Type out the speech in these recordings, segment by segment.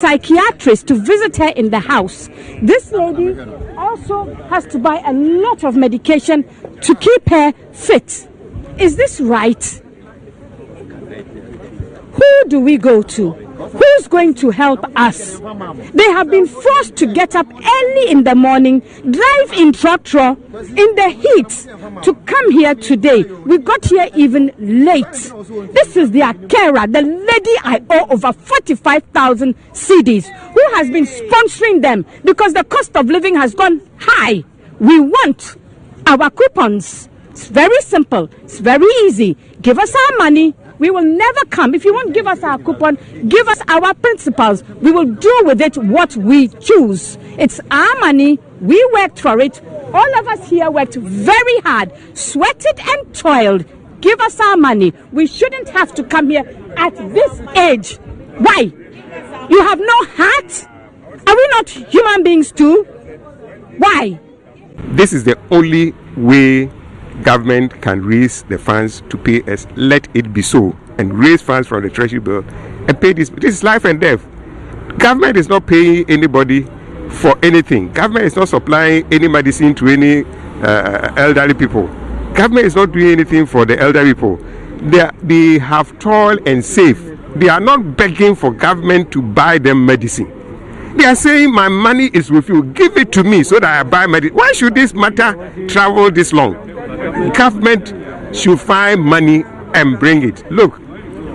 psychiatrist to visit her in the house. This lady also has to buy a lot of medication to keep her fit. Is this right? Who do we go to? Who's going to help us? They have been forced to get up early in the morning, drive in trotro in the heat to come here today. We got here even late. This is their carer, the lady I owe over 45,000 cedis, who has been sponsoring them because the cost of living has gone high. We want our coupons. It's very simple. It's very easy. Give us our money. We will never come. If you won't give us our coupon, give us our principals. We will do with it what we choose. It's our money. We worked for it. All of us here worked very hard, sweated and toiled. Give us our money. We shouldn't have to come here at this age. Why? You have no heart? Are we not human beings too? Why? This is the only way government can raise the funds to pay us. Let it be so, and raise funds from the treasury bill and pay this. This is life and death. Government is not paying anybody for anything. Government is not supplying any medicine to any elderly people. Government is not doing anything for the elderly people. They have toiled and saved. They are not begging for government to buy them medicine. They are saying, my money is with you, give it to me so that I buy medicine. Why should this matter travel this long? Government should find money and bring it. Look,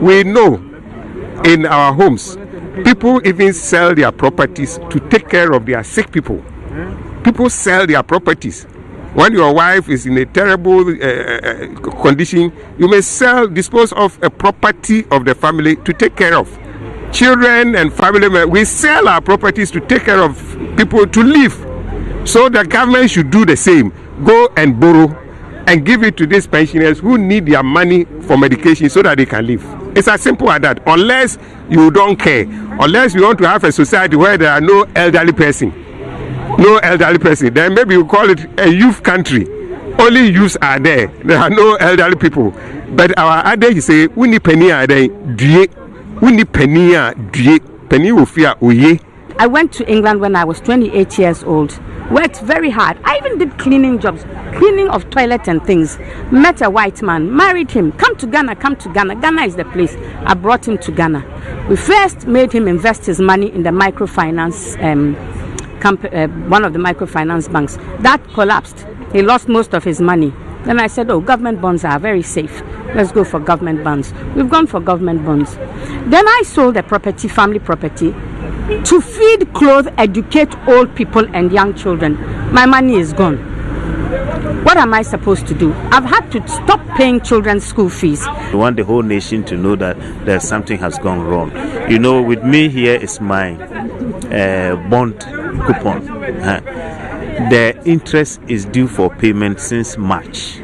we know in our homes, people even sell their properties to take care of their sick people. People sell their properties. When your wife is in a terrible condition, you may dispose of a property of the family to take care of. Children and family members, we sell our properties to take care of people to live. So the government should do the same. Go and borrow and give it to these pensioners who need their money for medication so that they can live. It's as simple as that. Unless you don't care, unless you want to have a society where there are no elderly person, then maybe you call it a youth country. Only youths are there. There are no elderly people. But our adage say, we need penny are there. We need penny are penny will fear oye. I went to England when I was 28 years old. Worked very hard. I even did cleaning jobs, cleaning of toilet and things. Met a white man, married him. Come to Ghana, come to Ghana. Ghana is the place. I brought him to Ghana. We first made him invest his money in the microfinance, one of the microfinance banks. That collapsed. He lost most of his money. Then I said, oh, government bonds are very safe. Let's go for government bonds. We've gone for government bonds. Then I sold the property, family property, to feed, clothe, educate old people and young children. My money is gone. What am I supposed to do? I've had to stop paying children's school fees. We want the whole nation to know that there's something has gone wrong. You know, with me here is my bond coupon. The interest is due for payment since March.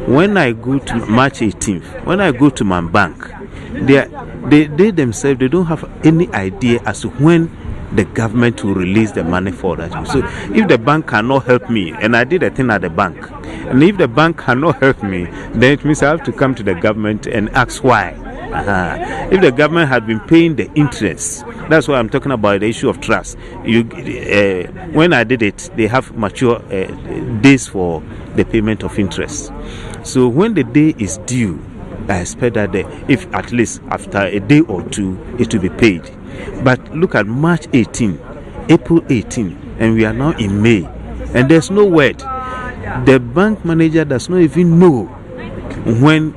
When I go to March 18th, when I go to my bank, they themselves, they don't have any idea as to when the government will release the money for that. So if the bank cannot help me, and I did a thing at the bank, and if the bank cannot help me, then it means I have to come to the government and ask why. If the government had been paying the interest, that's why I'm talking about the issue of trust. When I did it, they have mature days for the payment of interest. So when the day is due, I expect that if at least after a day or two, it will be paid. But look at March 18, April 18, and we are now in May, and there's no word. The bank manager does not even know when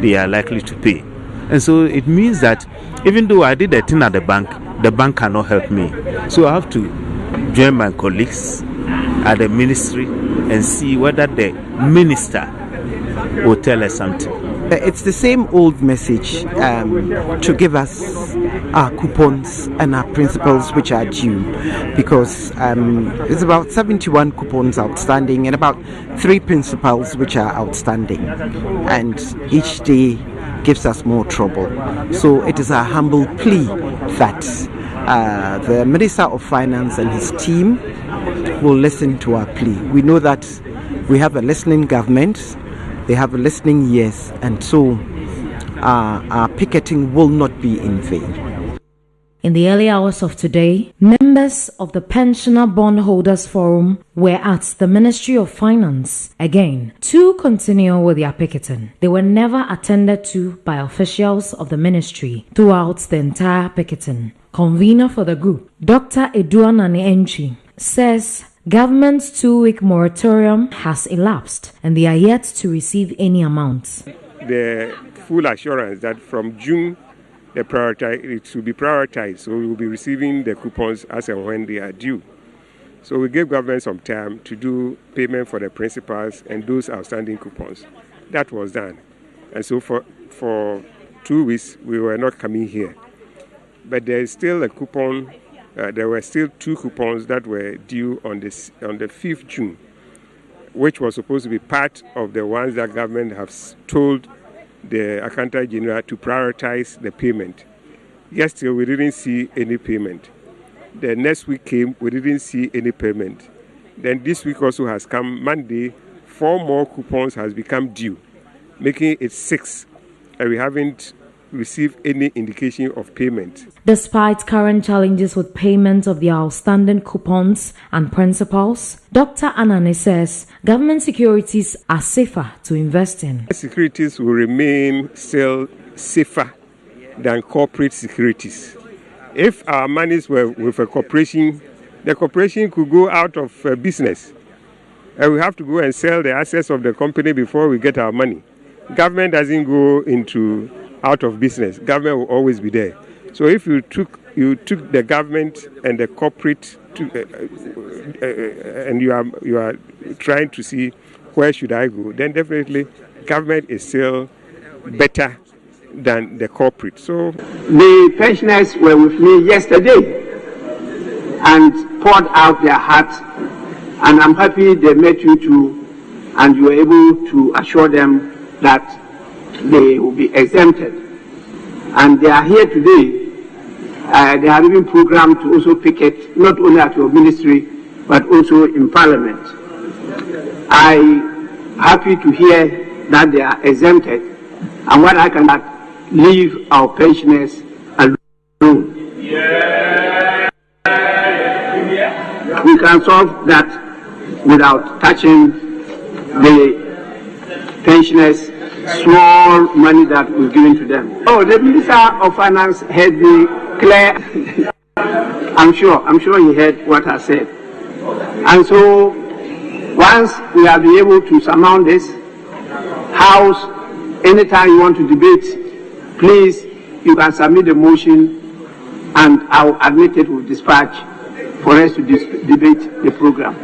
they are likely to pay. And so it means that even though I did a thing at the bank cannot help me. So I have to join my colleagues at the ministry and see whether the minister will tell us something. It's the same old message to give us our coupons and our principals which are due, because there's about 71 coupons outstanding and about 3 principals which are outstanding, and each day gives us more trouble. So it is our humble plea that the Minister of Finance and his team will listen to our plea. We know that we have a listening government. They have listening ears, and so our picketing will not be in vain. In the early hours of today, members of the Pensioner Bondholders Forum were at the Ministry of Finance again to continue with their picketing. They were never attended to by officials of the ministry throughout the entire picketing. Convener for the group, Dr. Eduanani Enchi, says government's 2-week moratorium has elapsed and they are yet to receive any amounts. The full assurance that from June it will be prioritized, so we will be receiving the coupons as and when they are due. So we gave government some time to do payment for the principals and those outstanding coupons. That was done. And so for 2 weeks, we were not coming here. But there is still a coupon, there were still 2 coupons that were due on the 5th June, which was supposed to be part of the ones that government has told the Accountant General to prioritize the payment. Yesterday, we didn't see any payment. The next week came, we didn't see any payment. Then this week also has come. Monday, 4 more coupons has become due, making it 6, and we haven't received any indication of payment. Despite current challenges with payment of the outstanding coupons and principals, Dr. Anani says government securities are safer to invest in. Securities will remain still safer than corporate securities. If our monies were with a corporation, the corporation could go out of business. And we have to go and sell the assets of the company before we get our money. Government doesn't go into out of business. Government will always be there. So if you took the government and the corporate and you are trying to see where should I go, then definitely government is still better than the corporate. So the pensioners were with me yesterday and poured out their hearts, and I'm happy they met you too, and you were able to assure them that they will be exempted. And they are here today. They have even programmed to also picket not only at your ministry but also in Parliament. I'm happy to hear that they are exempted, and what I cannot leave our pensioners alone. Yeah. We can solve that without touching the pensioners' small money that was given to them. Oh, the Minister of Finance heard me clear. I'm sure he heard what I said. And so once we have been able to surmount this, House, anytime you want to debate, please, you can submit the motion and I'll admit it with dispatch for us to debate the program.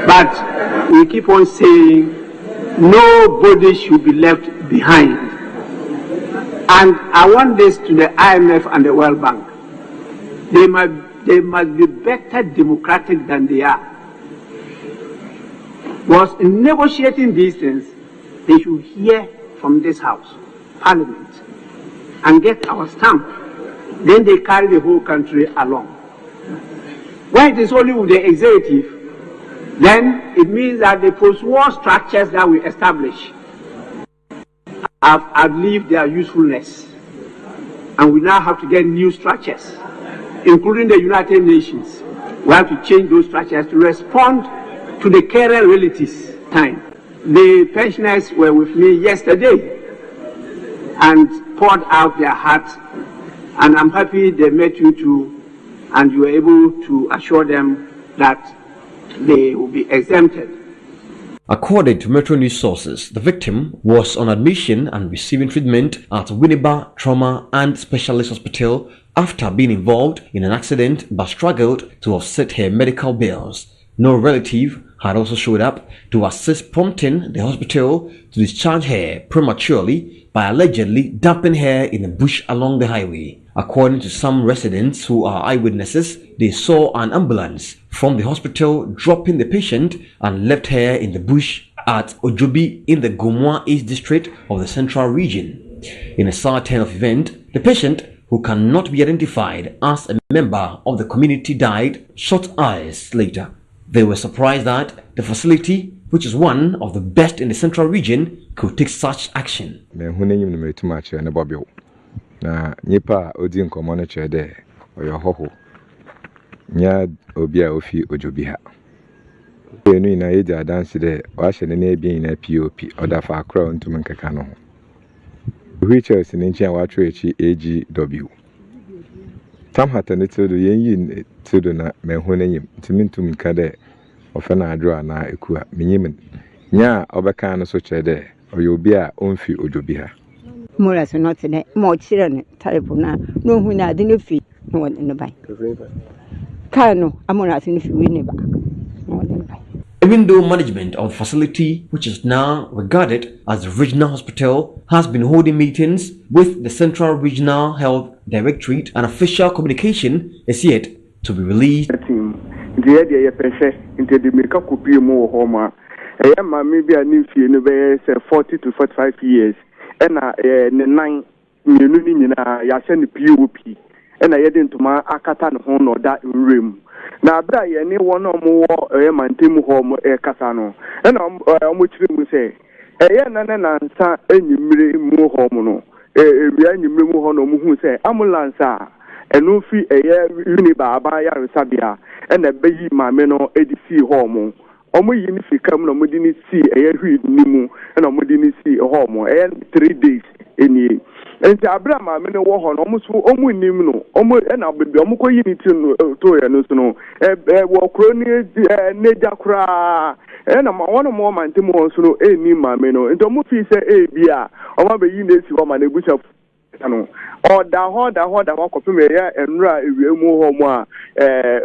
But we keep on saying nobody should be left behind. And I want this to the IMF and the World Bank. They must be better democratic than they are. Because in negotiating these things, they should hear from this House, Parliament, and get our stamp. Then they carry the whole country along. When it is only with the executive, then it means that the post-war structures that we establish have outlived their usefulness. And we now have to get new structures, including the United Nations. We have to change those structures to respond to the current realities time. The pensioners were with me yesterday and poured out their hearts, and I'm happy they met you too, and you were able to assure them that they will be exempted. According to Metro News sources, the victim was on admission and receiving treatment at Winneba Trauma and Specialist Hospital after being involved in an accident but struggled to offset her medical bills. No relative had also showed up to assist, prompting the hospital to discharge her prematurely by allegedly dumping her in a bush along the highway. According to some residents who are eyewitnesses, they saw an ambulance from the hospital dropping the patient and left her in the bush at Ojobi in the Gomwa East District of the Central Region. In a sad turn of event, the patient, who cannot be identified as a member of the community, died short hours later. They were surprised that the facility, which is one of the best in the Central Region, could take such action. Na nipa odi nkomo no chede oyo hoho nya obi a ofi ojobi ha enu ina eja dance de wa hye ne na ebien na POP oda fa akra ntum nkeka no ho wheelchairs ni nchen wa tro echi AGW tam hata ne todo yen todo na mehu na nyim ntum nka de ofena adro ana ekua menyim nya obeka no so kire de oyo obi a onfi ojobi ha Mura so not today mo chire ne tarifu na no hu na ade no fi no won no bai ka no amura so no fi wi ne ba no won bai. Even though management of the facility, which is now regarded as the regional hospital, has been holding meetings with the Central Regional Health Directorate, an official communication is yet to be released. Maybe I need 40 to 45 years, and I 9 ya send POP, and I didn't to my Akatan home or that room. Now, any one or more mantimu home casano, and I'm which we say, answer any more homono, any more hono who say, Amulansa, and no fee a year uniba by Sabia, and a baby mameno ADC homo. Omo yini fi kam na modini see a hwid nimu and omodini see a homo and 3 days any and Abraham amene wo ho no omo nim no omo na baby omo ko yini to ya no so no wo kro ni neja kra na ma wono mo mante mo so no eni mame no nto mo fi se e bia omo be yini esi ho ma na ebucha no oda wakopem ya enra ewiemu ho mo a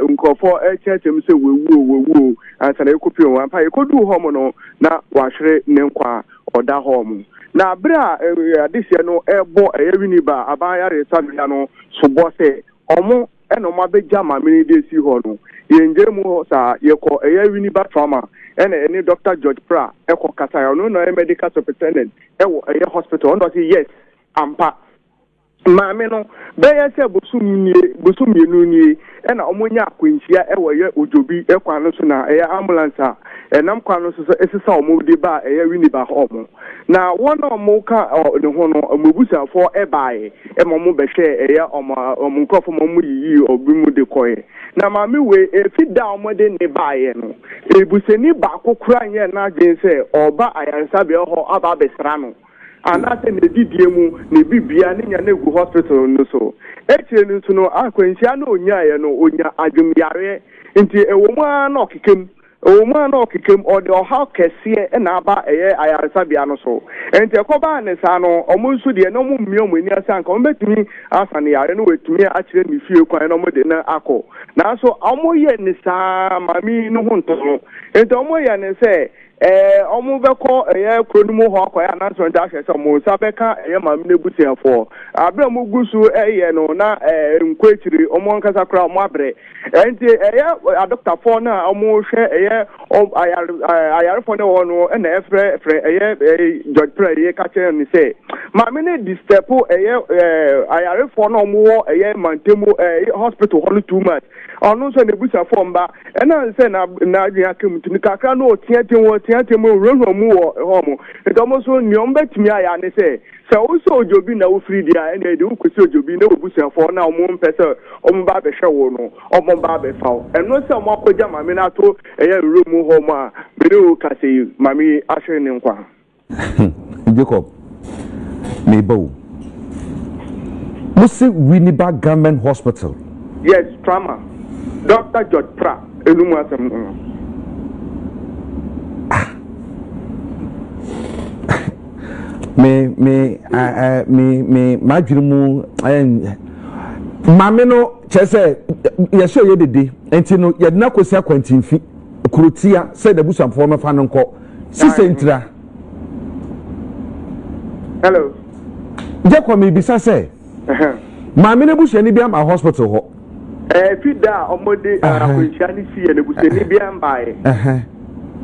nkofo echechem se wewu ansa na ekopem wa pa ekodu ho mo no na wahwere ne nkwa oda ho mo na bra adise no ebo eyewini ba abaya resabia no sobo se omo eno ma beja mamini de si ho no yenje mu ho sa yeko eyewini ba trauma ene Dr. George Pra eko kata no medical superintendent ewo eye hospital on do say yes ampa Mammy no, Bayer said Busum Yuni, and Omonia Quincia, Ewa, Ujobi, Equanosuna, Ambulanza, and Namquanos is a saw move the bar, a Winiba Homo. Now, one or Moka or the Hono, a Mubusa for a buy, a Momo Beshe, a Munko for Momu or Bimu de Coy. Now, Mammy, way, a fit down more than a buy, a Buseni Bako crying, and I say, or ba I Sabio or Ababesrano. And I said, the DDM, the Bibia, Negu hospital, no so. Actually, to know, Aquentiano, Nya, no, Unya, Ajum Yare, into a woman or Kikim, or the how Cassia and Abba, I Sabiano so. And the Coban is almost the no more when you sang, come back to me, as an Yare, to me, actually, me feel quite no more than Ako. Now, so Amoya Nisa, Mammy, no one to know. And Omoya say, Omubeko, Kronumo Hawk, and answer Dashes or Mosabeka, Mamine Busia for Abraham Gusu, no, na, Quetri, Omonkasakra Mabre, and a doctor for now, almost a I for no one, and George Pray, catcher, and say, Mamine distepo, I for no more, a Mantemo, hospital, only too much. On no son the Busa form, and I said, Nadia came to Nikakano, Tiatimo, Romo, Homo, and almost Nyombe to me, I say. So also Jobina will free the and they do Jobina Busa for now, Moon Pesser, Ombabe Shawono, Ombabe Fowl, and no some more Jama Minato, a room Homa, Bedu Cassi, Mammy Asher Ninqua. Jacob, Mabo. Musi Winneba Government Hospital. Yes, trauma. Dr. George Pra, my dream, Mamino, Chese, Yasho Yedi, and Tino, Yadnako Quentin Fi, Krutia, said the Busam former Fanonco, Sisentra. Hello. Jacob, me Bissase. Mamina Bush, any be my hospital. Fida omode Quinchani see and Buseni by.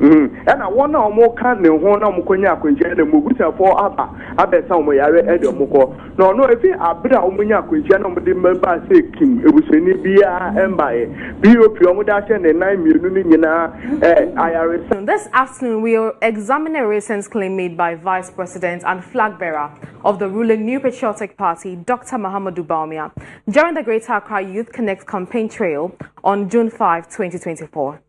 And I want no more can no one no mukonya akwenje na mubuta for abesa omo yare e de moko no if abra omunya akwenje na mo de member say kim ebuseni bia embaye BOP omo da she ne 9 million ni nyina IRS. This afternoon we will examine a recent claim made by Vice President and flag bearer of the ruling New Patriotic Party, Dr. Mahamudu Bawumia, during the Greater Accra Youth Connect campaign trail on June 5, 2024.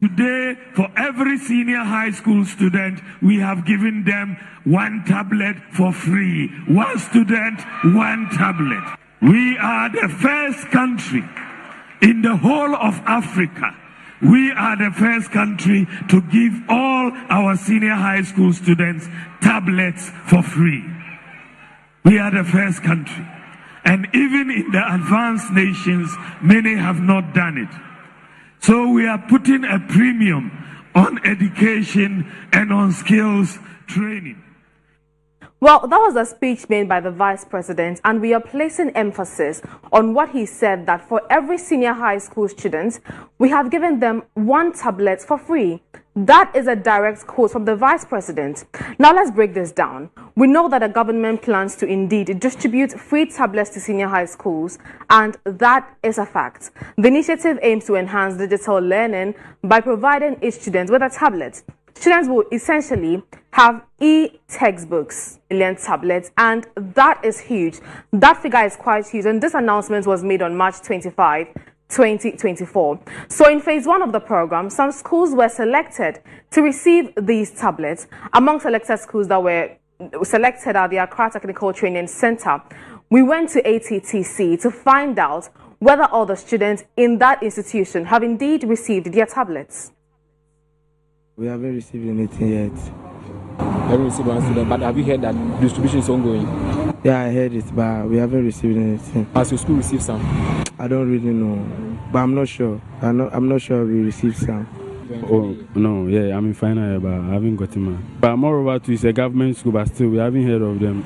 Today, for every senior high school student, we have given them 1 tablet for free. 1 student, 1 tablet. We are the first country in the whole of Africa. We are the first country to give all our senior high school students tablets for free. We are the first country. And even in the advanced nations, many have not done it. So we are putting a premium on education and on skills training. Well, that was a speech made by the Vice President, and we are placing emphasis on what he said, that for every senior high school student, we have given them 1 tablet for free. That is a direct quote from the Vice President. Now let's break this down. We know that the government plans to indeed distribute free tablets to senior high schools, and that is a fact. The initiative aims to enhance digital learning by providing each student with a tablet. Students will essentially have e-textbooks, million tablets, and that is huge. That figure is quite huge, and this announcement was made on March 25, 2024. So in phase 1 of the program, some schools were selected to receive these tablets. Among selected schools that were selected are the Accra Technical Training Center. We went to ATTC to find out whether all the students in that institution have indeed received their tablets. We haven't received anything yet. We haven't received one student, but have you heard that distribution is ongoing? Yeah, I heard it, but we haven't received anything. Has your school received some? I don't really know, but I'm not sure. I'm not sure we received some. Oh, no, yeah, I'm in final year, but I haven't gotten mine. But moreover, it's a government school, but still, we haven't heard of them.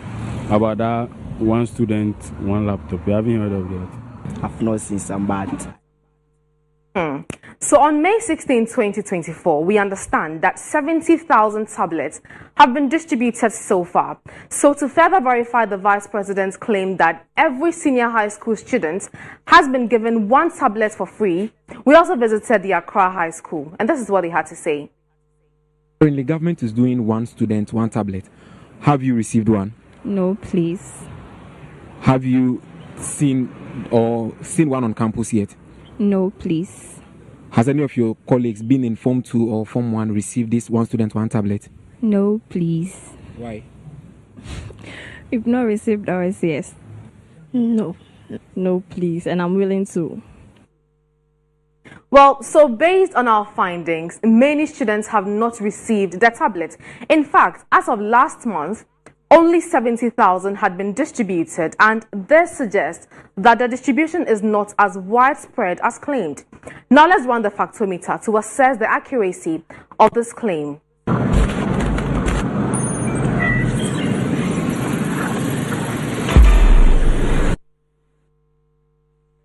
About that, 1 student, 1 laptop. We haven't heard of that. I've not seen some bad. So on May 16, 2024, we understand that 70,000 tablets have been distributed so far. So to further verify the Vice President's claim that every senior high school student has been given 1 tablet for free, we also visited the Accra High School, and this is what they had to say. Currently, the government is doing 1 student, 1 tablet. Have you received one? No, please. Have you seen one on campus yet? No, please. Has any of your colleagues been in Form 2 or Form 1 received this 1 student, 1 tablet? No, please. Why? If not received ours, yes. No. No, please. And I'm willing to. Well, so based on our findings, many students have not received their tablets. In fact, as of last month, only 70,000 had been distributed, and this suggests that the distribution is not as widespread as claimed. Now let's run the factometer to assess the accuracy of this claim.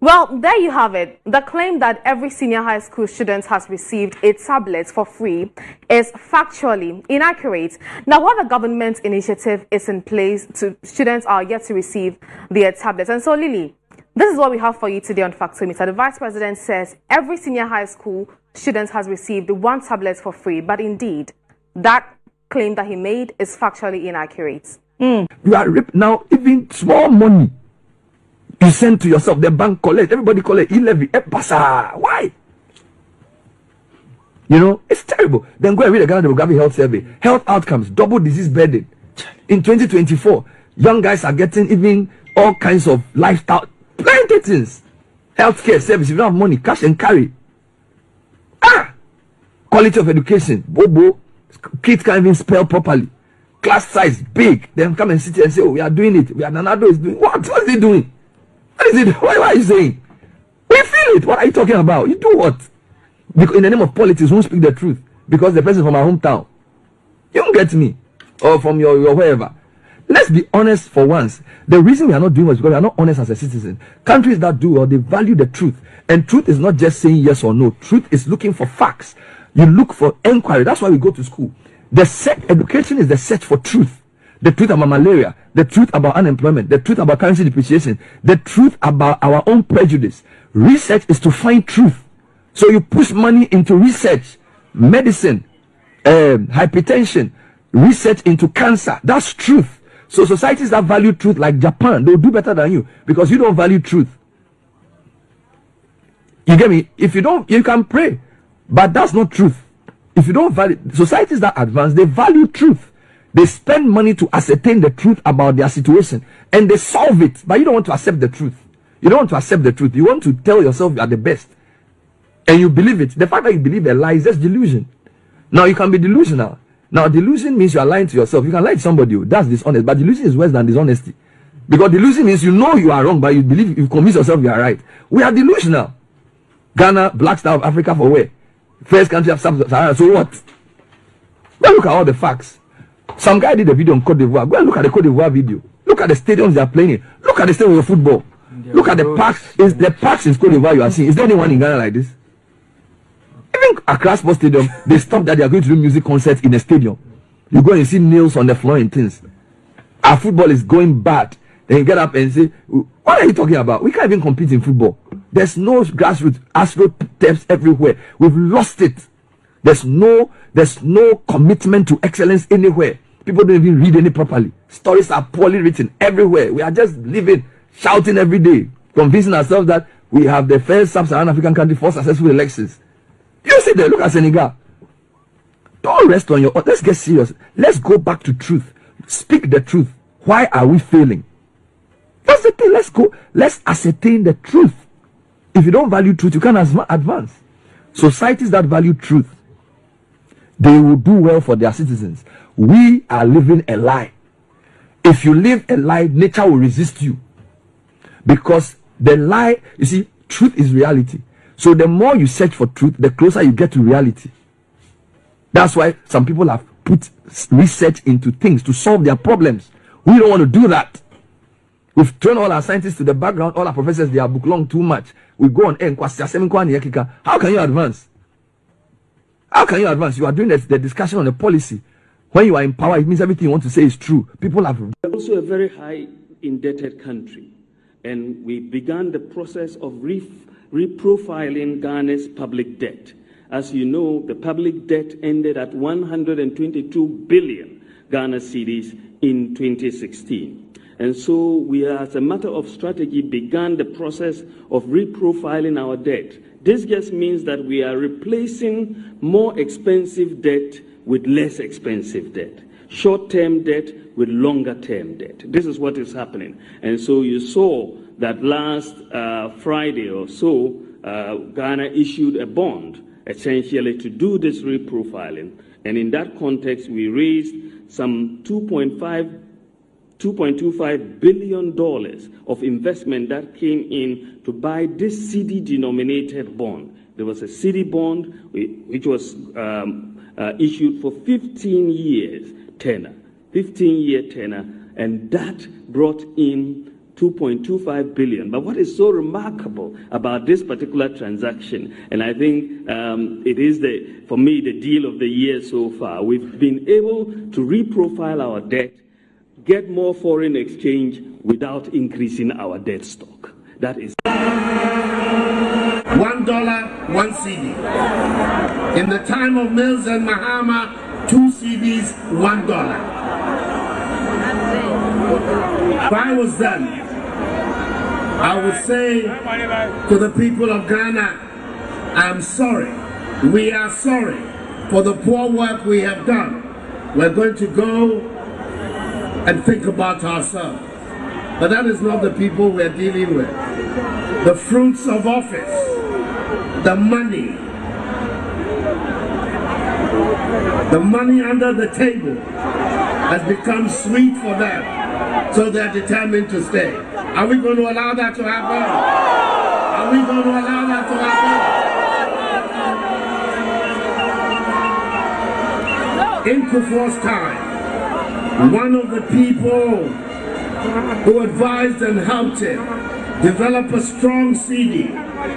Well, there you have it. The claim that every senior high school student has received a tablet for free is factually inaccurate. Now, while the government initiative is in place, students are yet to receive their tablets. And so, Lily, this is what we have for you today on Factometer. The Vice President says every senior high school student has received 1 tablet for free. But indeed, that claim that he made is factually inaccurate. You are now even small money you send to yourself, the bank collect, everybody collect, e-levy, why? You know, it's terrible. Then go and read the Ghana Demographic Health Survey. Health outcomes, double disease burden. In 2024, young guys are getting even all kinds of lifestyle, plenty things. Healthcare service, if you don't have money, cash and carry. Quality of education, bobo, kids can't even spell properly. Class size, big. Then come and sit here and say, oh, we are doing it. Nanado is doing what? What is he doing? What is it? What are you saying? We feel it. What are you talking about? You do what? Because in the name of politics, won't speak the truth. Because the person from our hometown. You don't get me. Or from your wherever. Let's be honest for once. The reason we are not doing well is because we are not honest as a citizen. Countries that do well, they value the truth. And truth is not just saying yes or no. Truth is looking for facts. You look for inquiry. That's why we go to school. Education is the search for truth. The truth about malaria, the truth about unemployment, the truth about currency depreciation, the truth about our own prejudice. Research is to find truth. So you push money into research, medicine, hypertension, research into cancer. That's truth. So societies that value truth, like Japan, they'll do better than you because you don't value truth. You get me? If you don't, you can pray, but that's not truth. If you don't value, societies that advance, they value truth. They spend money to ascertain the truth about their situation and they solve it, but you don't want to accept the truth. You don't want to accept the truth. You want to tell yourself you are the best and you believe it. The fact that you believe a lie is just delusion. Now you can be delusional. Now delusion means you are lying to yourself. You can lie to somebody, that's dishonest, but delusion is worse than dishonesty, because delusion means you know you are wrong, but you believe, you convince yourself you are right. We are delusional. Ghana, Black Star of Africa for where? First country of Sub-Saharan. So what? Go look at all the facts. Some guy did a video on Cote d'Ivoire. Go and look at the Cote d'Ivoire video. Look at the stadiums they are playing in. Look at the stadium of football. Look at the parks. Is the parks in Cote d'Ivoire you are seeing? Is there anyone in Ghana like this? Even Accra Sports Stadium, they stopped that they are going to do music concerts in a stadium. You go and see nails on the floor and things. Our football is going bad. Then you get up and say, what are you talking about? We can't even compete in football. There's no grassroots, AstroTurfs everywhere. We've lost it. There's no commitment to excellence anywhere. People don't even read any properly. Stories are poorly written everywhere. We are just living, shouting every day, convincing ourselves that we have the first sub-Saharan African country for successful elections. You see there, look at Senegal. Don't rest on your own. Let's get serious. Let's go back to truth. Speak the truth. Why are we failing? That's the thing. Let's go. Let's ascertain the truth. If you don't value truth, you can't advance. Societies that value truth, they will do well for their citizens. We are living a lie. If you live a lie, nature will resist you. Because the lie, you see, truth is reality. So the more you search for truth, the closer you get to reality. That's why some people have put research into things to solve their problems. We don't want to do that. We've thrown all our scientists to the background, all our professors, they are book long too much. We go on air. How can you advance? How can you advance? You are doing the discussion on the policy. When you are in power, it means everything you want to say is true. People have... We're also a very high indebted country. And we began the process of reprofiling Ghana's public debt. As you know, the public debt ended at 122 billion Ghana cedis in 2016. And so we, as a matter of strategy, began the process of reprofiling our debt. This just means that we are replacing more expensive debt with less expensive debt, short-term debt with longer-term debt. This is what is happening. And so you saw that last Friday or so, Ghana issued a bond essentially to do this reprofiling. And in that context, we raised some $2.25 billion of investment that came in to buy this cedi-denominated bond. There was a cedi bond which was issued for 15 years tenor, 15-year tenor, and that brought in 2.25 billion. But what is so remarkable about this particular transaction, and I think it is, for me, the deal of the year so far, we've been able to reprofile our debt, get more foreign exchange without increasing our debt stock. That is $1, 1 CD. In the time of Mills and Mahama, 2 CDs, $1. If I was done, I would say to the people of Ghana, I'm sorry. We are sorry for the poor work we have done. We're going to go and think about ourselves. But that is not the people we're dealing with. The fruits of office, the money under the table has become sweet for them, so they're determined to stay. Are we going to allow that to happen? Are we going to allow that to happen? In Kufuor's time, One of the people who advised and helped him develop a strong CD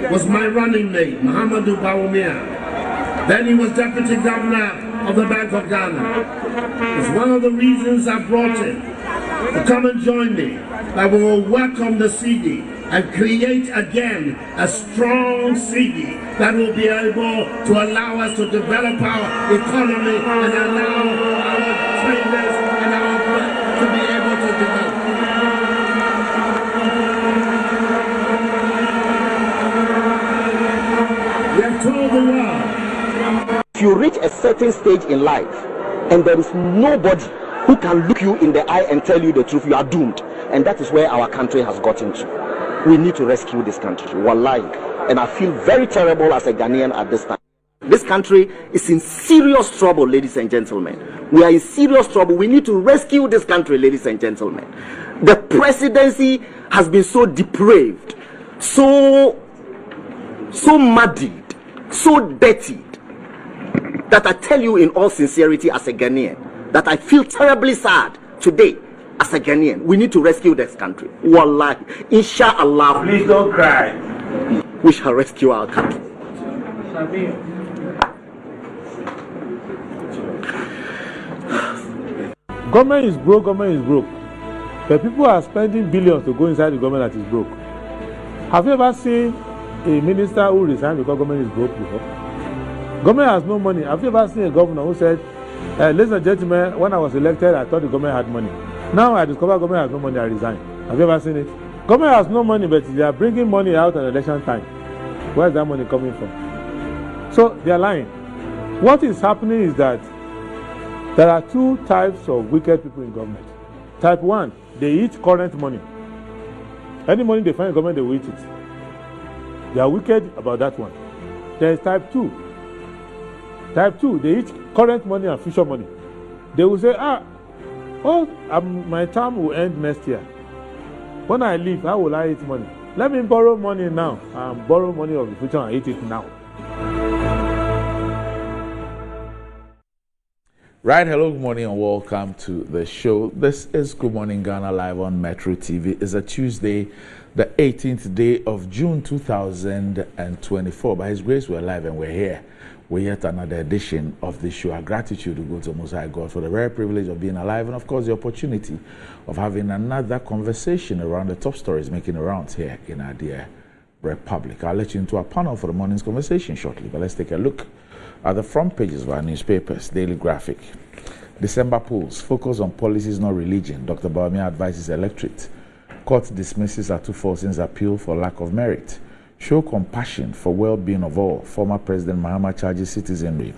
was my running mate, Muhammadu Bawumia. Then he was Deputy Governor of the Bank of Ghana. It's one of the reasons I brought him to come and join me, that we will welcome the CD and create again a strong CD that will be able to allow us to develop our economy and allow our traders and our to be able to develop. We have told the world, if you reach a certain stage in life and there is nobody who can look you in the eye and tell you the truth, you are doomed. And that is where our country has gotten to. We need to rescue this country, wallahi. And I feel very terrible as a Ghanaian at this time. This country is in serious trouble, ladies and gentlemen. We are in serious trouble. We need to rescue this country, ladies and gentlemen. The presidency has been so depraved, so muddied, so dirtied, that I tell you in all sincerity as a Ghanaian, that I feel terribly sad today as a Ghanaian. We need to rescue this country. Wallahi, inshallah. Please don't cry. We shall rescue our country. Government is broke, government is broke. The people are spending billions to go inside the government that is broke. Have you ever seen a minister who resigned because government is broke before? Government has no money. Have you ever seen a governor who said, ladies and gentlemen, when I was elected, I thought the government had money. Now I discover government has no money, I resign. Have you ever seen it? Government has no money, but they are bringing money out at election time. Where is that money coming from? So they are lying. What is happening is that there are two types of wicked people in government. Type 1, they eat current money. Any money they find in government, they will eat it. They are wicked about that one. There is type 2. Type 2, they eat current money and future money. They will say, my term will end next year. When I leave, how will I eat money? Let me borrow money now and borrow money of the future and eat it now. Right, hello, good morning and welcome to the show. This is Good Morning Ghana live on Metro TV. It's a Tuesday, the 18th day of June 2024. By His grace, we're live and we're here. We're yet another edition of the show. Our gratitude to go to Most High God for the very privilege of being alive and, of course, the opportunity of having another conversation around the top stories making the rounds here in our dear Republic. I'll let you into our panel for the morning's conversation shortly, but let's take a look at the front pages of our newspapers. Daily Graphic. December polls focus on policies, not religion. Dr. Bawumia advises electorate. Court dismisses Atuforsin's appeal for lack of merit. Show compassion for well-being of all. Former President Mahama charges citizenry.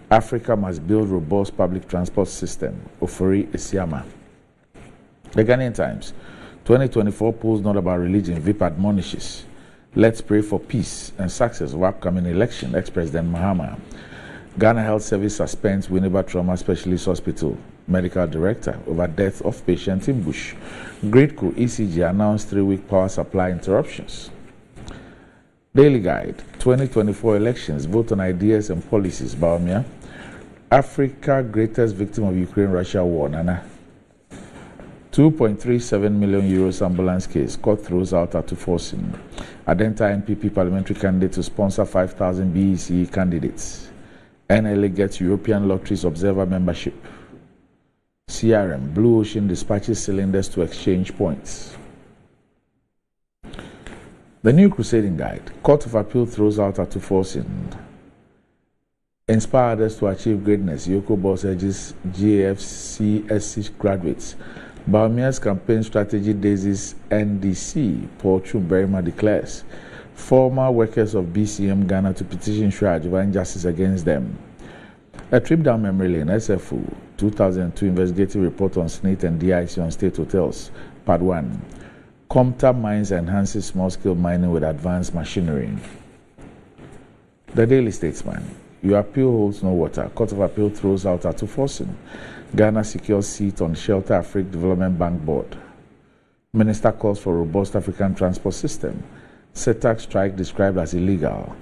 Africa must build robust public transport system. Ofori Isiama. The Ghanaian Times. 2024 polls not about religion. VIP admonishes. Let's pray for peace and success of upcoming election. Ex-President Mahama. Ghana Health Service suspends Winneba Trauma Specialist Hospital medical director over death of patient in Bush. Gridco ECG announced 3-week power supply interruptions. Daily Guide, 2024 elections, vote on ideas and policies. Bawumia. Africa greatest victim of Ukraine-Russia war. Nana. 2.37 million euros ambulance case. Court throws out Atuforsin. Adenta NPP parliamentary candidate to sponsor 5,000 BEC candidates. NLA gets European Lotteries Observer membership. CRM, Blue Ocean dispatches cylinders to exchange points. The New Crusading Guide. Court of Appeal throws out Atuforsin. Inspire others to achieve greatness. Yoko Boss urges GFCSC graduates. Bawumia's campaign strategy daises NDC. Paul Chumberima declares. Former workers of BCM Ghana to petition Shraj over injustice against them. A trip down memory lane. SFO 2002 investigative report on SNIT and DIC on state hotels. Part 1. Compta Mines enhances small-scale mining with advanced machinery. The Daily Statesman. Your appeal holds no water. Court of Appeal throws out Atuforsin. Ghana secures seat on Shelter Africa Development Bank Board. Minister calls for robust African transport system. SETAC strike described as illegal.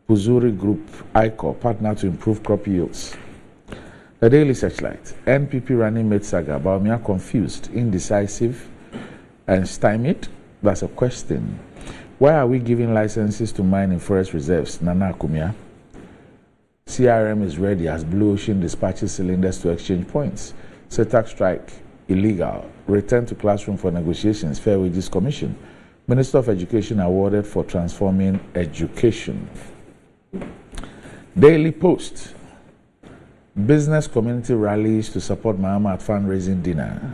Puzuri Group, ICO, partner to improve crop yields. The Daily Searchlight. NPP running mate saga. Bawumia confused, indecisive, and stymied. That's a question. Why are we giving licenses to mine in forest reserves? Nana Akumia. CRM is ready as Blue Ocean dispatches cylinders to exchange points. SETAC strike illegal. Return to classroom for negotiations. Fair Wages Commission. Minister of Education awarded for transforming education. Daily Post. Business community rallies to support Mahama at fundraising dinner.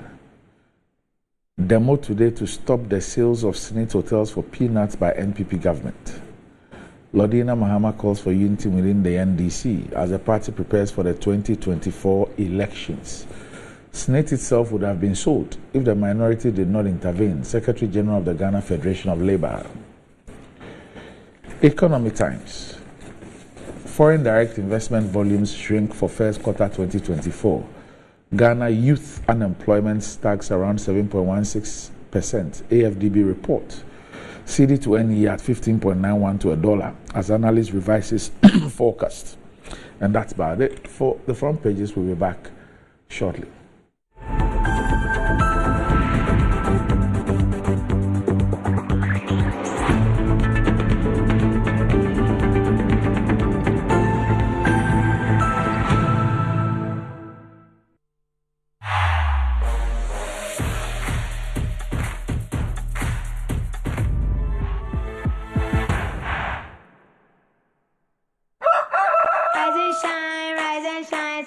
Demo today to stop the sales of Senate hotels for peanuts by NPP government. Lordina Mahama calls for unity within the NDC as the party prepares for the 2024 elections. Senate itself would have been sold if the minority did not intervene. Secretary General of the Ghana Federation of Labour. Economy Times. Foreign direct investment volumes shrink for first quarter 2024. Ghana youth unemployment stags around 7.16%. AFDB report. CD to NE at 15.91 to $1 as analyst revises forecast. And that's about it for the front pages. We'll be back shortly.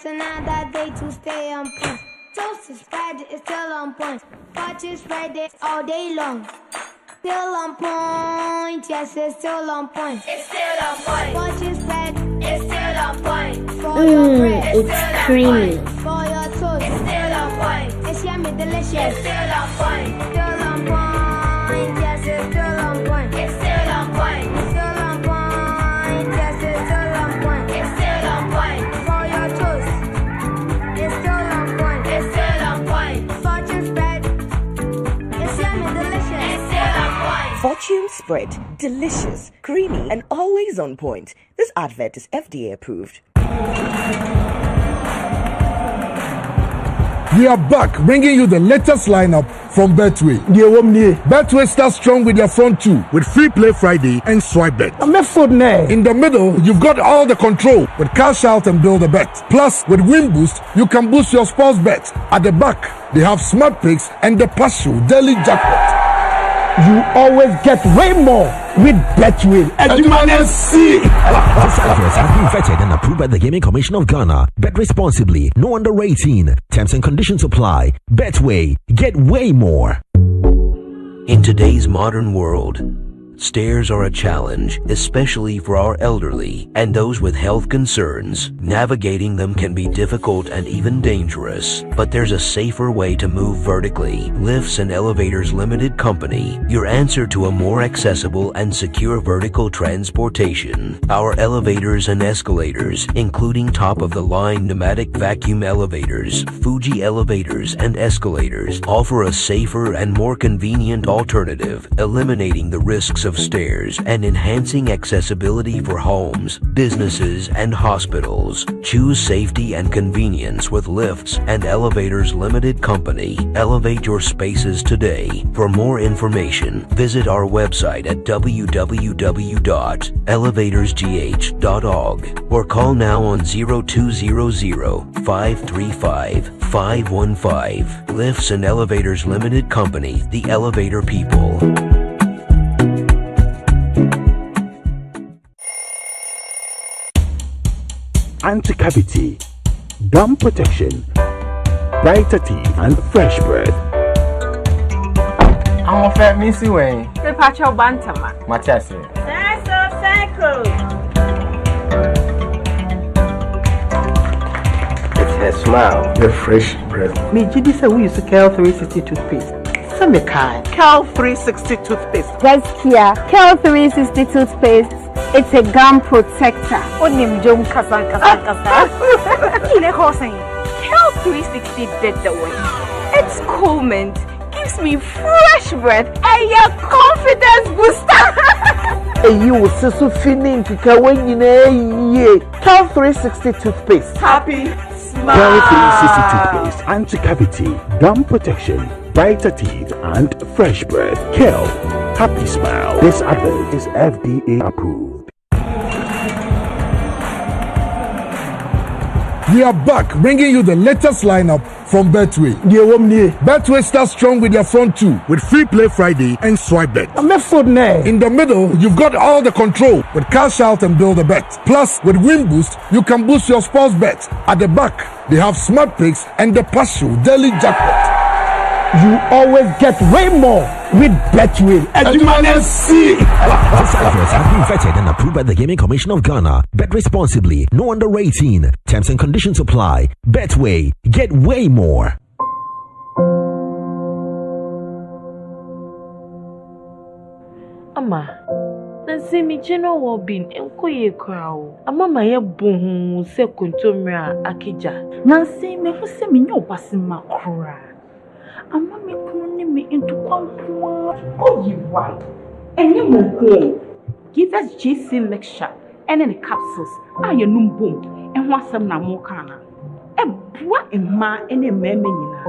Another day to stay on point. Toast is Friday, it's still on point. Watch is Friday all day long. Still on point, yes, it's still on point. It's still on point. Watch is Friday, it's still on point. For your bread, it's creamy. For your toast, it's still on point. It's yummy, delicious. It's still on point. Still on point, yes, it's still on point. It's still on point. Still on point, yes, it's still on point. It's still on point. For your toast. It's still on point. It's still on point. Fortune spread. It's yummy, delicious. It's still on point. Fortune spread. Delicious, creamy, and always on point. This advert is FDA approved. We are back, bringing you the latest lineup from Betway. Betway starts strong with their front two, with Free Play Friday and Swipe Bet. In the middle, you've got all the control with Cash Out and Build a Bet. Plus, with Win Boost, you can boost your sports bet. At the back, they have Smart Picks and the Partial Daily Jackpot. You always get way more with Betway. These adverts have been vetted and approved by the Gaming Commission of Ghana. Bet responsibly. No under 18. Terms and conditions apply. Betway. Get way more. In today's modern world, stairs are a challenge, especially for our elderly and those with health concerns. Navigating them can be difficult and even dangerous, but there's a safer way to move vertically. Lifts and Elevators Limited Company, your answer to a more accessible and secure vertical transportation. Our elevators and escalators, including top-of-the-line pneumatic vacuum elevators, Fuji elevators and escalators, offer a safer and more convenient alternative, eliminating the risks of stairs and enhancing accessibility for homes, businesses, and hospitals. Choose safety and convenience with Lifts and Elevators Limited Company. Elevate your spaces today. For more information, visit our website at www.elevatorsgh.org or call now on 0200-535-515. Lifts and Elevators Limited Company, the elevator people. Anti-cavity, gum protection, brighter teeth, and fresh breath. I'm a fair missy way. The patch of Bantama. Matasi. Circle. It's her smile, the fresh breath. Me, Judy said we use a Cal 360 toothpaste. Some kind. Cal 360 toothpaste. That's here. Cal 360 toothpaste. It's a gum protector. Onim jom kasa. Kile hosing. Cal 360 did the way. It's cool mint. Gives me fresh breath and your confidence booster. You so feeling kika when you Cal 360 toothpaste. Happy smile. Cal 360 toothpaste, anti-cavity, gum protection, brighter teeth, and fresh breath. Cal, happy smile. This advert is FDA approved. We are back bringing you the latest lineup from Betway. Betway starts strong with their front two with Free Play Friday and Swipe Bet. In the middle, you've got all the control with Cash Out and Build a Bet. Plus, with Win Boost, you can boost your sports bet. At the back, they have Smart Picks and the partial daily jackpot. You always get way more with Betway. This advert has been vetted and approved by the Gaming Commission of Ghana. Bet responsibly. No under 18. Terms and conditions apply. Betway. Get way more. Ama, nansi mi general well-being enkoye kwao. Ama ma ye bohu se kontomra akija. Nansi me hu se me nyo basima kura. Ama me kunu me into kwankwa. Oh you why? Enye mo ko. Give us JC mixture and any capsules. Aye num boom. En ho asem na mo kana. E boa emma ene meme nyina.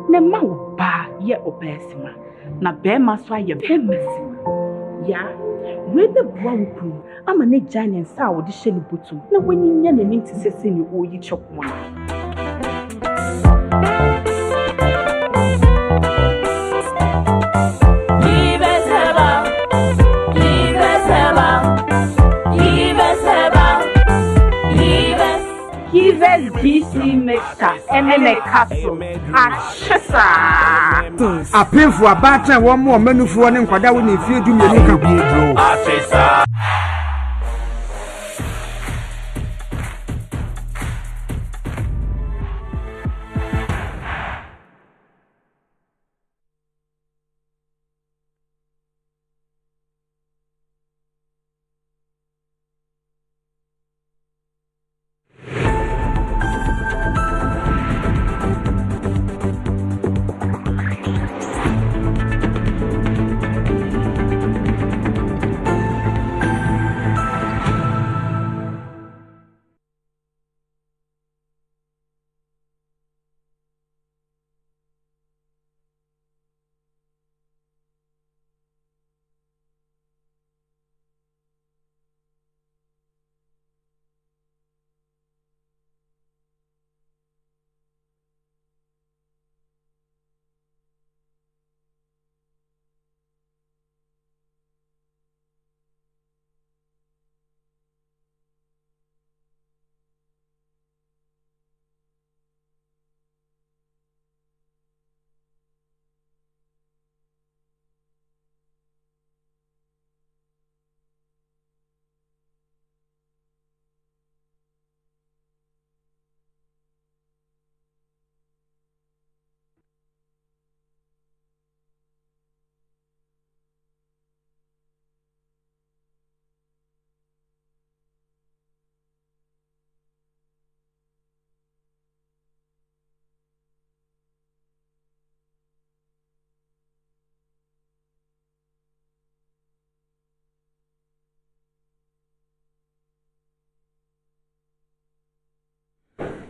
Ne ma wo ba ye obesima. Na be ma so aye be mesima. Ya, we be boa wo kunu. Ama ne giant sa wo de hye ne botum. Na wanyinya na nim tisese ni oyi chokmo. BC mixture and a capsule. A pin for a batter, one more menu for one and Quada when you feel to me.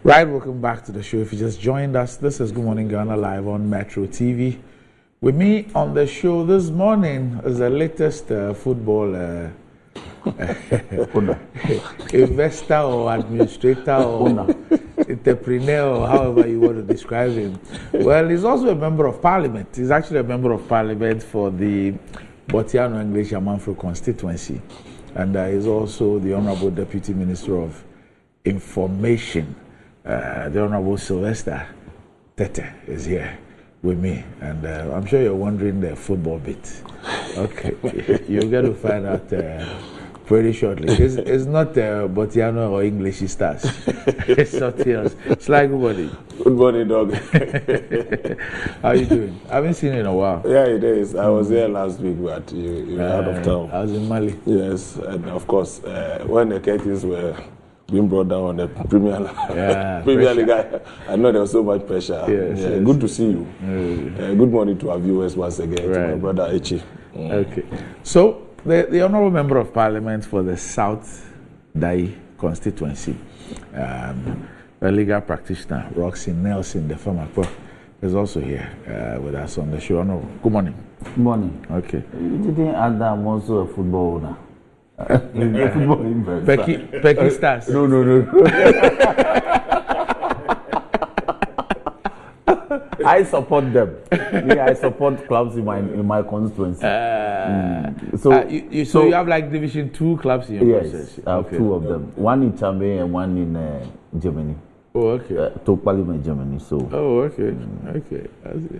Right, welcome back to the show. If you just joined us, this is Good Morning Ghana live on Metro TV. With me on the show this morning is the latest football investor or administrator or entrepreneur or however you want to describe him. Well, he's also a member of parliament. He's actually a member of parliament for the Botiano English Amanfro constituency. And he's also the Honorable Deputy Minister of Information. The Honorable Sylvester Tete is here with me, and I'm sure you're wondering the football bit. Okay, you're going to find out pretty shortly. It's not Botiano or English stars. It's something else. It's like good morning. Good morning, dog. How you doing? I haven't seen you in a while. Yeah, it is. I was here last week, but you were out of town. I was in Mali. Yes, and of course, when the curtains were being brought down on the Premier League, I know there was so much pressure. Yes, yes. Good to see you. Good morning to our viewers once again, to my brother Echi. Okay. So, the Honourable Member of Parliament for the South Dai constituency, a legal practitioner, Roxy Nelson, the former pro, is also here with us on the show. Honourable, good morning. Good morning. Okay. You didn't add that I'm also a football owner. A football investor. Pecky Stars. No. I support them. I support clubs in my constituency. So you have like Division 2 clubs in your Yes, I have two of them. One in Chambay and one in Germany. Oh, okay. Parliament, Germany. So. Oh, okay. Okay.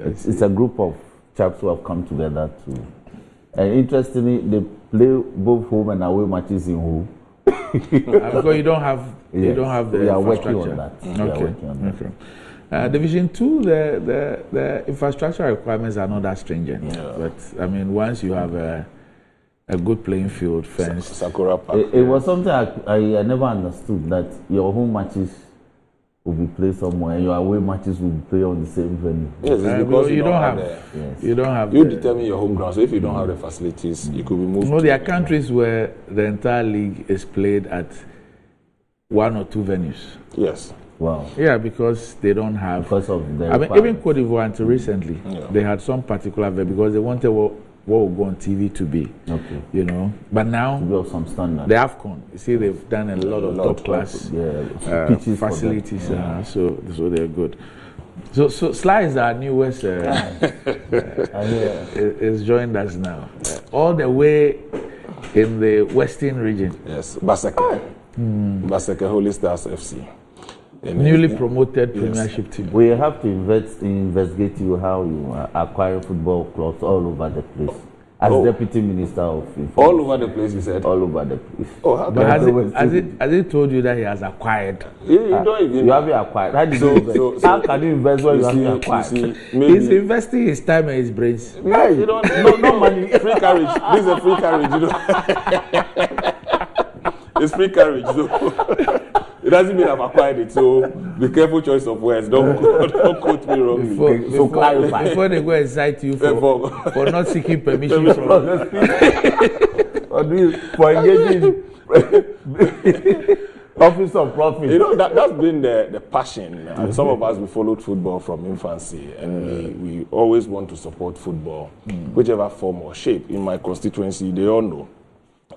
It's a group of chaps who have come together to. And interestingly, they play both home and away matches in home. Because you don't have the we are working infrastructure. on that. Okay. We are working on that. Okay. Division 2, the infrastructure requirements are not that stringent. Yeah. But I mean, once you have a good playing field, fence. Sakura Park. It was something I never understood, that your home matches will be played somewhere and your away matches will be played on the same venue. Yes, it's because you don't have you don't have. You determine your home ground. So if you don't have the facilities, you could be moved. No, there are countries where the entire league is played at one or two venues. Yes. Wow. Yeah, because they don't have. Because of the. I mean, even Cote d'Ivoire until recently, they had some particular venue because they wanted what will go on TV to be. Okay. You know, but now we have some standard. The AFCON, you see, they've done a lot of top class facilities, so they're good. So Sly is our newest is joined us now, all the way in the Western region. Yes, Baseke, Baseke Holy Stars FC. Newly promoted Premiership team. We have to investigate you how you acquire football clubs all over the place. As Deputy Minister of Information. All over the place, you said? All over the place. Oh, but has he told you that he has acquired? You don't even. You haven't acquired. How did you invest? How can you invest when you haven't acquired? He's investing his time and his brains. Yeah, you don't. No money. Free carriage. This is a free carriage. You know. It's free carriage. So. It doesn't mean I've acquired it, so be careful choice of words. Don't quote me wrongly. Before they go and cite you for not seeking permission from for engaging Office of Profit. You know, that's been the passion. Some of us, we followed football from infancy, and we always want to support football, whichever form or shape. In my constituency, they all know.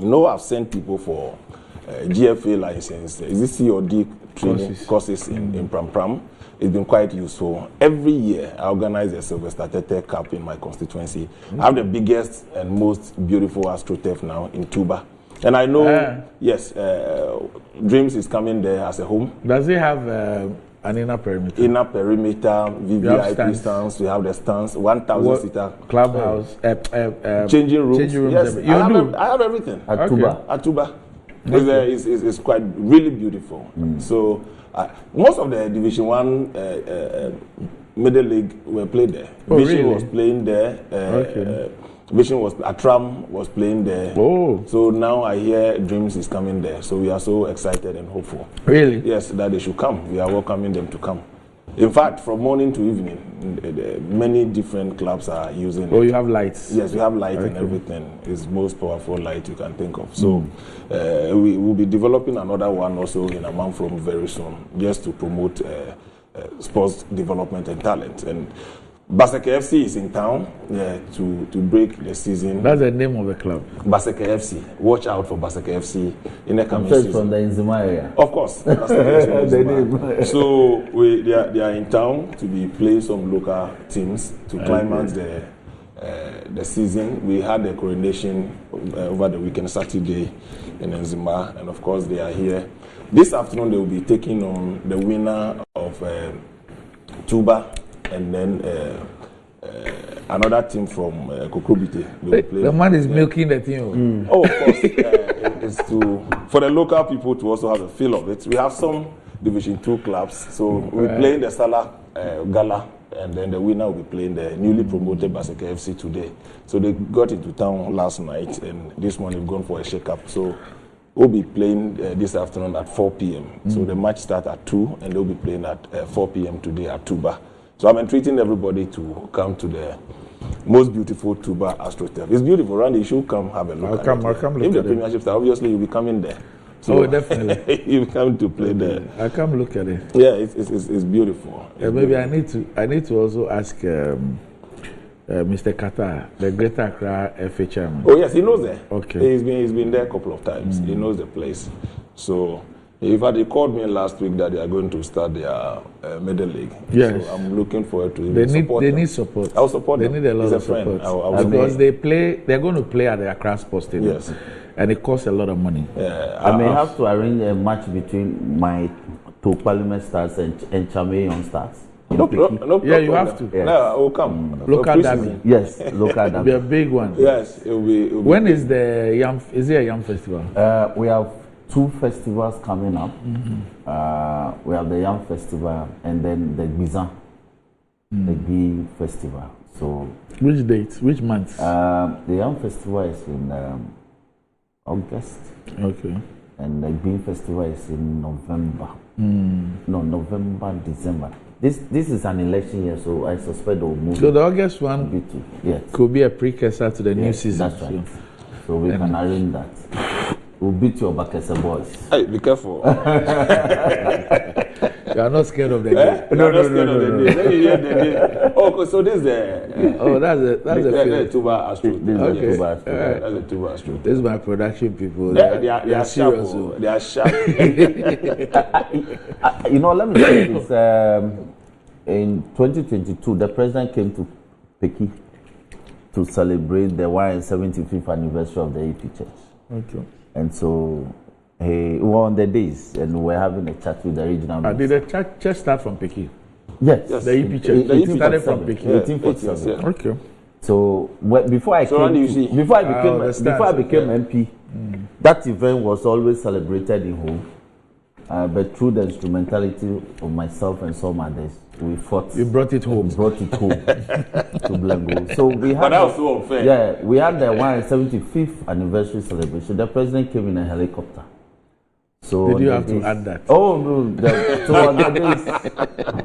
You know, I've sent people for GFA license, is this C or D training courses in Pram Pram. It's been quite useful. Every year, I organize a Sylvester Tete Cup in my constituency. I have the biggest and most beautiful AstroTurf now in Tuba. And I know, yes, Dreams is coming there as a home. Does it have an inner perimeter? Inner perimeter, VVIP stands. We have the stands, 1,000 seater. Clubhouse, changing rooms. Yes, I have everything. At Tuba. At Tuba. It's quite really beautiful. So most of the Division 1 Middle League were played there. Vision was playing there. Vision was Atram was playing there. So now I hear Dreams is coming there. So we are so excited and hopeful. Really? Yes, that they should come. We are welcoming them to come. In fact, from morning to evening, many different clubs are using it. Oh, you have lights? Yes, we have light and everything. It's the most powerful light you can think of. So we will be developing another one also in Amamfrom very soon, just to promote sports development and talent. And Baseke FC is in town to break the season. That's the name of the club. Baseke FC. Watch out for Baseke FC in the coming season. From the Nzima area. Of course. That's so they are in town to be playing some local teams to climax the season. We had the coronation over the weekend, Saturday in Nzima, and of course they are here. This afternoon they will be taking on the winner of Tuba. And then another team from Kokrobite. The man is milking the team. Oh, of course. It's for the local people to also have a feel of it. We have some Division 2 clubs. So we're playing the Salah Gala, and then the winner will be playing the newly promoted Baseke FC today. So they got into town last night, and this morning we've gone for a shake-up. So we'll be playing this afternoon at 4 p.m. So the match starts at 2, and they'll be playing at 4 p.m. today at Tuba. So I'm entreating everybody to come to the most beautiful tuba AstroTurf. It's beautiful, Randy. You should come have a look. I'll come look if the at Premiership start, obviously you'll be coming there. So definitely. You'll be coming to play there. I'll come look at it. Yeah, it's beautiful. Maybe I need to also ask Mr. Qatar, the Greater Accra FA chairman. Oh yes, he knows there. Okay. He's been there a couple of times. He knows the place. So in fact, they called me last week that they are going to start their middle league. Yes. So I'm looking forward to They need support. I'll support them. They need a lot of support. Because they're going to play at the Accra Sports Stadium. Yes. And it costs a lot of money. I may have to arrange a match between my two Parliament Stars and Chame Young Stars. No problem. Yeah, you have to. Yes. No, I will come. Local derby. Yes, local derby. It'll be a big one. Yes, it will be. When is the Yam? Is it a Yam festival? We have 2 festivals coming up. We have the Yam Festival and then the Gbizan, the Gbi Festival. So, which date? Which month? The Yam Festival is in August. Okay. And the Gbi Festival is in November. No, November, December. This is an election year, so I suspect they will move. So the August one could be a precursor to the new season. That's right. So we can arrange that. We'll beat your Bakasa boys. Hey, be careful. You are not scared of the day. No. Oh, so this is the. That's Tuba Astro. Okay. That's the Tuba Astro. This is my production people. They are serious. They are sharp. You know, let me say this. In 2022, the president came to Peki to celebrate the 175th anniversary of the AP Church. Okay. And so we were on the days and we were having a chat with the regional Did the church start from Peki? Yes. The EP Church. The EP started from Peki. 1847. Okay. So before I became MP, that event was always celebrated in home. But through the instrumentality of myself and some others, we fought. You brought it home. To Blango. So we had. But that was so unfair. Yeah, we had the 175th anniversary celebration. The president came in a helicopter. So did you have to add that? Oh no! So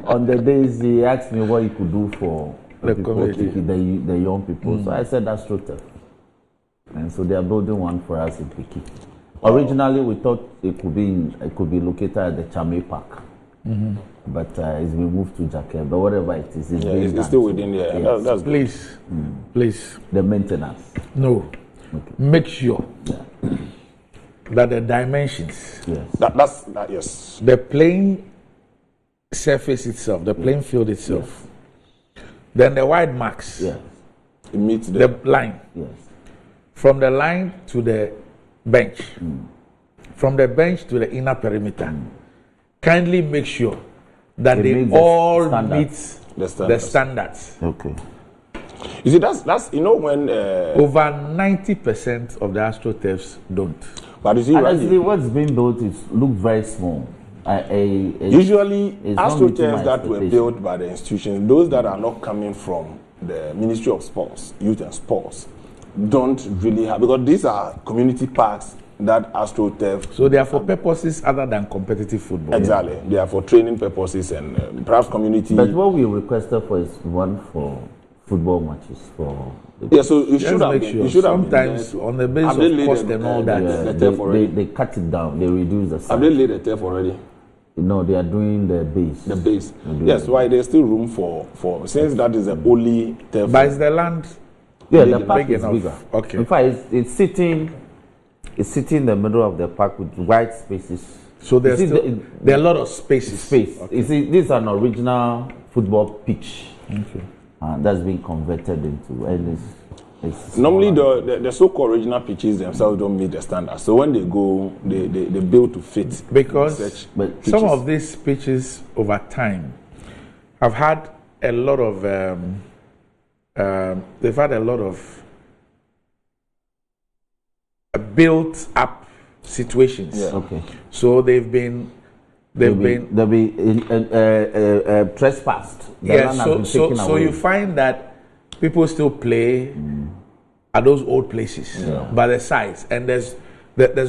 on the days he asked me what he could do for the young people. So I said that's AstroTurf. And so they are building one for us in Peki. Originally, we thought it could be located at the Chame Park, but it's been moved to Jake. But whatever it is, it's still within there. Yes. That's please. The maintenance. No, make sure that the dimensions. Yes. Yes. The playing surface itself, the playing field itself, then the wide marks. Yes. It meets the line. Yes. From the line to the bench, from the bench to the inner perimeter. Kindly make sure that they all meet the standards. Okay. You see, that's when over 90% of the AstroTurfs don't. But you see, honestly, what's being built looks very small. Usually, AstroTurfs that were built by the institutions, those that are not coming from the Ministry of Sports, Youth and Sports, don't really have, because these are community parks that AstroTurf. So they are for purposes other than competitive football. Exactly. Yeah. They are for training purposes and perhaps community. But what we requested for is one for football matches. So you should have. Make sure. Sometimes on the basis of cost and all that. They cut it down. They reduce the size. Have they laid the turf already? No, they are doing the base. The base. Yes. Why there's still room for since that is the only turf. But is the land? Yeah, the park is bigger. Okay. In fact, it's sitting in the middle of the park with wide spaces. So there are a lot of spaces. Okay. You see, this is an original football pitch. Okay. That's been converted into, and it's normally the so-called original pitches themselves don't meet the standards. So when they go, they build to fit. Because some of these pitches over time have had a lot of they've had a lot of built-up situations. Yeah. Okay. So they've been trespassed. So you find that people still play at those old places by the sides, and there's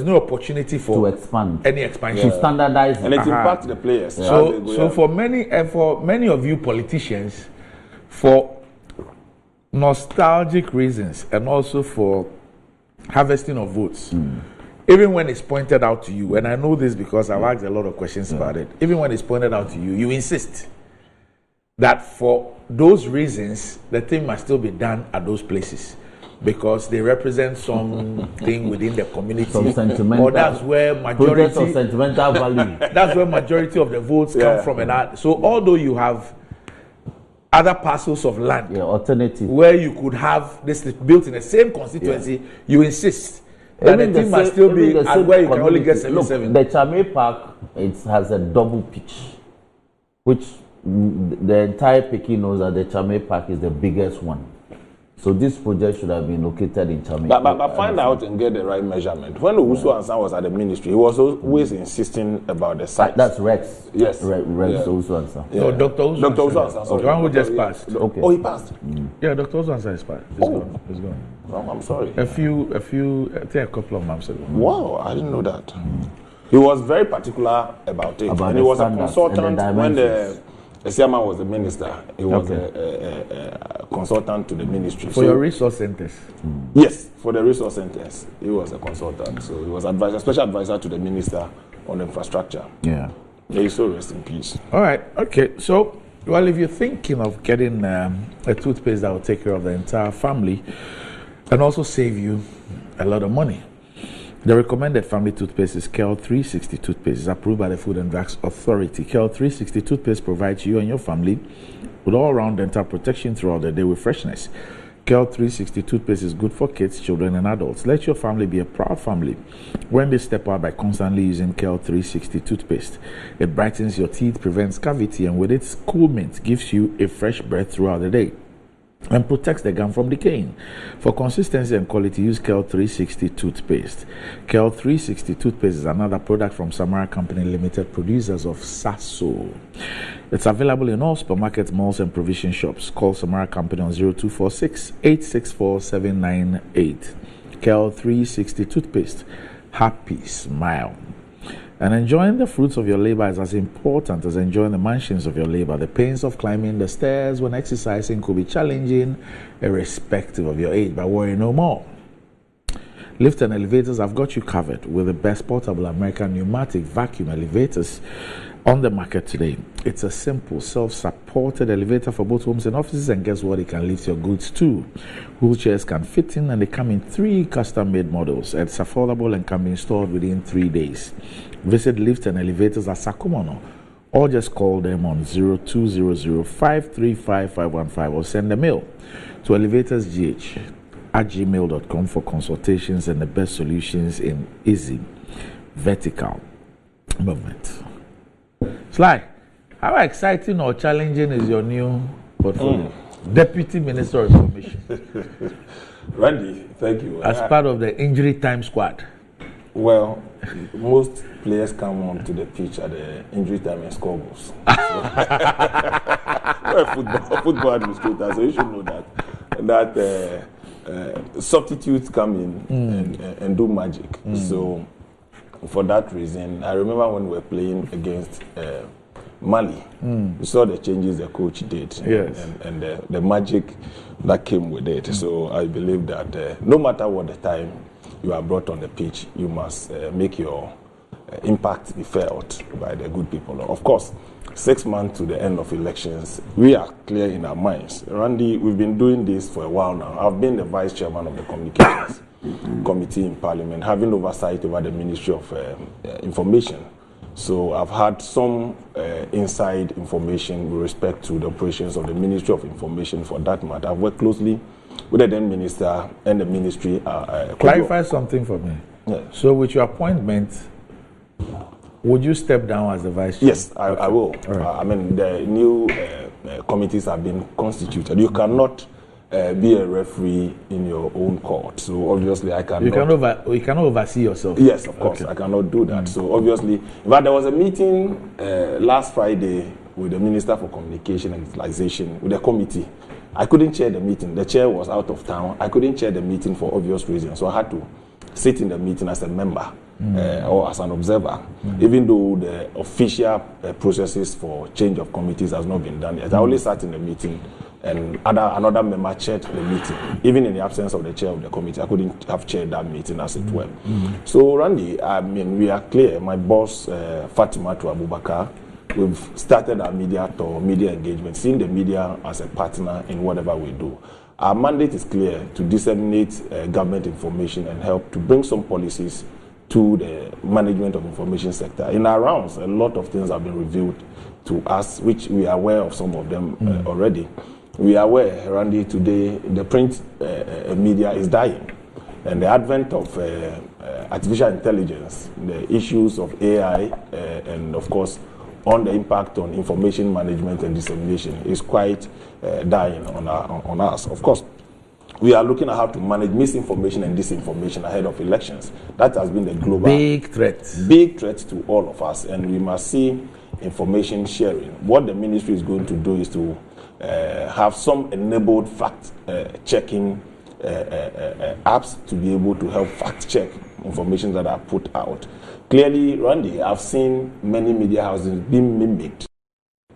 no opportunity for to expand any expansion. To standardize, and it impacts the players. So for many of you politicians, for nostalgic reasons and also for harvesting of votes. Even when it's pointed out to you, and I know this because I've asked a lot of questions about it, even when it's pointed out to you, you insist that for those reasons, the thing must still be done at those places because they represent something within the community. Some sentimental, or that's where majority of sentimental value. That's where majority of the votes come from. So although you have other parcels of land, alternative, where you could have this built in the same constituency, you insist that the thing must still be at where you can only get 77. The Chame Park, it has a double pitch, which the entire Peking knows that the Chame Park is the biggest one. So this project should have been located in Chame. But find out and get the right measurement. When Owusu Ansah was at the ministry, he was always insisting about the site. That's Rex. Yes. Rex Owusu Ansah. No, Dr. Owusu Ansah. The one who just passed. Okay. Oh, he passed? Yeah, Dr. Owusu Ansah is passed. He's gone. Oh, I'm sorry. I think a couple of months ago. Wow, I didn't know that. He was very particular about it. And he was a consultant when the Esiama was the minister. He was a consultant to the ministry. For your resource centers? Yes, for the resource centers. He was a consultant. So he was special advisor to the minister on infrastructure. Yeah. May he so rest in peace. All right. Okay. So, well, if you're thinking of getting a toothpaste that will take care of the entire family and also save you a lot of money, the recommended family toothpaste is KEL 360 toothpaste. It's approved by the Food and Drugs Authority. KEL 360 toothpaste provides you and your family with all-round dental protection throughout the day with freshness. KEL 360 toothpaste is good for kids, children, and adults. Let your family be a proud family when they step out by constantly using KEL 360 toothpaste. It brightens your teeth, prevents cavity, and with its cool mint, gives you a fresh breath throughout the day and protects the gum from decaying. For consistency and quality, use KEL 360 toothpaste. KEL 360 toothpaste is another product from Samara Company Limited, producers of Sasso. It's available in all supermarkets, malls, and provision shops. Call Samara Company on 0246 864 798. KEL 360 toothpaste. Happy smile. And enjoying the fruits of your labor is as important as enjoying the mansions of your labor. The pains of climbing the stairs when exercising could be challenging, irrespective of your age, but worry no more. Lift and elevators have got you covered with the best portable American pneumatic vacuum elevators on the market today. It's a simple, self-supported elevator for both homes and offices, and guess what? It can lift your goods too. Wheelchairs can fit in, and they come in 3 custom-made models. It's affordable and can be installed within 3 days. Visit Lift and Elevators at Sakumono, or just call them on 0200-535-515 or send a mail to elevatorsgh@gmail.com for consultations and the best solutions in easy vertical movement. Sly, how exciting or challenging is your new portfolio? Deputy Minister of Information. Randy, thank you. As part of the injury time squad. Well, most players come onto the pitch at the injury time and score goals. We're football administrators, so you should know that substitutes come in and do magic. So for that reason, I remember when we were playing against Mali, we saw the changes the coach did, and the magic that came with it. So I believe that no matter what the time you are brought on the pitch, you must make your impact be felt by the good people. Of course, 6 months to the end of elections, we are clear in our minds. Randy, we've been doing this for a while now. I've been the vice chairman of the communications committee in Parliament, having oversight over the Ministry of Information. So I've had some inside information with respect to the operations of the Ministry of Information for that matter. I've worked closely with the then minister and the ministry. Clarify something for me. Yeah. So with your appointment, would you step down as the vice chair? Yes, I will. Right. I mean, the new committees have been constituted. You cannot be a referee in your own court. So obviously I cannot. You cannot oversee yourself. Yes, of course. Okay. I cannot do that. So obviously, but there was a meeting last Friday with the Minister for Communication and Utilization with the committee. I couldn't chair the meeting. The chair was out of town. I couldn't chair the meeting for obvious reasons. So I had to sit in the meeting as a member. or as an observer, even though the official processes for change of committees has not been done yet. I only sat in the meeting and another member chaired the meeting. Even in the absence of the chair of the committee, I couldn't have chaired that meeting as it were. So Randy, I mean, we are clear. My boss, Fatima Abubakar, we've started our media tour, media engagement, seeing the media as a partner in whatever we do. Our mandate is clear: to disseminate government information and help to bring some policies to the management of information sector. In our rounds, a lot of things have been revealed to us, which we are aware of some of them already. We are aware, Randy, today the print media is dying. And the advent of artificial intelligence, the issues of AI, and of course, on the impact on information management and dissemination is quite dying on us. Of course, we are looking at how to manage misinformation and disinformation ahead of elections. That has been the global big threat to all of us, and we must see information sharing. What the ministry is going to do is to have some enabled fact-checking apps to be able to help fact-check information that are put out. Clearly, Randy, I've seen many media houses being mimicked.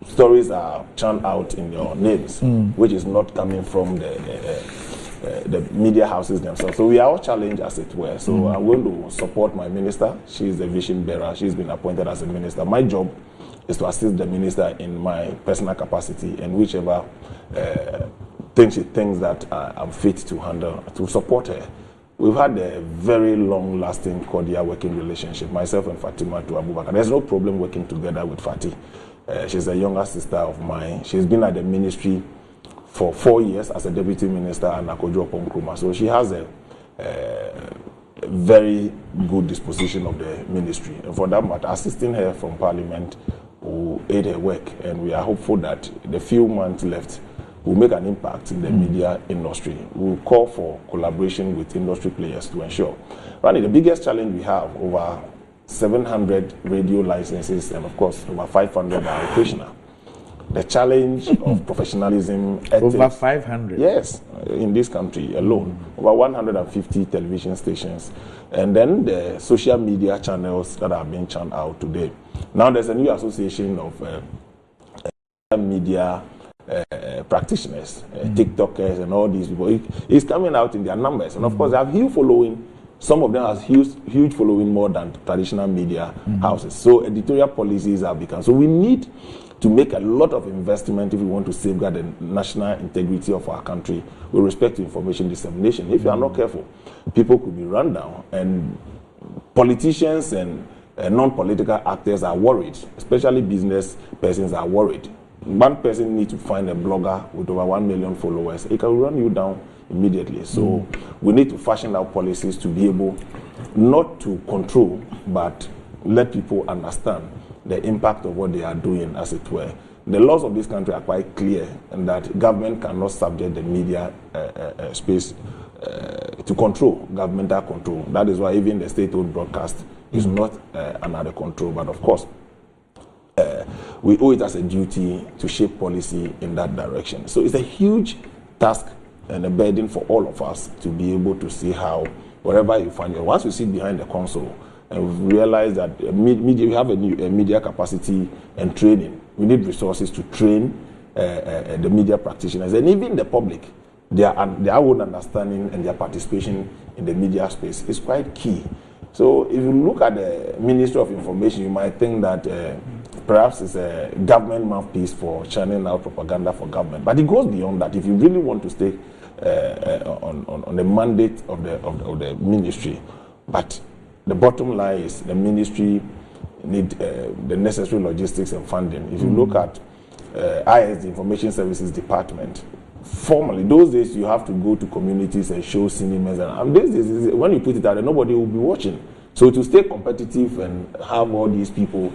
Stories are churned out in your names, which is not coming from the media houses themselves. So we are all challenged, as it were. So I'm going to support my minister. She's the vision bearer. She's been appointed as a minister. My job is to assist the minister in my personal capacity and whichever thing she thinks that I'm fit to handle, to support her. We've had a very long-lasting, cordial working relationship, myself and Fatima Abubakar. There's no problem working together with Fati. She's a younger sister of mine. She's been at the ministry for 4 years as a deputy minister and Akojo Nkrumah. So she has a very good disposition of the ministry. And for that matter, assisting her from Parliament will aid her work. And we are hopeful that the few months left will make an impact in the media industry. We'll call for collaboration with industry players to ensure. Randy, the biggest challenge we have, over 700 radio licenses and of course over 500 are operational. The challenge of professionalism, ethics, over 500? Yes, in this country alone. Over 150 television stations. And then the social media channels that are being churned out today. Now there's a new association of media practitioners, TikTokers and all these people. It's coming out in their numbers. And of course they have huge following. Some of them have huge following more than traditional media houses. So editorial policies have become. So we need to make a lot of investment if we want to safeguard the national integrity of our country with respect to information dissemination. If you are not careful, people could be run down, and politicians and non-political actors are worried, especially business persons are worried. One person needs to find a blogger with over 1 million followers. It can run you down immediately. So we need to fashion our policies to be able not to control, but let people understand the impact of what they are doing, as it were. The laws of this country are quite clear, and that government cannot subject the media space to control, governmental control. That is why even the state-owned broadcast is not under control. But of course, we owe it as a duty to shape policy in that direction. So it's a huge task and a burden for all of us to be able to see how, wherever you find yourself, once you sit behind the console, and we realize that media, we have a media capacity and training. We need resources to train the media practitioners and even the public. Their own understanding and their participation in the media space is quite key. So if you look at the Ministry of Information, you might think that perhaps it's a government mouthpiece for churning out propaganda for government. But it goes beyond that. If you really want to stay on the mandate of the ministry, but the bottom line is the ministry need the necessary logistics and funding. If you look at IS, the Information Services Department, formally, those days you have to go to communities and show cinemas, and these days, when you put it out there, nobody will be watching. So to stay competitive and have all these people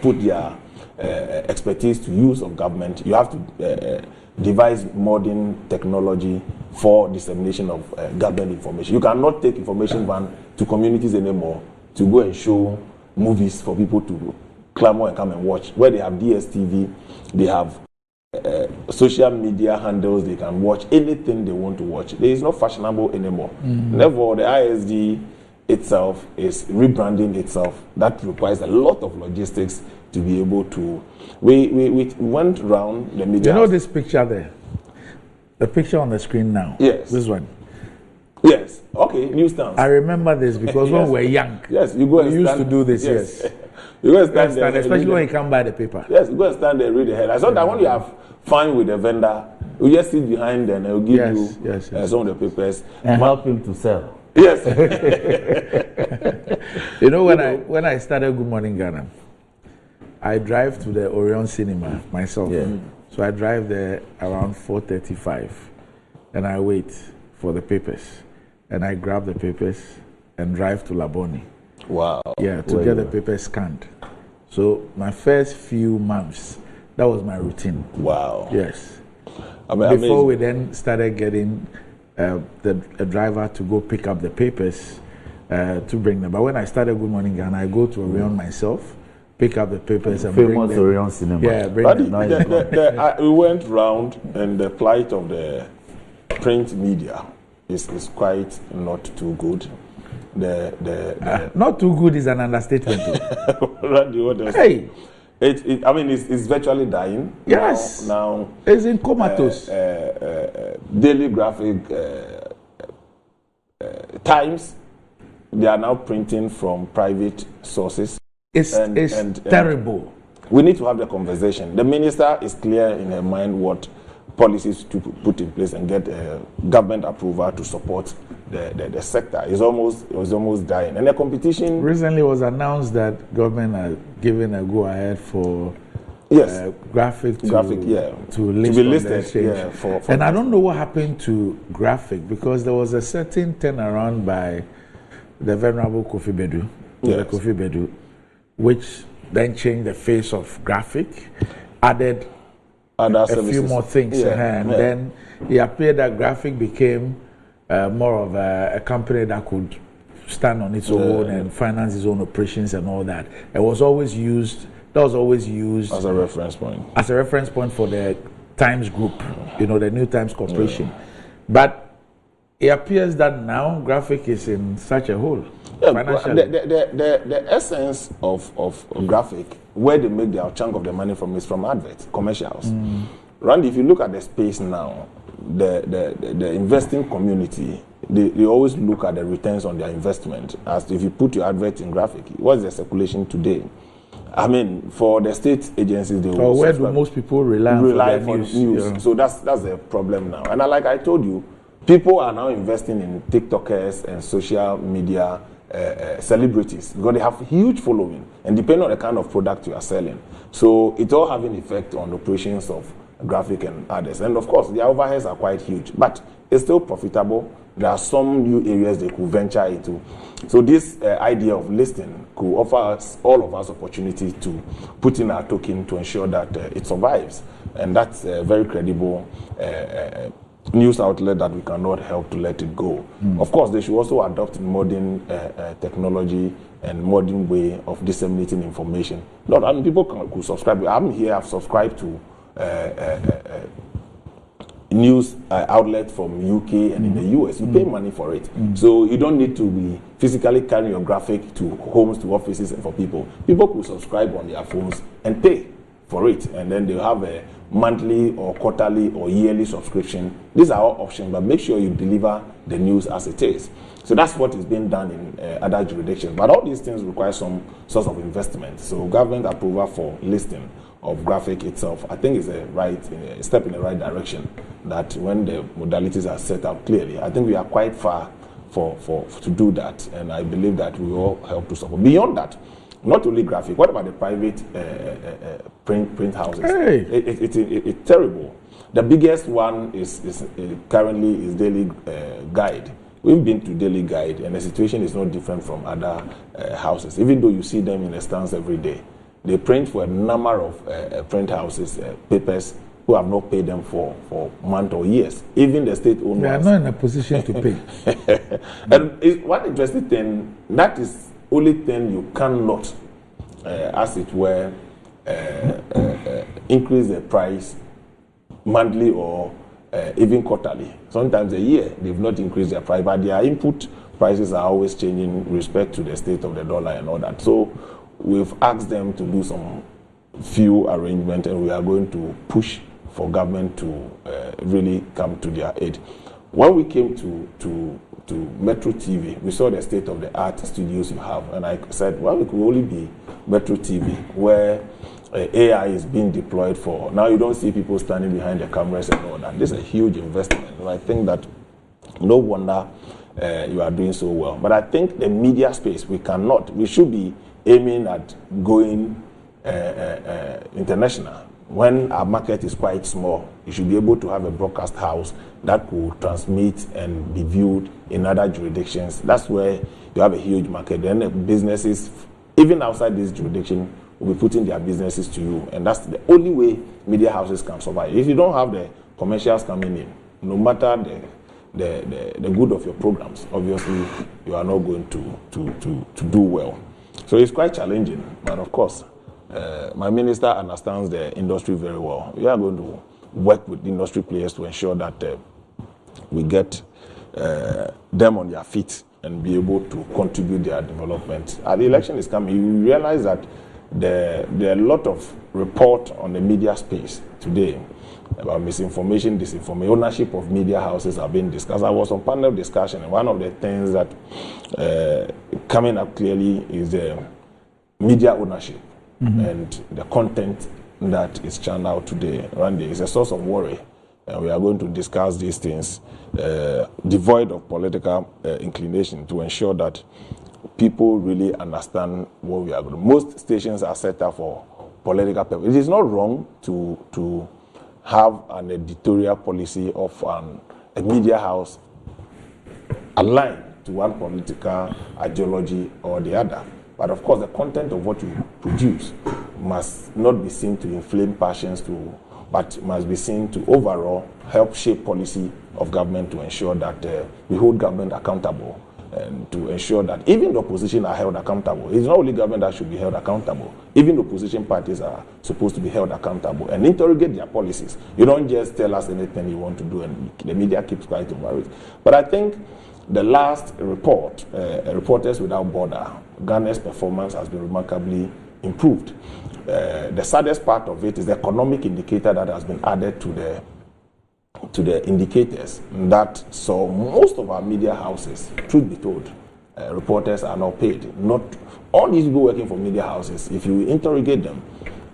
put their expertise to use of government, you have to devise modern technology for dissemination of government information. You cannot take information van to communities anymore to go and show movies for people to clamor and come and watch. Where they have DSTV, they have social media handles, they can watch anything they want to watch. It is not fashionable anymore. Therefore, the ISD itself is rebranding itself. That requires a lot of logistics to be able to. We went around the media. You know this picture there? The picture on the screen now? Yes. This one? Yes. Okay, newsstands. I remember this because when we were young, yes, you go and we used to do this, yes. You go and stand there. Especially when you come by the paper. Yes, you go and stand there and read the head. I saw that when you have fine with the vendor, you just sit behind and he'll give you some of the papers. And help him to sell. Yes. You know, when I started Good Morning Ghana, I drive to the Orion Cinema myself. Yeah. So I drive there around 4:35 and I wait for the papers. And I grab the papers and drive to Labone. Wow. Yeah, to get the papers scanned. So my first few months, that was my routine. Wow. Yes. Before we then started getting a driver to go pick up the papers to bring them. But when I started Good Morning Ghana, I go to Orion myself, pick up the papers and bring them. Famous Orion Cinema. Yeah, bring them. We went round and the plight of the print media is quite not too good. Not too good is an understatement. Randy, what else? Hey! It's virtually dying. Yes. Now it's in comatose. Daily Graphic, Times, they are now printing from private sources. It's terrible. We need to have the conversation. The minister is clear in her mind what policies to put in place and get government approval to support the sector. It was almost dying. And the competition recently was announced that government are giving a go ahead for graphic to list be on listed. the exchange. And I don't know what happened to graphic because there was a certain turnaround by the venerable Kofi Bedu, which then changed the face of graphic, added a few more things, and then it appeared that graphic became more of a company that could stand on its own and finance its own operations and all that. That was always used as a reference point for the Times Group, the New Times Corporation. But it appears that now graphic is in such a hole. Financially. The essence of graphic, where they make their chunk of the money from, is from adverts, commercials. Randy, if you look at the space now, the investing community, they always look at the returns on their investment. As if you put your advert in graphic, what's the circulation today? For the state agencies, they will where do most people rely for news? Yeah. So that's the problem now. And like I told you, people are now investing in TikTokers and social media celebrities because they have huge following and depending on the kind of product you are selling. So it's all having effect on operations of graphic and others. And of course, the overheads are quite huge, but it's still profitable. There are some new areas they could venture into. So this idea of listing could offer all of us opportunity to put in our token to ensure that it survives. And that's a very credible news outlet that we cannot help to let it go. Of course, they should also adopt modern technology and modern way of disseminating information. People could subscribe. I've subscribed to news outlet from UK and in the US. You pay money for it. So you don't need to be physically carrying your graphic to homes, to offices, and for people. People could subscribe on their phones and pay for it, and then they'll have a monthly or quarterly or yearly subscription. These are all options, but make sure you deliver the news as it is. So that's what is being done in other jurisdictions. But all these things require some sort of investment. So government approval for listing of graphic itself, I think is a step in the right direction. That when the modalities are set out clearly, I think we are quite far to do that, and I believe that we all help to support. Beyond that, not only graphic, what about the private print houses? Hey. It's terrible. The biggest one is currently Daily Guide. We've been to Daily Guide, and the situation is not different from other houses, even though you see them in the stands every day. They print for a number of print houses, papers, who have not paid them for months or years. Even the state-owned They are not in a position to pay. And one interesting thing, that is only thing you cannot, as it were, increase the price monthly or even quarterly. Sometimes a year, they've not increased their price, but their input prices are always changing with respect to the state of the dollar and all that. So we've asked them to do some few arrangements, and we are going to push for government to really come to their aid. When we came to Metro TV, we saw the state-of-the-art studios you have, and I said, well, it could only be Metro TV, where AI is being deployed for. Now you don't see people standing behind the cameras and all that. This is a huge investment, and I think that no wonder you are doing so well. But I think the media space, we should be aiming at going international. When our market is quite small, you should be able to have a broadcast house that could transmit and be viewed in other jurisdictions. That's where you have a huge market. Then the businesses, even outside this jurisdiction, will be putting their businesses to you. And that's the only way media houses can survive. If you don't have the commercials coming in, no matter the good of your programs, obviously you are not going to do well. So it's quite challenging, but of course, my minister understands the industry very well. We are going to work with industry players to ensure that we get them on their feet and be able to contribute their development. The election is coming. You realize that there are a lot of report on the media space today about misinformation, disinformation, ownership of media houses are being discussed. I was on panel discussion, and one of the things that coming up clearly is the media ownership and the content that is churned out today. Randy, it's a source of worry, and we are going to discuss these things devoid of political inclination to ensure that people really understand what we are going to do. Most stations are set up for political purposes. It is not wrong to have an editorial policy of a media house aligned to one political ideology or the other. But of course, the content of what you produce must not be seen to inflame passions, but must be seen to overall help shape policy of government to ensure that we hold government accountable, and to ensure that even the opposition are held accountable. It's not only government that should be held accountable. Even the opposition parties are supposed to be held accountable and interrogate their policies. You don't just tell us anything you want to do and the media keeps quiet over it. But I think the last report, Reporters Without Border, Ghana's performance has been remarkably improved. The saddest part of it is the economic indicator that has been added to the indicators that saw most of our media houses, truth be told, reporters are not paid. Not all these people working for media houses, if you interrogate them,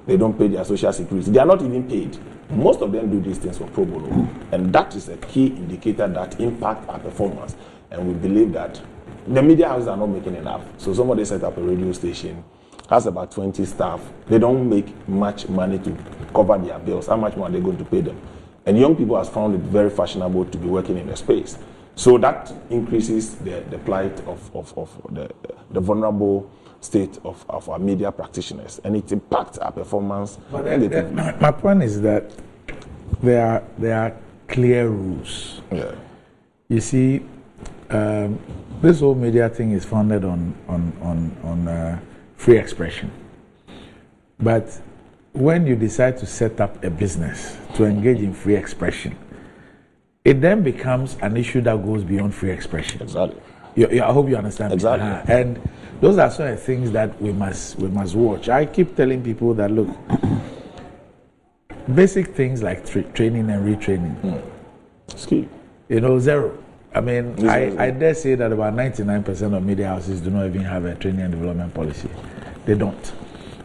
they don't pay their social security. They are not even paid. Most of them do these things for pro bono. And that is a key indicator that impacts our performance. And we believe that the media houses are not making enough. So somebody set up a radio station, has about 20 staff. They don't make much money to cover their bills. How much more are they going to pay them? And young people have found it very fashionable to be working in the space. So that increases the plight of the vulnerable state of our media practitioners. And it impacts our performance. But my point is that there are clear rules. Yeah. You see, this whole media thing is founded on free expression. But when you decide to set up a business to engage in free expression, it then becomes an issue that goes beyond free expression. Exactly. I hope you understand. Exactly. And those are sort of things that we must watch. I keep telling people that, look, basic things like training and retraining. It's key. Zero. I mean, I dare say that about 99% of media houses do not even have a training and development policy. They don't.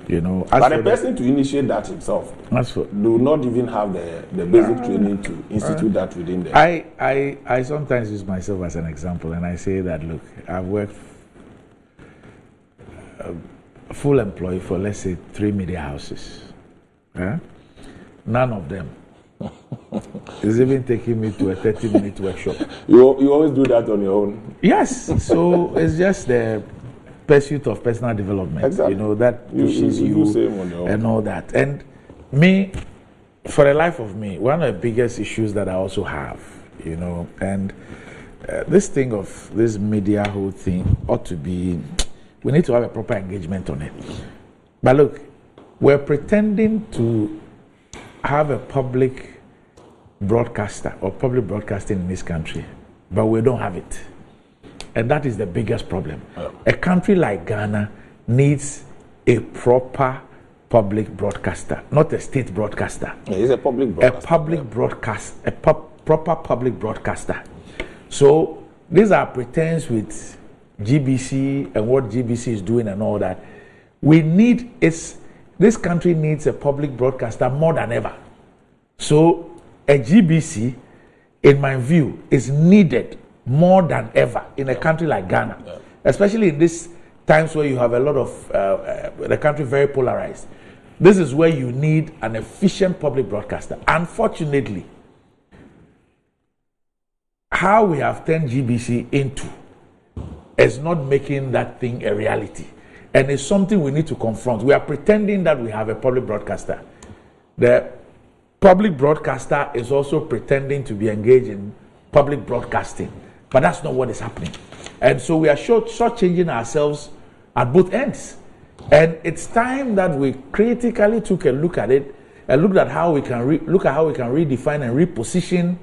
But the person to initiate that himself do not even have the basic training to institute that within them. I sometimes use myself as an example, and I say that, look, I've worked full employee for, let's say, 3 media houses. None of them is even taking me to a 30-minute workshop. You always do that on your own? Yes. So it's just the pursuit of personal development. Exactly. That pushes you and all that. And me, for the life of me, one of the biggest issues that I also have, and this thing of this media whole thing ought to be, we need to have a proper engagement on it. But look, we're pretending to have a public broadcaster or public broadcasting in this country, but we don't have it. And that is the biggest problem. A country like Ghana needs a proper public broadcaster, not a state broadcaster. It's a public broadcaster. A public broadcast, proper public broadcaster. So these are pretense with GBC and what GBC is doing and all that. This country needs a public broadcaster more than ever. So a GBC, in my view, is needed more than ever in a country like Ghana, especially in these times where you have a lot of the country very polarized. This is where you need an efficient public broadcaster. Unfortunately, how we have turned GBC into is not making that thing a reality. And it's something we need to confront. We are pretending that we have a public broadcaster. The public broadcaster is also pretending to be engaged in public broadcasting. But that's not what is happening. And so we are shortchanging ourselves at both ends. And it's time that we critically took a look at it and looked at how we can redefine and reposition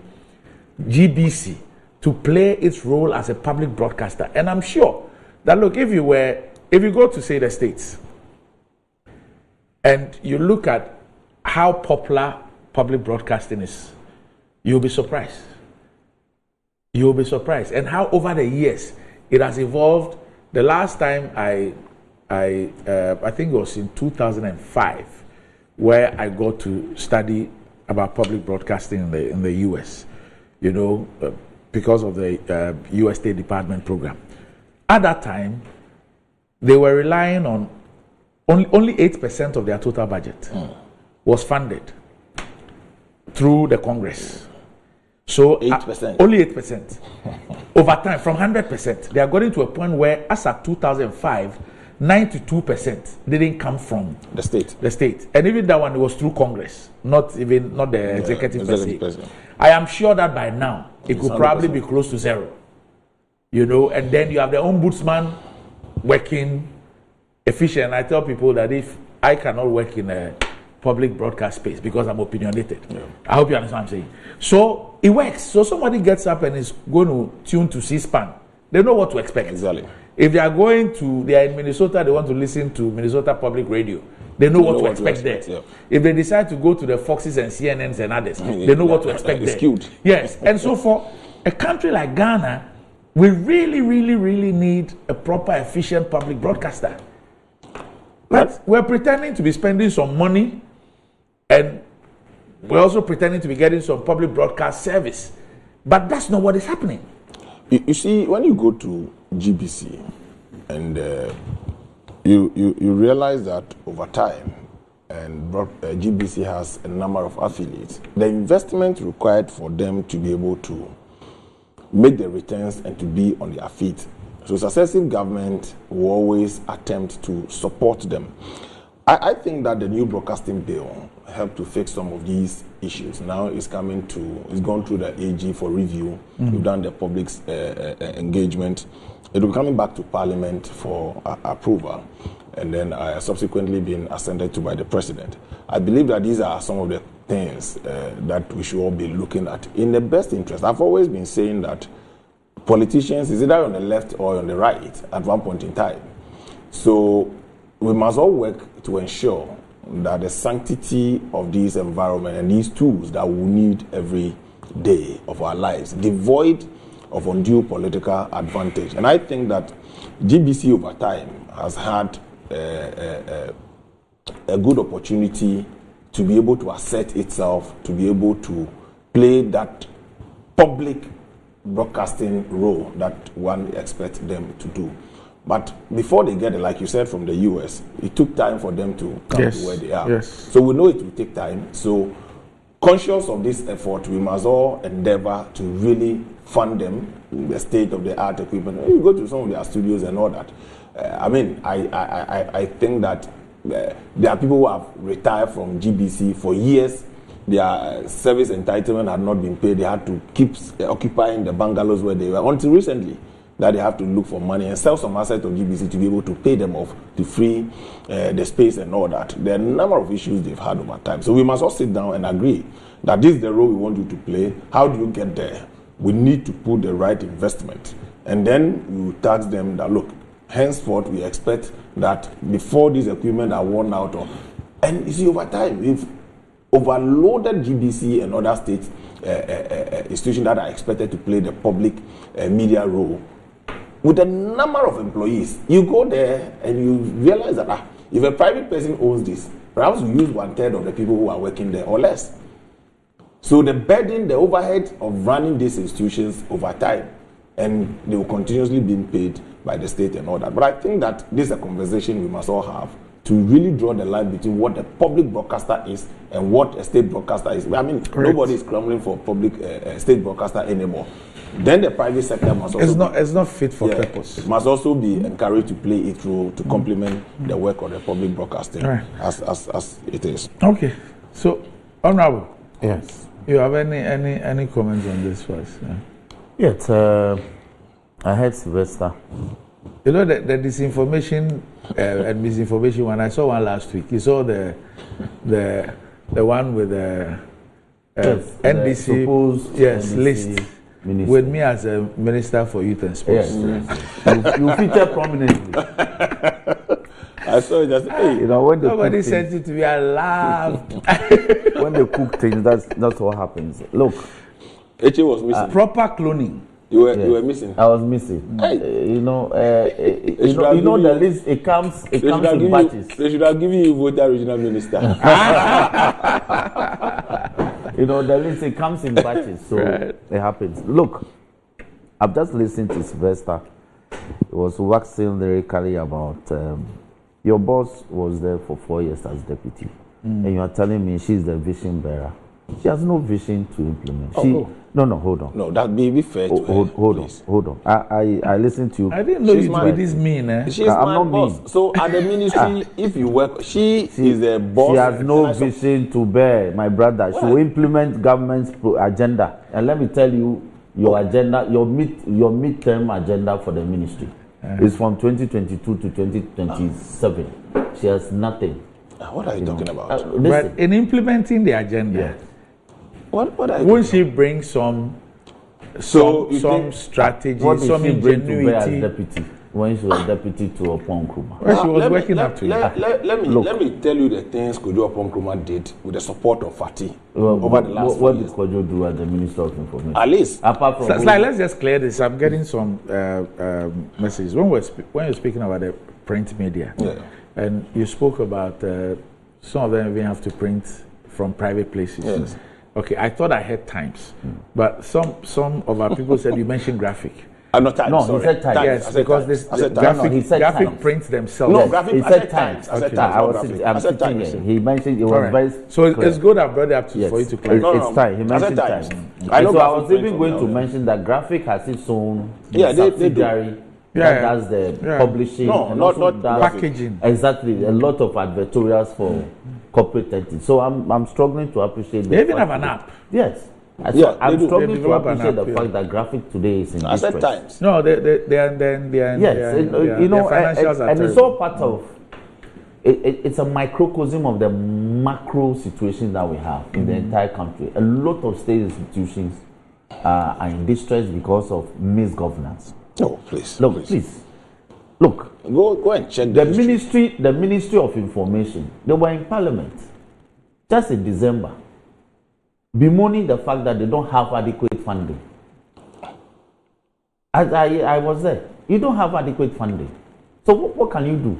GBC to play its role as a public broadcaster. And I'm sure that, look, if you go to, say, the States and you look at how popular public broadcasting is, you'll be surprised. You'll be surprised. And how over the years it has evolved. The last time I think it was in 2005 where I got to study about public broadcasting in the US, because of the US State Department program. At that time, they were relying on only 8% of their total budget was funded through the Congress. So 8%. Only 8%. Over time, from 100%, they are getting to a point where, as at 2005, 92% didn't come from the state. And even that one was through Congress, not the executive per se. I am sure that by now it could 100%. Probably be close to zero. And then you have the ombudsman working efficient. I tell people that if I cannot work in a public broadcast space because I'm opinionated, I hope you understand what I'm saying. So it works. So somebody gets up and is going to tune to C-SPAN. They know what to expect. Exactly. If they are in Minnesota, they want to listen to Minnesota Public Radio. They know what to expect there. Yeah. If they decide to go to the Foxes and CNNs and others, they know what to expect there. Skewed. Yes. And so for a country like Ghana, we really, really, really need a proper, efficient public broadcaster. But we're pretending to be spending some money, and we're also pretending to be getting some public broadcast service. But that's not what is happening. You see, when you go to GBC and you realize that over time, and GBC has a number of affiliates, the investment required for them to be able to make the returns and to be on their feet. So successive government will always attempt to support them. I think that the new broadcasting bill helped to fix some of these issues. Now it's gone through the AG for review. We've done the public's engagement. It will be coming back to Parliament for approval, and then subsequently being ascended to by the President. I believe that these are some of the things that we should all be looking at in the best interest. I've always been saying that politicians is either on the left or on the right at one point in time. So we must all work to ensure that the sanctity of this environment and these tools that we need every day of our lives, devoid of undue political advantage. And I think that GBC over time has had a good opportunity to be able to assert itself, to be able to play that public broadcasting role that one expects them to do. But before they get it, like you said, from the US, it took time for them to come to where they are. Yes. So we know it will take time. So conscious of this effort, we must all endeavor to really fund them in the state-of-the-art equipment. You go to some of their studios and all that. I think that there are people who have retired from GBC for years. Their service entitlement had not been paid. They had to keep occupying the bungalows where they were until recently. that they have to look for money and sell some assets of GBC to be able to pay them off, to free the space and all that. There are a number of issues they've had over time. So we must all sit down and agree that this is the role we want you to play. How do you get there? We need to put the right investment. And then we will tax them that, look, henceforth we expect that before these equipment are worn out, and you see, over time, we've overloaded GBC and other state institutions that are expected to play the public media role with a number of employees. You go there and you realize that if a private person owns this, perhaps we use 1/3 of the people who are working there or less. So the burden, the overhead of running these institutions over time, and they will continuously be paid by the state and all that. But I think that this is a conversation we must all have to really draw the line between what a public broadcaster is and what a state broadcaster is. I mean, nobody is scrambling for public state broadcaster anymore. Then the private sector must also it's not fit for purpose. Must also be encouraged to play its role to complement the work of the public broadcasting as it is. Okay, so Honorable, yes, you have any comments on this first? Yes, I heard Sylvester. You know the disinformation and misinformation one. I saw one last week. You saw the one with the NDC, NDC list. Minister. With me as a Minister for Youth and Sports. Yes. you feature prominently. I saw it just, hey, you know, when nobody sent it to me, I laughed. When they cook things, that's what happens. Look, Eche was missing. Proper cloning. You were missing. I was missing. Hey. You know the list. It comes in batches. They should have given you voter regional minister. You know, the list, it comes in batches, so it happens. Look, I've just listened to Sylvester. It was waxing lyrically about your boss was there for 4 years as deputy, and you are telling me she's the vision bearer. She has no vision to implement. No, hold on. No, that be fair to her. Hold on. I listened to you. I didn't know you to be this mean. She's my boss. Mean. So at the ministry, if you work, she is a boss. She has no vision to bear, my brother. She will implement government's agenda. And let me tell you, your agenda, your midterm agenda for the ministry is from 2022 to 2027. She has nothing. What are you talking about? But in implementing the agenda, what are you won't she bring some strategy, some ingenuity? Deputy, when she was deputy to Opon Nkrumah. Well, she was working up to it. Let me tell you the things Kojo Opon Nkrumah did with the support of Fati over the last 4 years. What did Kojo do as the Minister of Information? At least. Apart from let's just clear this. I'm getting some messages. When you're speaking about the print media, and you spoke about some of them even have to print from private places. Yes. Okay, I thought I had Times, but some of our people said you mentioned graphic. Not Times. No, sorry. he said Times. Yes, because this graphic prints themselves. No, graphic. He said Times. I said Times. He mentioned it was very. So it's good I brought it up for you to clarify. It's time. He mentioned Times. So I was even going to mention that graphic has its own subsidiary. That does the publishing and not packaging. Exactly, a lot of advertorials for corporate entities. So I'm struggling to appreciate. They even have an app. Yes. I'm struggling to appreciate the fact that graphic today is in distress. Times. No, they are financials and it's all part of. It's a microcosm of the macro situation that we have in the entire country. A lot of state institutions are in distress because of misgovernance. No, please. Look, please. Look. Go and check the Ministry of Information. They were in Parliament just in December, bemoaning the fact that they don't have adequate funding. I was there. You don't have adequate funding. So what can you do?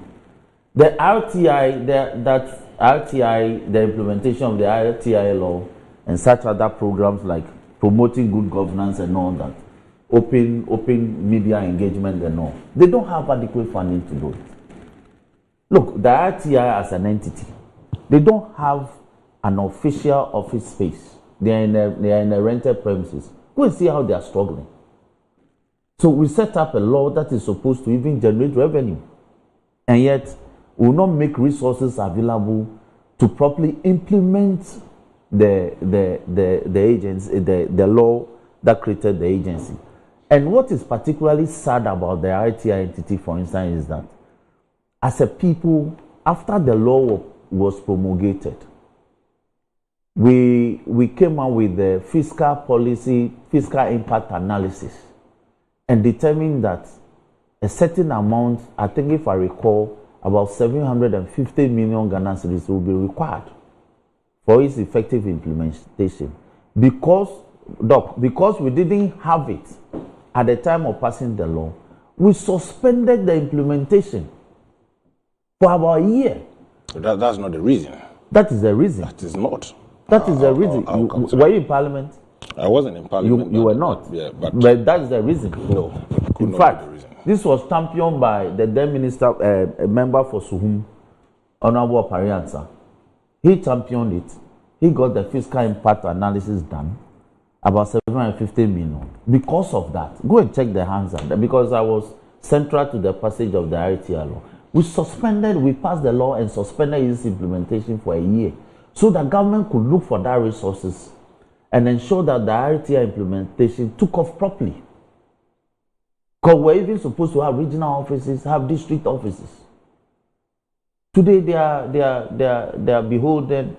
The RTI, the implementation of the RTI law and such other programs like promoting good governance and all that. Open media engagement and all. They don't have adequate funding to do it. Look, the RTI as an entity, they don't have an official office space. They are in a rented premises. Go and see how they are struggling. So we set up a law that is supposed to even generate revenue, and yet we will not make resources available to properly implement the agency, the law that created the agency. And what is particularly sad about the ITI entity, for instance, is that as a people, after the law was promulgated, we came out with the fiscal policy, fiscal impact analysis, and determined that a certain amount, I think if I recall, about 750 million Ghana cedis will be required for its effective implementation. Because we didn't have it at the time of passing the law, we suspended the implementation for about a year. That's not the reason. That is the reason. That is not. That is the reason. Were you in Parliament? I wasn't in Parliament. You were not. Yeah, but that is the reason. No. In fact, this was championed by the then minister, a member for Suhum, Honorable Pariansa. He championed it. He got the fiscal impact analysis done, about 750 million. Because of that, go and check the Hansard, because I was central to the passage of the ITI law. We passed the law and suspended its implementation for a year, so the government could look for that resources and ensure that the ITI implementation took off properly. Because we're even supposed to have regional offices, have district offices. Today they are beholden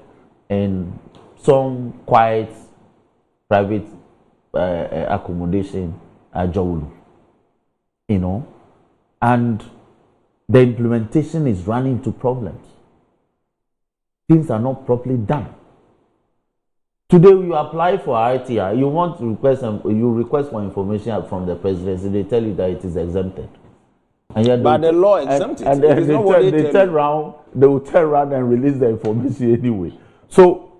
in some quiet private accommodation at Jawulu, and the implementation is running into problems. Things are not properly done. Today, you apply for ITI, you want to request for information from the presidency, they tell you that it is exempted. And yet but the law exempts it. And they will turn around and release the information anyway. So,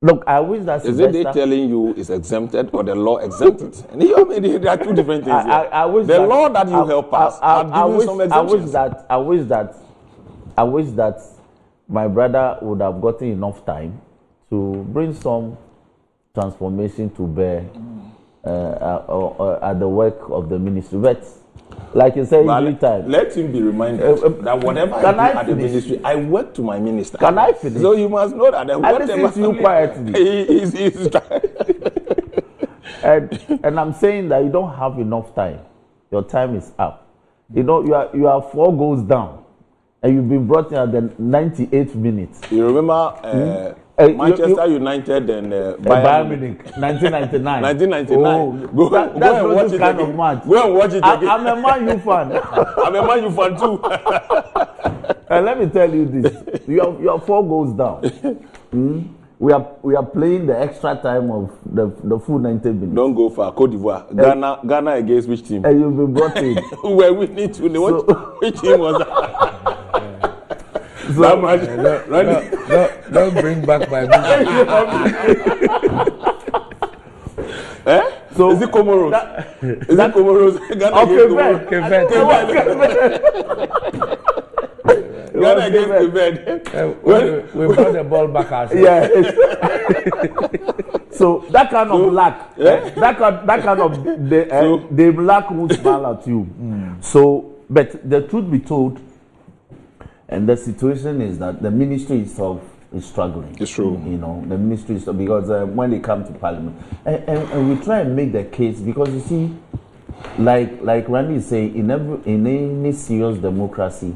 look, I wish that is it they telling you it's exempted or the law exempts it? And there are two different things. I wish the law that you help us have given some exemptions. I wish that my brother would have gotten enough time to bring some transformation to bear at the work of the ministry. But like you said, every time, let him be reminded that whatever I do at the ministry, I work to my minister. Can I finish? So you must know that. I listen to you quietly. And I'm saying that you don't have enough time. Your time is up. You are 4 goals down, and you've been brought in at the 98th minute. You remember? Manchester United and Bayern Munich, 1999. 1999. Go and watch it kind again. Of match. Go and watch it again. I'm a Man U fan. I'm a Man U fan too. And let me tell you this: you are 4 goals down. We are playing the extra time of the full 90 minutes. Don't go far. Côte d'Ivoire. Ghana against which team? And you've been brought in. Well, we need to know which team was that. So, don't bring back my So is it Comoros? Is it Comoros? Ghana against Quebec. We brought the ball back ourselves. Yeah. So that kind of luck, that kind of the luck won't smile at you. So, but the truth be told, and the situation is that the ministry itself is struggling. It's true. The ministry is because when they come to Parliament, and we try and make the case, because you see, like Randy is saying, in any serious democracy,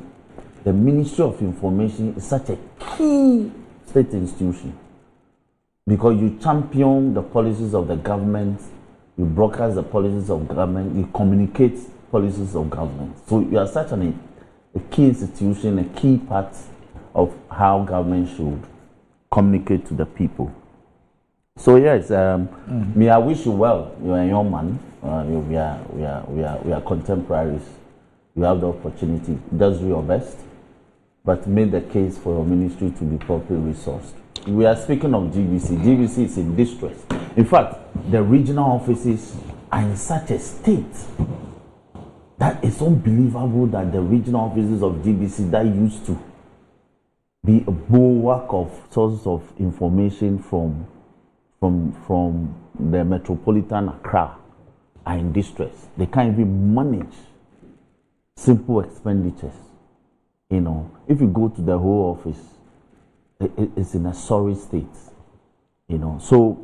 the Ministry of Information is such a key state institution, because you champion the policies of the government, you broadcast the policies of government, you communicate policies of government. So you are such a key institution, a key part of how government should communicate to the people. So yes, me, I wish you well. You are a young man. We are contemporaries. You have the opportunity. Just do your best, but make the case for your ministry to be properly resourced. We are speaking of GBC. GBC is in distress. In fact, the regional offices are in such a state that it's unbelievable that the regional offices of GBC that used to be a bulwark of sources of information from the metropolitan Accra are in distress. They can't even manage simple expenditures. If you go to the whole office, it's in a sorry state. So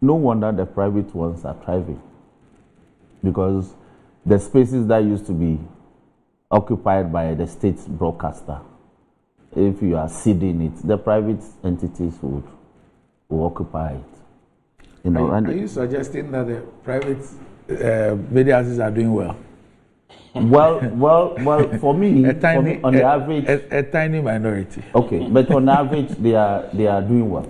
no wonder the private ones are thriving. because the spaces that used to be occupied by the state broadcaster, if you are ceding it, the private entities will occupy it. You know, are you suggesting that the private media houses are doing well? Well, for me, on the average, a tiny minority. Okay, but on average, they are doing well.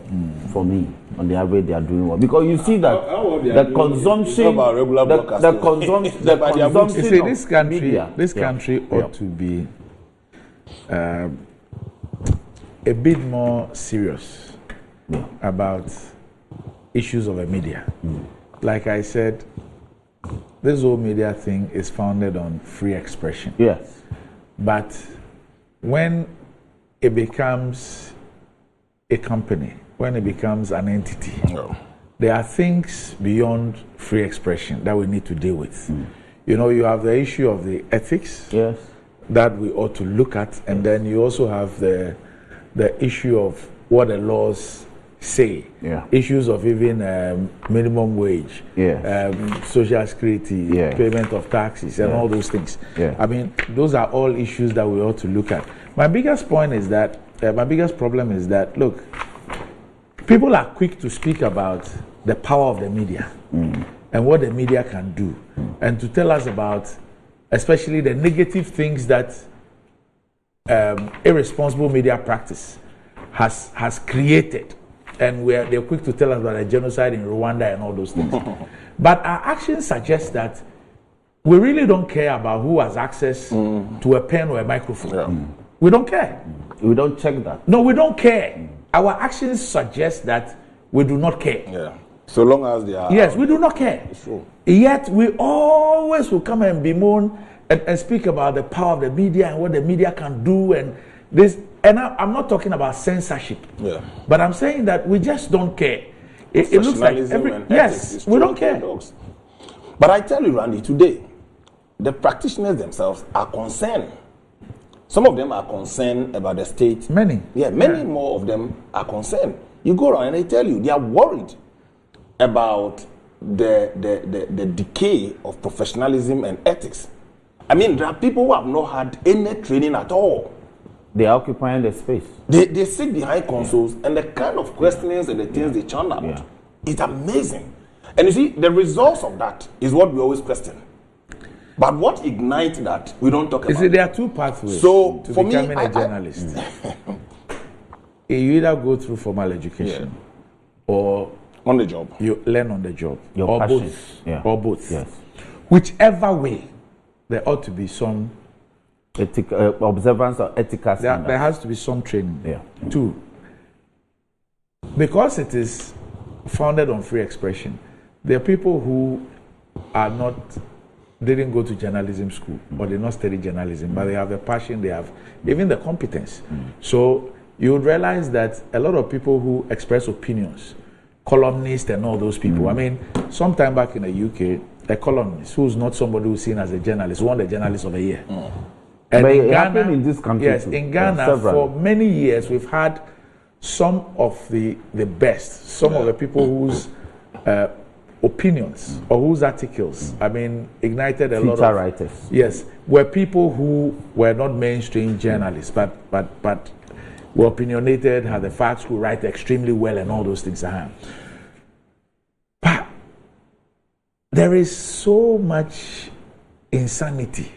For me, on the average, they are doing well because you see that the consumption, the consumption. You see, this country ought to be a bit more serious about issues of the media. Like I said, this whole media thing is founded on free expression. Yes. But when it becomes a company, when it becomes an entity, there are things beyond free expression that we need to deal with. You know, you have the issue of the ethics that we ought to look at, and then you also have the issue of what the laws say, issues of even minimum wage, social security, payment of taxes, and all those things. I mean, those are all issues that we ought to look at. My biggest point is that, my biggest problem is that, look, people are quick to speak about the power of the media and what the media can do, and to tell us about, especially the negative things that irresponsible media practice has created. And they're quick to tell us about the genocide in Rwanda and all those things. But our actions suggest that we really don't care about who has access to a pen or a microphone. We don't care. We don't check that. No, we don't care. Our actions suggest that we do not care. So long as they are... Yes, we do not care. Yet we always will come and bemoan and speak about the power of the media and what the media can do and this... And I'm not talking about censorship, but I'm saying that we just don't care. It looks like we don't care. But I tell you, Randy, today, the practitioners themselves are concerned. Some of them are concerned about the state. Many. Many more of them are concerned. You go around and they tell you they are worried about the decay of professionalism and ethics. I mean, there are people who have not had any training at all. They are occupying the space. They sit behind consoles, and the kind of questionings and the things they churn out, it's amazing. And you see, the results of that is what we always question. But what ignites that, we don't talk about. You see, there are two pathways to becoming a journalist. You either go through formal education or on the job. You learn on the job. Your passion. Or both. Yes. Whichever way, there ought to be some observance of ethical standards. There has to be some training. Two, because it is founded on free expression, there are people who didn't go to journalism school or they not study journalism, but they have the passion, they have even the competence. So you would realize that a lot of people who express opinions, columnists and all those people, I mean, sometime back in the UK, a columnist who's not somebody who's seen as a journalist won the Journalist of the Year. And but in Ghana, Ghana, in this country yes, too. in Ghana, for many years, we've had some of the best, some of the people whose opinions or whose articles, I mean, ignited a lot of writers. Yes, were people who were not mainstream journalists, but were opinionated, had the facts, could write extremely well, and all those things. But there is so much insanity.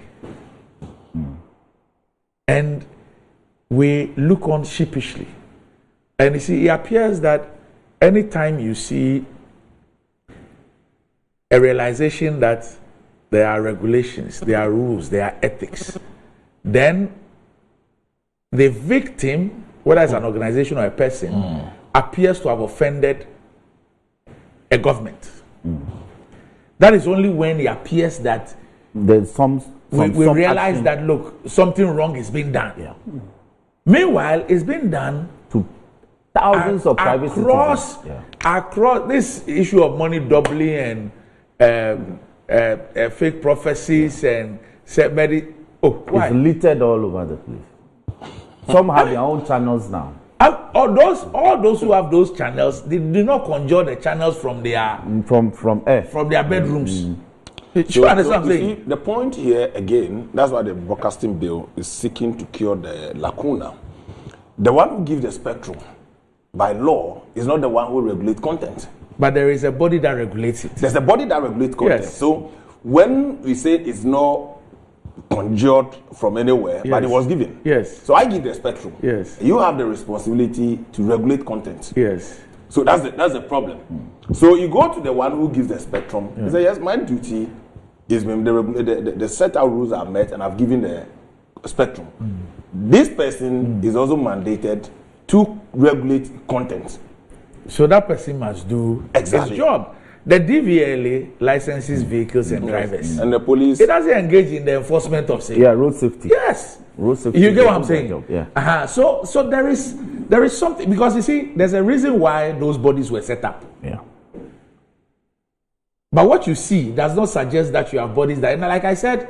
And we look on sheepishly. And you see, it appears that anytime you see a realization that there are regulations, there are rules, there are ethics, then the victim, whether it's an organization or a person, appears to have offended a government. That is only when it appears that there's we realize action. that, look, something wrong is being done. Meanwhile, it's been done to thousands of private citizens. Across this issue of money doubling and fake prophecies and it's littered all over the place. Some have their own channels now. All those who have those channels, they do not conjure the channels from their from air, from their bedrooms. The point here again, that's why the broadcasting bill is seeking to cure the lacuna. The one who gives the spectrum by law is not the one who regulates content. But there is a body that regulates it. There's a body that regulates content. Yes. So when we say it's not conjured from anywhere, but it was given. Yes. So I give the spectrum. Yes. You have the responsibility to regulate content. Yes. So that's the problem. So you go to the one who gives the spectrum. You say, yes, my duty is when the set out rules are met and I've given the spectrum. This person is also mandated to regulate content. So that person must do his job. The DVLA licenses vehicles and drivers. And the police. It doesn't engage in the enforcement of safety. Yeah, road safety. Yes. Road safety. You get what I'm saying? Yeah. So there is something, because you see, there's a reason why those bodies were set up. Yeah. But what you see does not suggest that you have bodies that, like I said,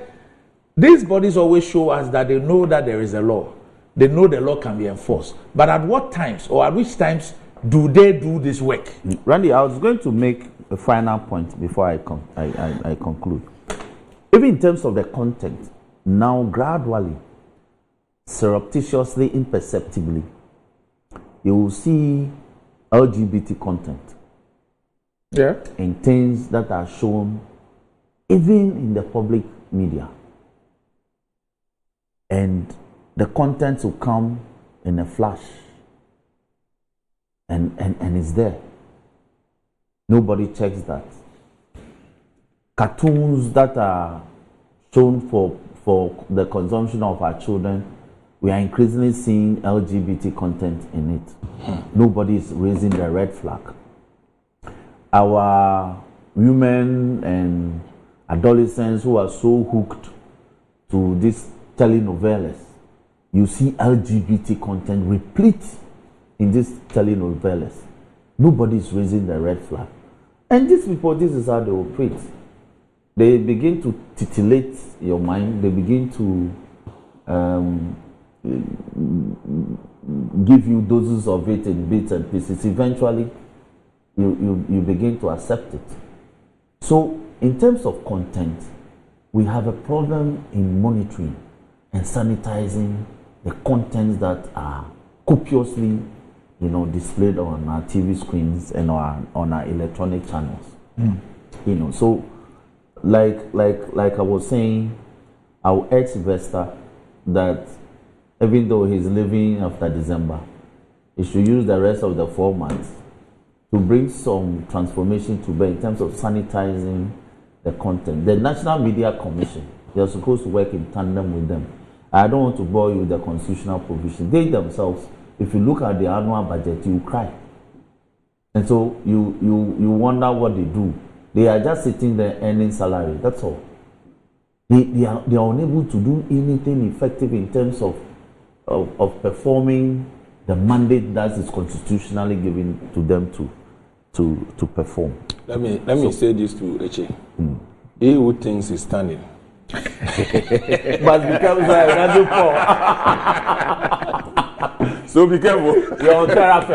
these bodies always show us that they know that there is a law. They know the law can be enforced. But at what times or at which times do they do this work? Randy, I was going to make a final point before I conclude. Even in terms of the content, now gradually, surreptitiously, imperceptibly, you will see LGBT content. Yeah. And things that are shown even in the public media. And the contents will come in a flash. And it's there. Nobody checks that. Cartoons that are shown for the consumption of our children, we are increasingly seeing LGBT content in it. Nobody is raising the red flag. Our women and adolescents who are so hooked to these telenovelas, you see LGBT content replete in these telenovelas. Nobody is raising the red flag. And these people, this is how they operate. They begin to titillate your mind. They begin to give you doses of it in bits and pieces. Eventually, you begin to accept it. So, in terms of content, we have a problem in monitoring and sanitizing the contents that are copiously, displayed on our TV screens and on our electronic channels. So, like I was saying, I will urge Sylvester that even though he's leaving after December, he should use the rest of the 4 months to bring some transformation to bear in terms of sanitizing the content. The National Media Commission, you're supposed to work in tandem with them. I don't want to bore you with the constitutional provision. They themselves, if you look at the annual budget, you cry. And so you wonder what they do. They are just sitting there earning salary. That's all. They are unable to do anything effective in terms of performing the mandate that is constitutionally given to them to perform. Let me say this to Eche. He who thinks he's standing but becomes another four. So be careful. You're on therapy,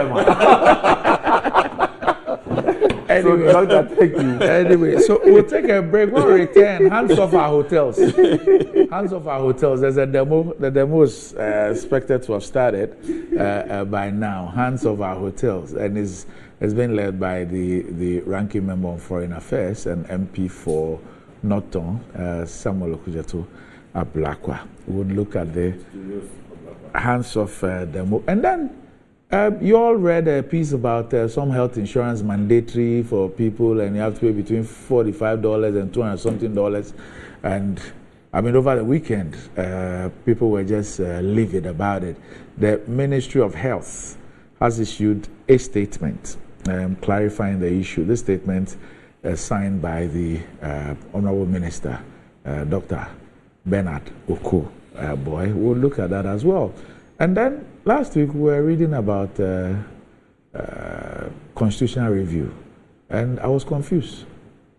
Anyway, so, Doctor, thank you. Anyway, so we'll take a break. We'll return. Hands off our hotels. Hands off our hotels. There's a demo. The demo is expected to have started by now. Hands off our hotels, and it's been led by the ranking member on Foreign Affairs and MP for Norton, Samuel Okujato Ablakwa. We'll look at the hands off demo, and then. You all read a piece about some health insurance mandatory for people, and you have to pay between $45 and $200-something. And I mean, over the weekend, people were just livid about it. The Ministry of Health has issued a statement clarifying the issue. This statement is signed by the Honorable Minister, Dr. Bernard Oko Boy. We'll look at that as well. And then last week we were reading about constitutional review, and I was confused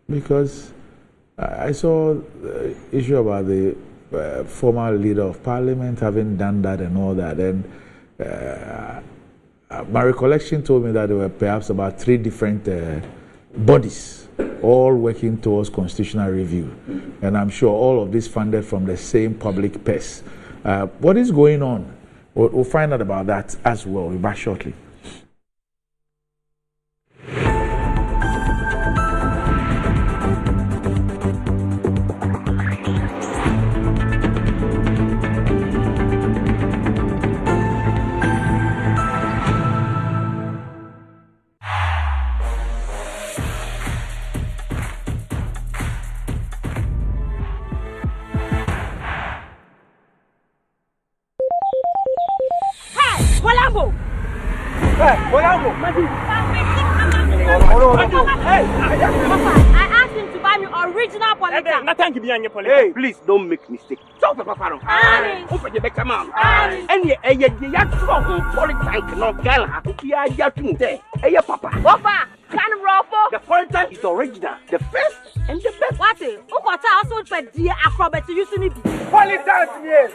because I saw the issue about the former leader of parliament having done that and all that, and my recollection told me that there were perhaps about 3 different bodies all working towards constitutional review. And I'm sure all of this funded from the same public purse. What is going on? We'll find out about that as well. We'll be back shortly. Hey, please don't make mistake. Talk to Papa. Open the back man. And you trouble polytank no gala. You just there. Hey, Papa. Papa, can ruffle. The polytank is original, the first and the best. What is? Who got also for dear acrobat to use me? Polytank, yes.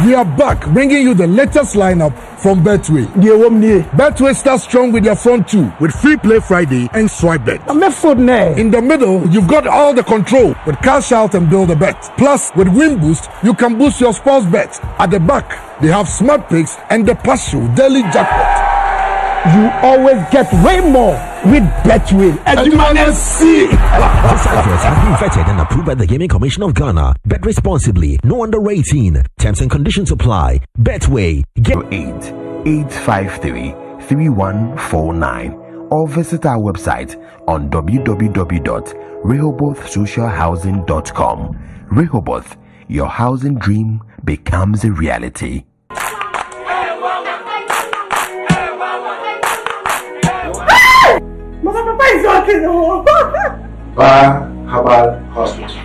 We are back, bringing you the latest lineup from Betway. Betway starts strong with their front two, with Free Play Friday and Swipe Bet. In the middle, you've got all the control with Cash Out and Build a Bet. Plus, with Win Boost, you can boost your sports bet. At the back, they have Smart Picks and the Partial Daily Jackpot. You always get way more with Betway. This advert has been vetted and approved by the Gaming Commission of Ghana. Bet responsibly. No under 18. Terms and conditions apply. Betway. Get 8-853-3149 or visit our website on www.rehobothsocialhousing.com. Rehoboth, your housing dream becomes a reality. Bar Herbal Hospital.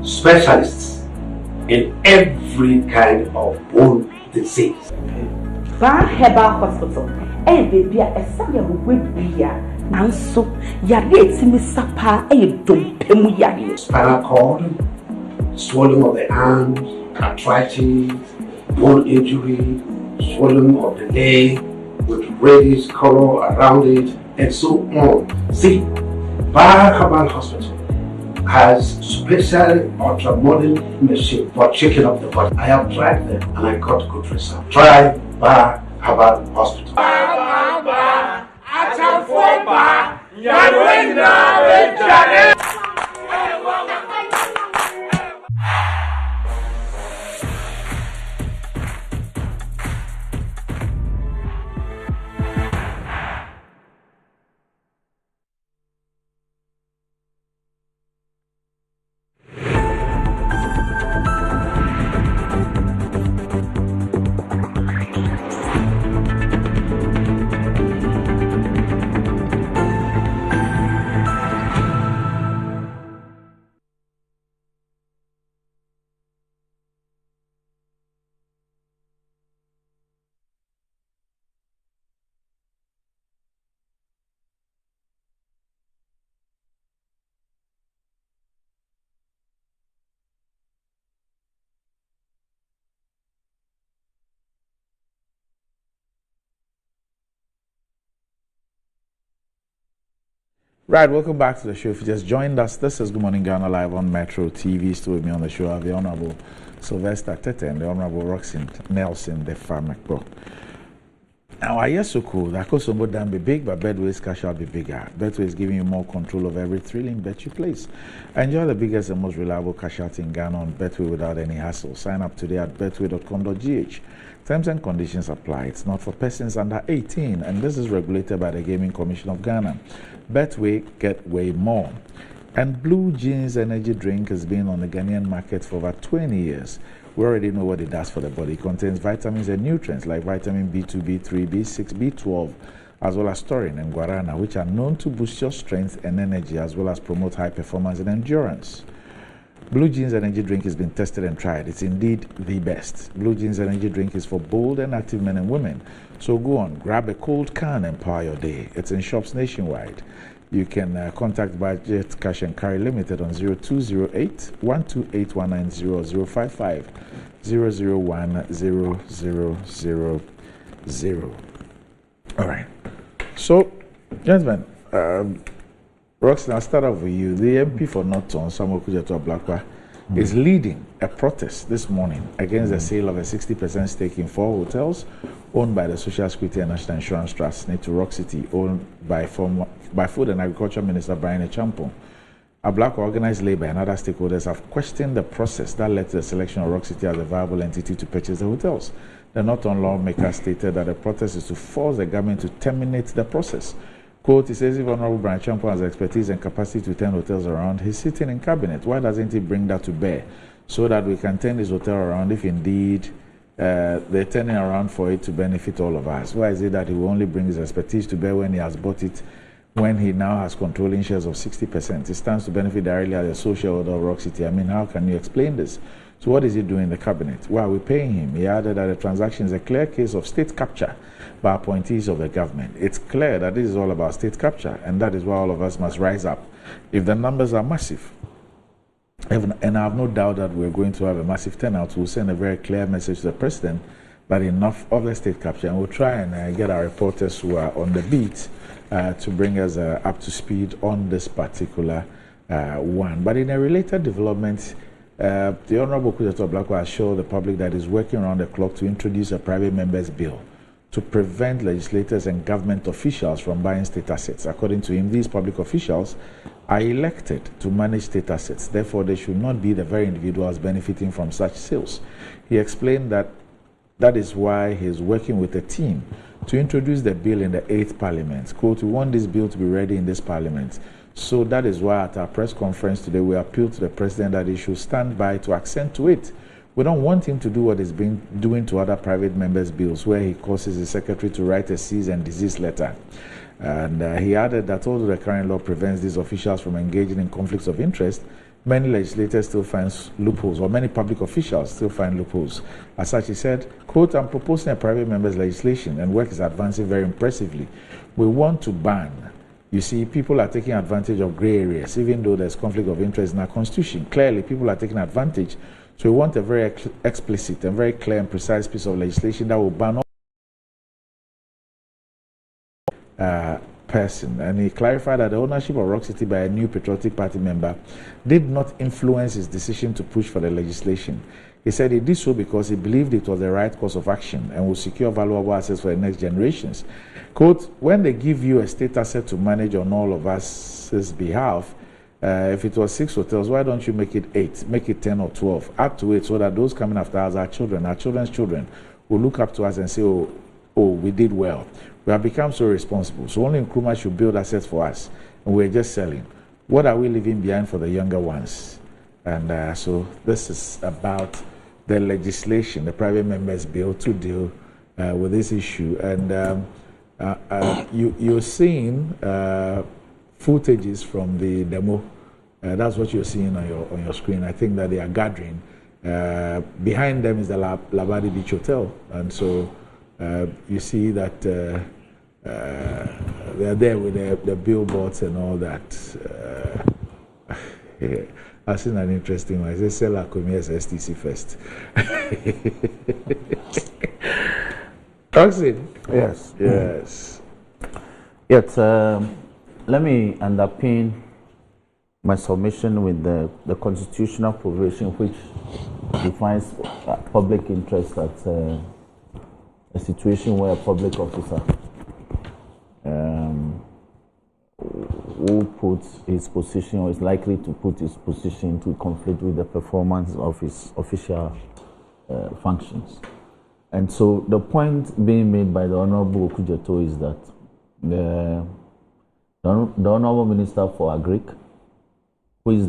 Specialists in every kind of bone disease. Bar Herbal Hospital. Baby, a son of Wibia. Nanso, Yari, Sapa, a Dumpemu Yari. Spinal cord, swelling of the arms, arthritis, bone injury, swelling of the leg with reddish color around it, and so on. See, Bar Herbal Hospital has special ultra-modern machine for checking up the body. I have tried them and I got good results. Try Bar Herbal Hospital. Right, welcome back to the show. If you just joined us, this is Good Morning Ghana live on Metro TV. Still with me on the show are the Honorable Sylvester Tete and the Honorable Roxanne Nelson, the farmer. Now, I hear so cool that Kosombo Dan be big, but Betway's cash out be bigger. Betway is giving you more control of every thrilling bet you place. Enjoy the biggest and most reliable cash out in Ghana on Betway without any hassle. Sign up today at betway.com.gh. Terms and conditions apply. It's not for persons under 18, and this is regulated by the Gaming Commission of Ghana. Betway, get way more. And Blue Jeans energy drink has been on the Ghanaian market for over 20 years. We already know what it does for the body. It contains vitamins and nutrients like vitamin B2, B3, B6, B12, as well as taurine and guarana, which are known to boost your strength and energy, as well as promote high performance and endurance. Blue Jeans energy drink has been tested and tried. It's indeed the best. Blue Jeans energy drink is for bold and active men and women. So go on, grab a cold can and power your day. It's in shops nationwide. You can contact Budget Cash and Carry Limited on 0208 128 190 055 001 000 All right. So, gentlemen, Roxanne, I'll start off with you. The MP for Norton, Samuel Okudzeto Ablakwa, is leading a protest this morning against the sale of a 60% stake in 4 hotels owned by the Social Security and National Insurance Trust, near to Rock City, owned by Food and Agriculture Minister Brian Echampong. Ablakwa, organized labor and other stakeholders have questioned the process that led to the selection of Rock City as a viable entity to purchase the hotels. The Norton lawmaker stated that the protest is to force the government to terminate the process. Quote, he says if Honorable Brian Echampong has expertise and capacity to turn hotels around, he's sitting in cabinet. Why doesn't he bring that to bear so that we can turn this hotel around if indeed they're turning around for it to benefit all of us? Why is it that he will only bring his expertise to bear when he has bought it, when he now has controlling shares of 60%? It stands to benefit directly as a social order of Rock City. I mean, how can you explain this? So what is he doing in the cabinet? Why are we paying him? He added that the transaction is a clear case of state capture by appointees of the government. It's clear that this is all about state capture, and that is why all of us must rise up. If the numbers are massive, and I have no doubt that we're going to have a massive turnout, we'll send a very clear message to the president that enough of the state capture, and we'll try and get our reporters who are on the beat to bring us up to speed on this particular one. But in a related development, the Honorable Okudzeto Ablakwa assured the public that he's working around the clock to introduce a private members bill to prevent legislators and government officials from buying state assets. According to him, these public officials are elected to manage state assets. Therefore, they should not be the very individuals benefiting from such sales. He explained that that is why he's working with a team to introduce the bill in the 8th Parliament. Quote, we want this bill to be ready in this Parliament. So that is why at our press conference today, we appeal to the president that he should stand by to accentuate. We don't want him to do what he's been doing to other private members' bills, where he causes his secretary to write a cease and desist letter. And he added that although the current law prevents these officials from engaging in conflicts of interest, many legislators still find loopholes, or many public officials still find loopholes. As such, he said, quote, I'm proposing a private members' legislation, and work is advancing very impressively. We want to ban. You see, people are taking advantage of gray areas, even though there's conflict of interest in our constitution. Clearly, people are taking advantage. So we want a very explicit and very clear and precise piece of legislation that will ban all person. And he clarified that the ownership of Rock City by a new Patriotic Party member did not influence his decision to push for the legislation. He said he did so because he believed it was the right course of action and will secure valuable assets for the next generations. Quote, when they give you a state asset to manage on all of us' behalf, if it was 6 hotels, why don't you make it 8, make it 10 or 12, add to it so that those coming after us, our children's children, will look up to us and say, oh, we did well. We have become so responsible. So only Nkrumah should build assets for us, and we're just selling. What are we leaving behind for the younger ones? And so this is about the legislation, the private members bill to deal with this issue. And you're seeing footages from the demo. That's what you're seeing on your screen. I think that they are gathering. Behind them is the Labadi Beach Hotel, and so you see that they're there with the billboards and all that. I've seen an interesting one. It says Sela Komias STC first. Roxanne? Yes. Yes. Yet, let me underpin my submission with the constitutional provision which defines public interest as a situation where a public officer who puts his position or is likely to put his position to conflict with the performance of his official functions. And so the point being made by the Honorable Okudzeto is that the Honorable Minister for Agric, who is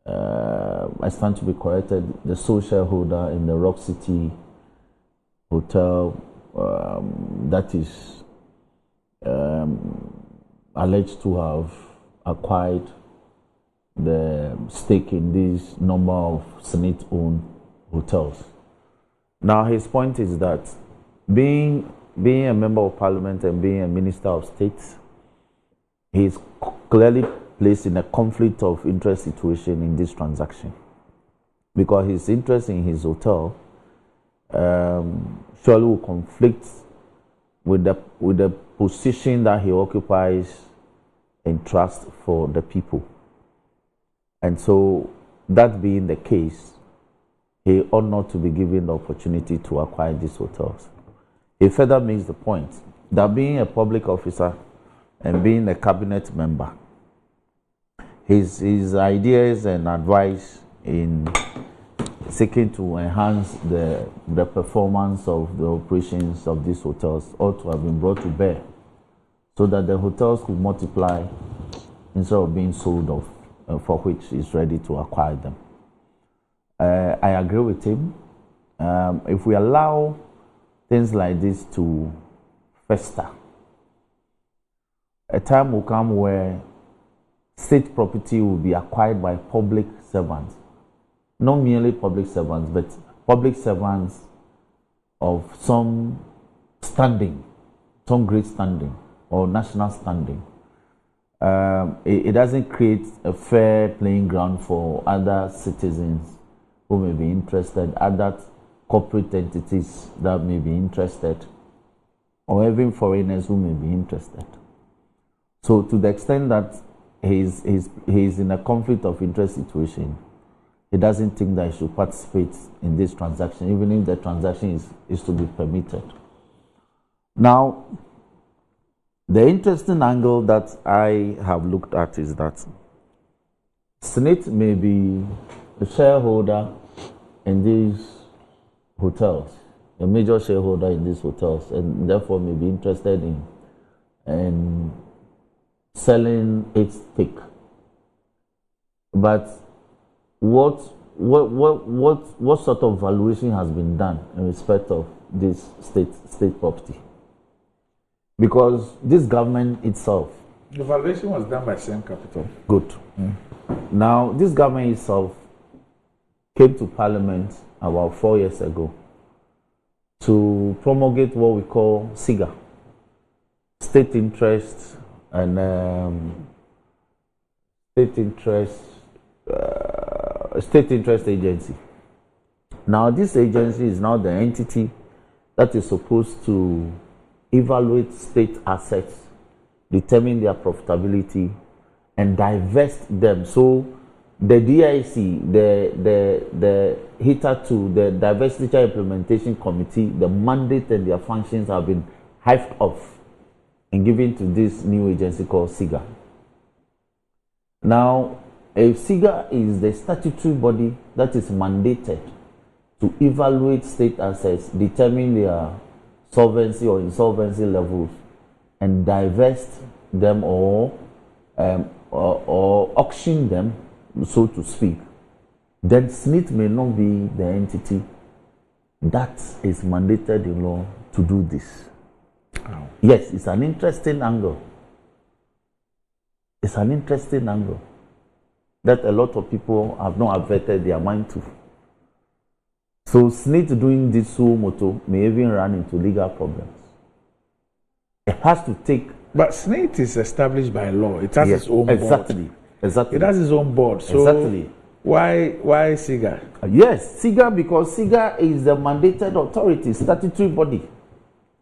I stand to be corrected, the sole shareholder in the Rock City Hotel that is alleged to have acquired the stake in this number of Senate-owned hotels. Now, his point is that being a member of Parliament and being a Minister of State, he is clearly placed in a conflict of interest situation in this transaction, because his interest in his hotel surely will conflict with the position that he occupies in trust for the people. And so, that being the case, he ought not to be given the opportunity to acquire these hotels. He further makes the point that being a public officer and being a cabinet member, his ideas and advice in seeking to enhance the performance of the operations of these hotels ought to have been brought to bear so that the hotels could multiply instead of being sold off, for which he's ready to acquire them. I agree with him. If we allow things like this to fester, a time will come where state property will be acquired by public servants. Not merely public servants, but public servants of some standing, some great standing or national standing. It doesn't create a fair playing ground for other citizens who may be interested, other corporate entities that may be interested, or even foreigners who may be interested. So to the extent that he's in a conflict of interest situation, he doesn't think that he should participate in this transaction, even if the transaction is to be permitted. Now, the interesting angle that I have looked at is that Smith may be a shareholder in these hotels, a major shareholder in these hotels, and therefore may be interested in selling its stake. But what sort of valuation has been done in respect of this state property? Because this government itself, the valuation was done by Same Capital. Good. Now, this government itself came to Parliament about 4 years ago to promulgate what we call SIGA, State Interest and State Interest Agency. Now, this agency is now the entity that is supposed to evaluate state assets, determine their profitability, and divest them. So the DIC, the hitherto, the Divestiture Implementation Committee, the mandate and their functions have been hived off and given to this new agency called SIGA. Now, if SIGA is the statutory body that is mandated to evaluate state assets, determine their solvency or insolvency levels, and divest them or auction them, so to speak, then Smith may not be the entity that is mandated in law to do this. Oh. Yes, it's an interesting angle. It's an interesting angle that a lot of people have not averted their mind to. So Smith doing this suo moto may even run into legal problems. It has to take. But Smith is established by law. It has its own board. Exactly. It has its own board. So exactly. Why SIGA? Yes, SIGA, because SIGA is the mandated authority, statutory body,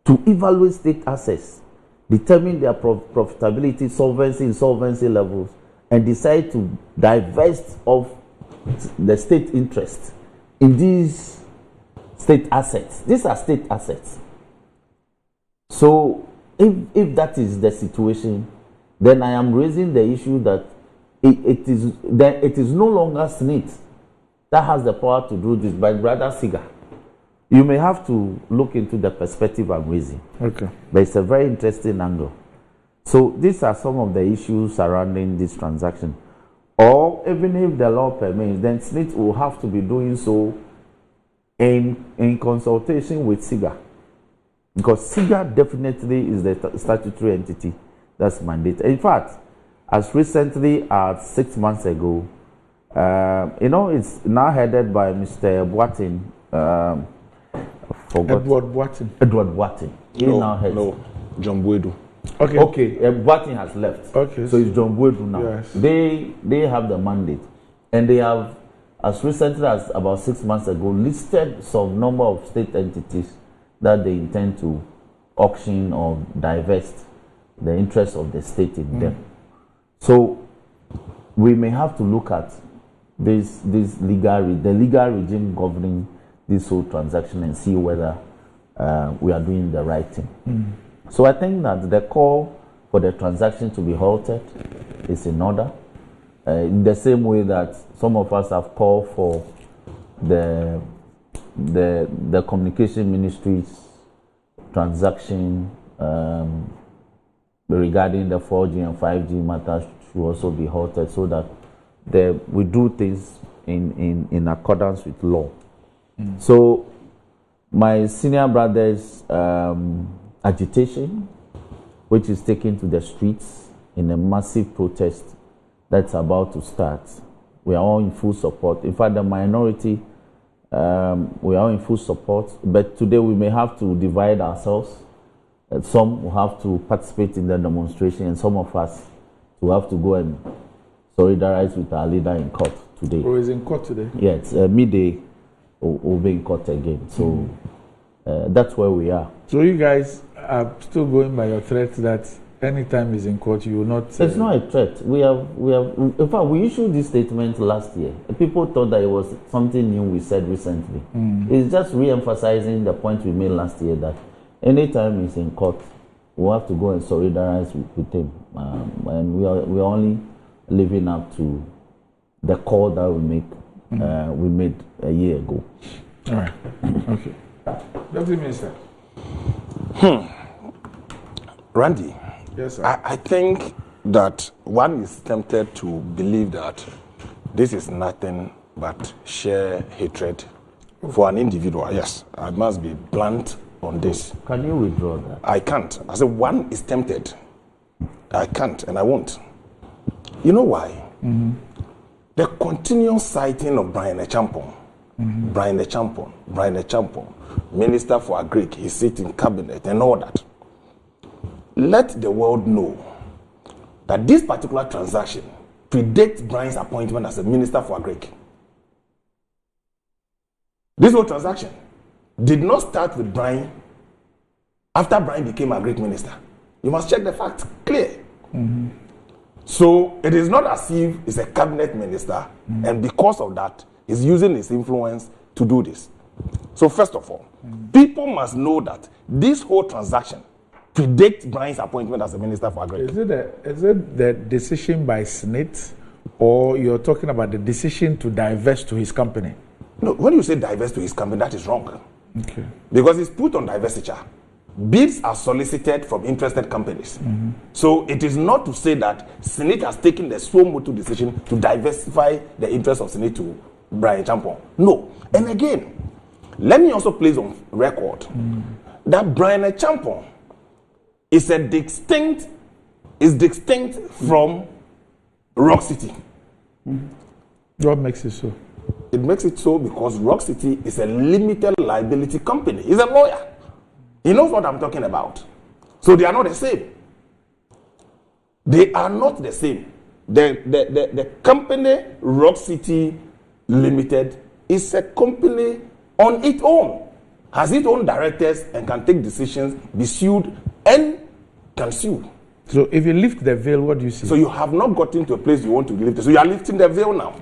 to evaluate state assets, determine their profitability, solvency, insolvency levels, and decide to divest of the state interest in these state assets. These are state assets. So if that is the situation, then I am raising the issue that it is no longer Smith that has the power to do this, but rather SIGA. You may have to look into the perspective I'm raising. Okay. But it's a very interesting angle. So these are some of the issues surrounding this transaction. Or even if the law permits, then Smith will have to be doing so in consultation with SIGA. Because SIGA definitely is the statutory entity that's mandated. In fact, as recently as 6 months ago, it's now headed by Mr. Boateng. Edward Boateng. No, John Boadu. Okay, Boateng has left. Okay. So it's John Boadu now. Yes. They have the mandate. And they have, as recently as about 6 months ago, listed some number of state entities that they intend to auction or divest the interests of the state in them. So we may have to look at the legal regime governing this whole transaction and see whether we are doing the right thing. So I think that the call for the transaction to be halted is in order. In the same way that some of us have called for the communication ministry's transaction regarding the 4G and 5G matters should also be halted, so that we do things in accordance with law. So my senior brother's agitation, which is taken to the streets in a massive protest that's about to start, we are all in full support. In fact, the minority, we are all in full support, but today we may have to divide ourselves. Some will have to participate in the demonstration, and some of us will have to go and solidarize with our leader in court today. Or is in court today? Yes, midday we'll be in court again. So that's where we are. So you guys are still going by your threat that anytime he's in court, you will not... It's not a threat. We have. In fact, we issued this statement last year. People thought that it was something new we said recently. It's just re-emphasizing the point we made last year that anytime he's in court, we'll have to go and solidarize with him. And we are only living up to the call that we made a year ago. All right. Okay. Deputy Minister. Randy. Yes, sir. I think that one is tempted to believe that this is nothing but sheer hatred for an individual. Yes, I must be blunt on this. Can you withdraw that? I can't. I said one is tempted. I can't and I won't. You know why? The continuous citing of Brian Achampong, Brian Achampong, Minister for Agric, he sits in cabinet and all that. Let the world know that this particular transaction predates Brian's appointment as a Minister for Agric. This whole transaction did not start with Brian after Brian became Agric Minister. You must check the facts clear. So it is not as if he's a cabinet minister and because of that, he's using his influence to do this. So first of all, people must know that this whole transaction predates Brian's appointment as a Minister for Agriculture. Is it the decision by SSNIT, or you're talking about the decision to divest to his company? No, when you say divest to his company, that is wrong. Okay. Because it's put on divestiture. Bids are solicited from interested companies. So it is not to say that SSNIT has taken the suo motu decision to diversify the interest of SSNIT to Brian Achampong. No. And again, let me also place on record that Brian Achampong is distinct from Rock City. What makes it so? It makes it so because Rock City is a limited liability company. He's a lawyer. He knows what I'm talking about. So they are not the same. They are not the same. The company Rock City Limited is a company on its own, has its own directors and can take decisions, be sued, and can sue. So if you lift the veil, what do you see? So you have not gotten to a place you want to lift it. So you are lifting the veil now.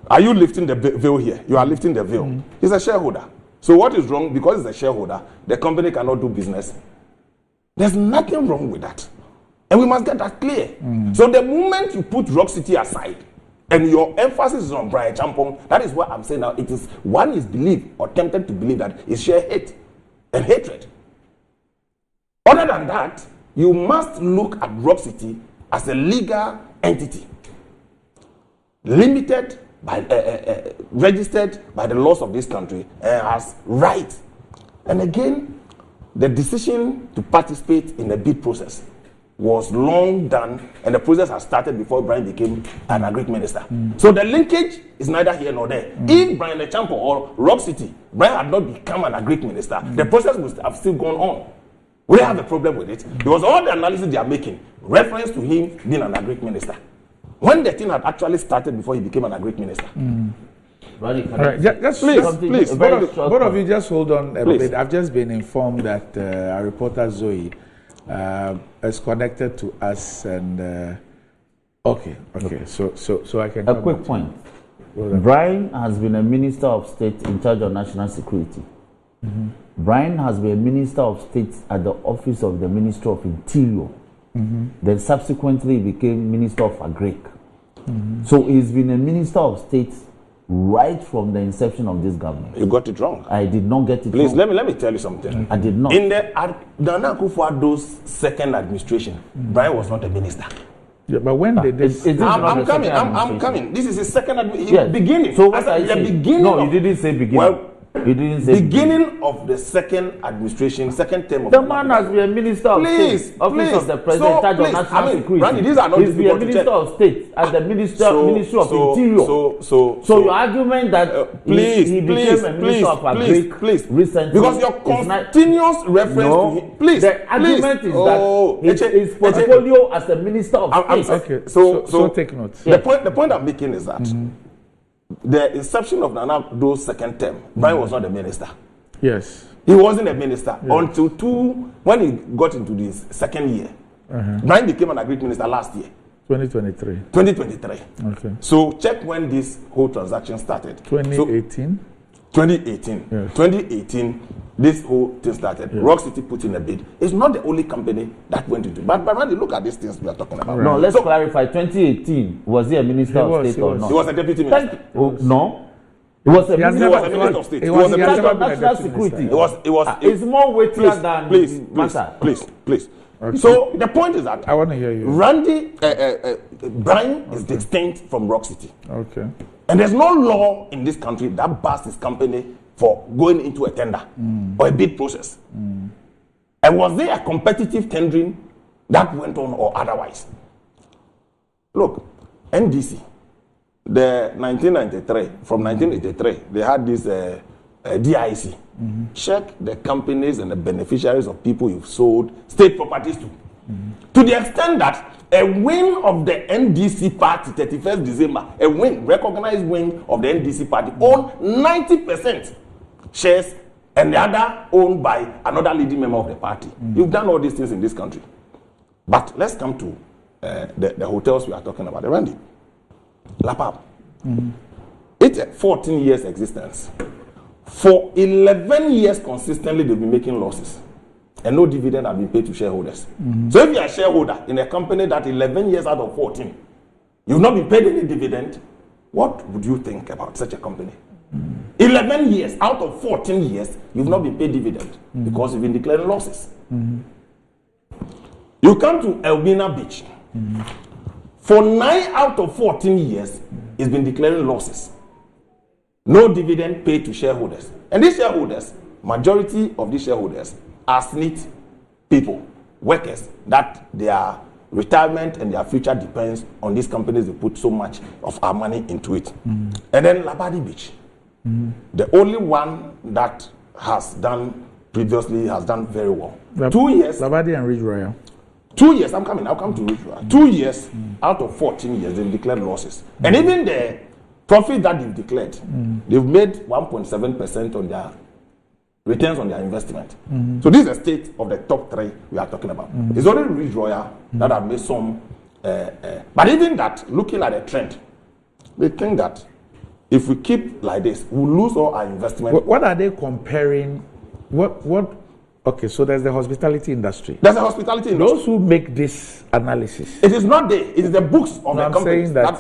Are you lifting the veil here? You are lifting the veil. He's a shareholder. So what is wrong? Because he's a shareholder, the company cannot do business. There's nothing wrong with that. And we must get that clear. So the moment you put Rock City aside, and your emphasis is on Brian Achampong, that is what I'm saying now. It is one is believed or tempted to believe that it's sheer hate and hatred. Other than that, you must look at Rock City as a legal entity, limited by, registered by the laws of this country, and has rights. And again, the decision to participate in the bid process was long done, and the process has started before Brian became an Agric Minister. So the linkage is neither here nor there. If Brian Achampong or Rock City, Brian had not become an Agric Minister, the process would have still gone on. We don't have a problem with it because all the analysis they are making reference to him being an Agric Minister, when the thing had actually started before he became an Agric Minister. All right, just please, both of you just hold on a bit. I've just been informed that our reporter Zoe is connected to us, and okay. So I can. A quick point. Brian has been a minister of state in charge of national security. Mm-hmm. Brian has been a minister of state at the office of the Minister of Interior. Mm-hmm. Then subsequently became Minister of Agric. Mm-hmm. So he's been a minister of state right from the inception of this government. You got it wrong. I did not get it Please, wrong. let me tell you something. I did not. In the Nana Akufo-Addo's second administration, Brian was not a minister. Yeah, but when they did, I'm coming. This is his second beginning. So what are you saying? Beginning. No, you didn't say beginning. Well, you didn't say beginning of the second administration, second term of the man has been a minister of state, office of the president, charge of national security. Randy, these are not he's been a minister of state at the ministry of interior. So your argument that he became a minister of agric recently, because your continuous reference to him, please, the argument is that his portfolio as a minister of state. Okay, so take notes. The point I'm making is that. The inception of Nana Akufo-Addo's second term, Brian was not a minister. Yes. He wasn't a minister until when he got into this second year. Brian became an agric minister last year. 2023. Okay. So check when this whole transaction started. 2018. 2018. Yes. 2018, this whole thing started. Yes. Rock City put in a bid. It's not the only company that went into it. But Randy, look at these things we are talking about. No, let's clarify. 2018, was he a minister of state or not? He was a deputy minister. No. He was a minister of state. He was a minister of national security. It's more weightier than Please. Okay. So the point is that I want to hear you. Randy Brian is distinct from Rock City. Okay. And there's no law in this country that bars his company for going into a tender or a bid process. And was there a competitive tendering that went on or otherwise? Look, NDC, the 1993, from 1983, they had this DIC. Check the companies and the beneficiaries of people you've sold state properties to. To the extent that a wing of the NDC party, 31st December, a wing, recognized wing of the NDC party, owned 90% shares and the other owned by another leading member of the party. You've done all these things in this country. But let's come to the hotels we are talking about. Randy, Lapap. It's a 14 years existence. For 11 years consistently, they've been making losses. And no dividend has been paid to shareholders. So if you are a shareholder in a company that 11 years out of 14, you've not been paid any dividend, what would you think about such a company? 11 years out of 14 years, you've not been paid dividend because you've been declaring losses. You come to Elmina Beach. For 9 out of 14 years, it's been declaring losses. No dividend paid to shareholders. And these shareholders, majority of these shareholders, are SNIT people, workers, that their retirement and their future depends on these companies. They put so much of our money into it. And then Labadi Beach, the only one that has done previously has done very well. 2 years. Labadi and Ridge Royal. 2 years, I'll come to Ridge Royal. 2 years out of 14 years, they've declared losses. And even the profit that they've declared, they've made 1.7% on their returns on their investment. So this is the state of the top three we are talking about. It's only Ridge Royal that have made some, but even that, looking at the trend, we think that if we keep like this, we'll lose all our investment. What are they comparing? What? Okay, so there's the hospitality industry. There's a hospitality industry. Those who make this analysis. It is not there. It is the books of the companies that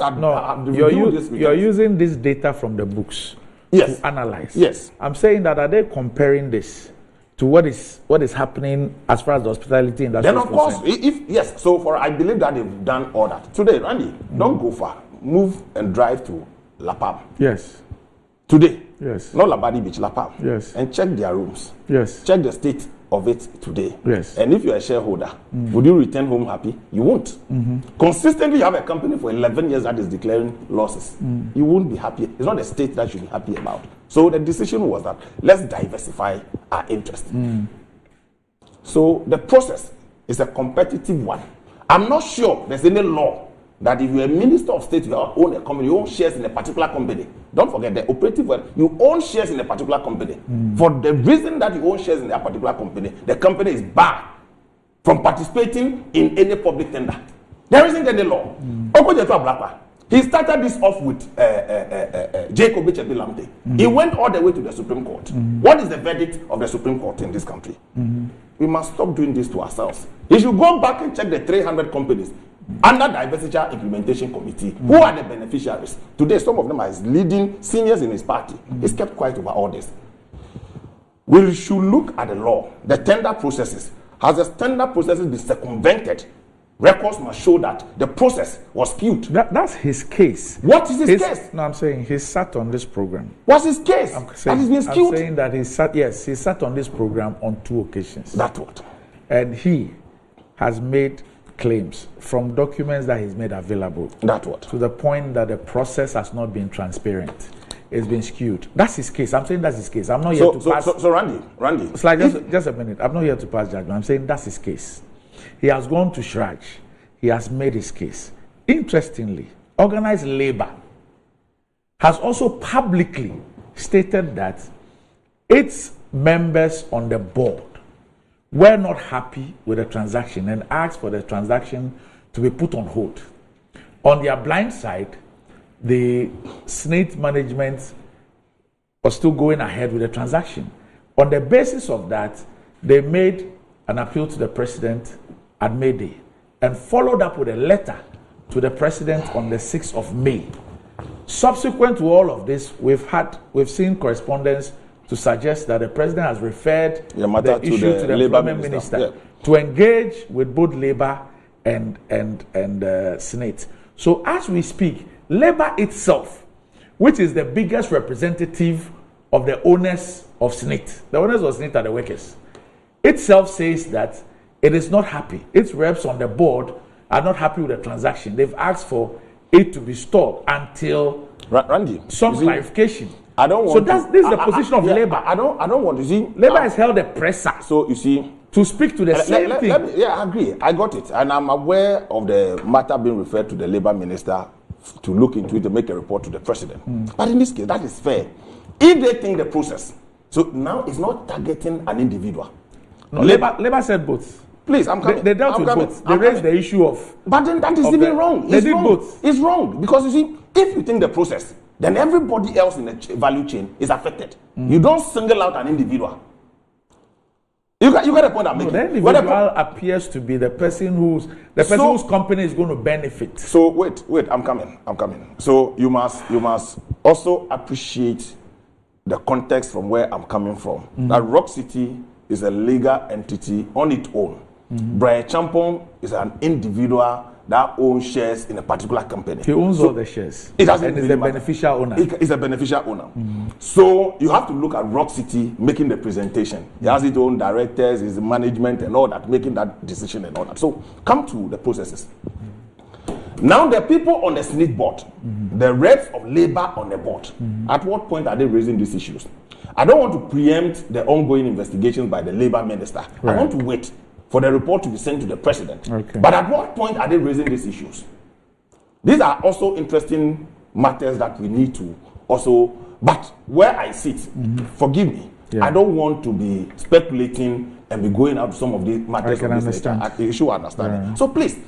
you're using this data from the books. Yes. To analyze. Yes. I'm saying that are they comparing this to what is happening as far as the hospitality industry then is concerned? Then of course, yes. So I believe that they've done all that. Today, Randy, don't go far. Move and drive to Lapam. Yes. Today. Yes. Not Labadi Beach, Lapam. Yes. And check their rooms. Yes. Check the state of it today. Yes. And if you're a shareholder, would you return home happy? You won't. Consistently, you have a company for 11 years that is declaring losses. You won't be happy. It's not the state that you should be happy about. So the decision was that let's diversify our interest. So the process is a competitive one. I'm not sure there's any law that if you're a minister of state, you own a company, you own shares in a particular company. Don't forget the operative word. You own shares in a particular company. For the reason that you own shares in a particular company, the company is barred from participating in any public tender. There isn't any law. He started this off with Jacob Echebi Lamte. He went all the way to the Supreme Court. What is the verdict of the Supreme Court in this country? We must stop doing this to ourselves. If you go back and check the 300 companies under the Diversity Implementation Committee, who are the beneficiaries? Today, some of them are his leading seniors in his party. He's kept quiet over all this. We should look at the law, the tender processes. Has the tender processes been circumvented? Records must show that the process was skewed. That's his case. What is his case? No, I'm saying he sat on this program. What's his case? That has been skewed? I'm saying that he sat on this program on 2 occasions. That's what. And he has made claims from documents that he's made available. That's what. To the point that the process has not been transparent. It's been skewed. That's his case. I'm saying that's his case. I'm not here to pass. So Randy. It's like just a minute. I'm not here to pass judgment. I'm saying that's his case. He has gone to Shraj. He has made his case. Interestingly, organized labor has also publicly stated that its members on the board were not happy with the transaction and asked for the transaction to be put on hold. On their blind side, the SNIT management was still going ahead with the transaction. On the basis of that, they made an appeal to the president at May Day and followed up with a letter to the president on the 6th of May. Subsequent to all of this, we've seen correspondence to suggest that the president has referred the issue to the employment minister to engage with both Labour and SNIT. So as we speak, Labour itself, which is the biggest representative of the owners of SNIT, the owners of SNIT are the workers, itself says that it is not happy. Its reps on the board are not happy with the transaction. They've asked for it to be stopped until Randy, some clarification. I don't want. So this is the position of Labour. I don't want to see. Labour has held a presser. So you see, to speak to the same thing. I agree. I got it, and I'm aware of the matter being referred to the Labour minister to look into it and make a report to the president. But in this case, that is fair. If they think the process, so now it's not targeting an individual. No, Labour said both. Please, I'm coming. They dealt with both. They raised the issue of. But then that is even wrong. They did both. It's wrong because you see, if you think the process, then everybody else in the value chain is affected. You don't single out an individual. You got a point I'm making. The individual appears to be the person whose company is going to benefit. So wait, I'm coming. So you must also appreciate the context from where I'm coming from. That Rock City is a legal entity on its own. Brian Champon is an individual that owns shares in a particular company. He owns all the shares. It doesn't and is the beneficial owner. It's a beneficial owner. So you have to look at Rock City making the presentation. He has its own directors, his management and all that, making that decision and all that. So come to the processes. Now the people on the SNIT board, the reps of Labour on the board, at what point are they raising these issues? I don't want to preempt the ongoing investigations by the Labour minister. Right. I want to wait for the report to be sent to the president. Okay. But at what point are they raising these issues? These are also interesting matters that we need to also, but where I sit, forgive me, I don't want to be speculating and be going out to some of these matters. I can understand. Issue understanding. Yeah. So please,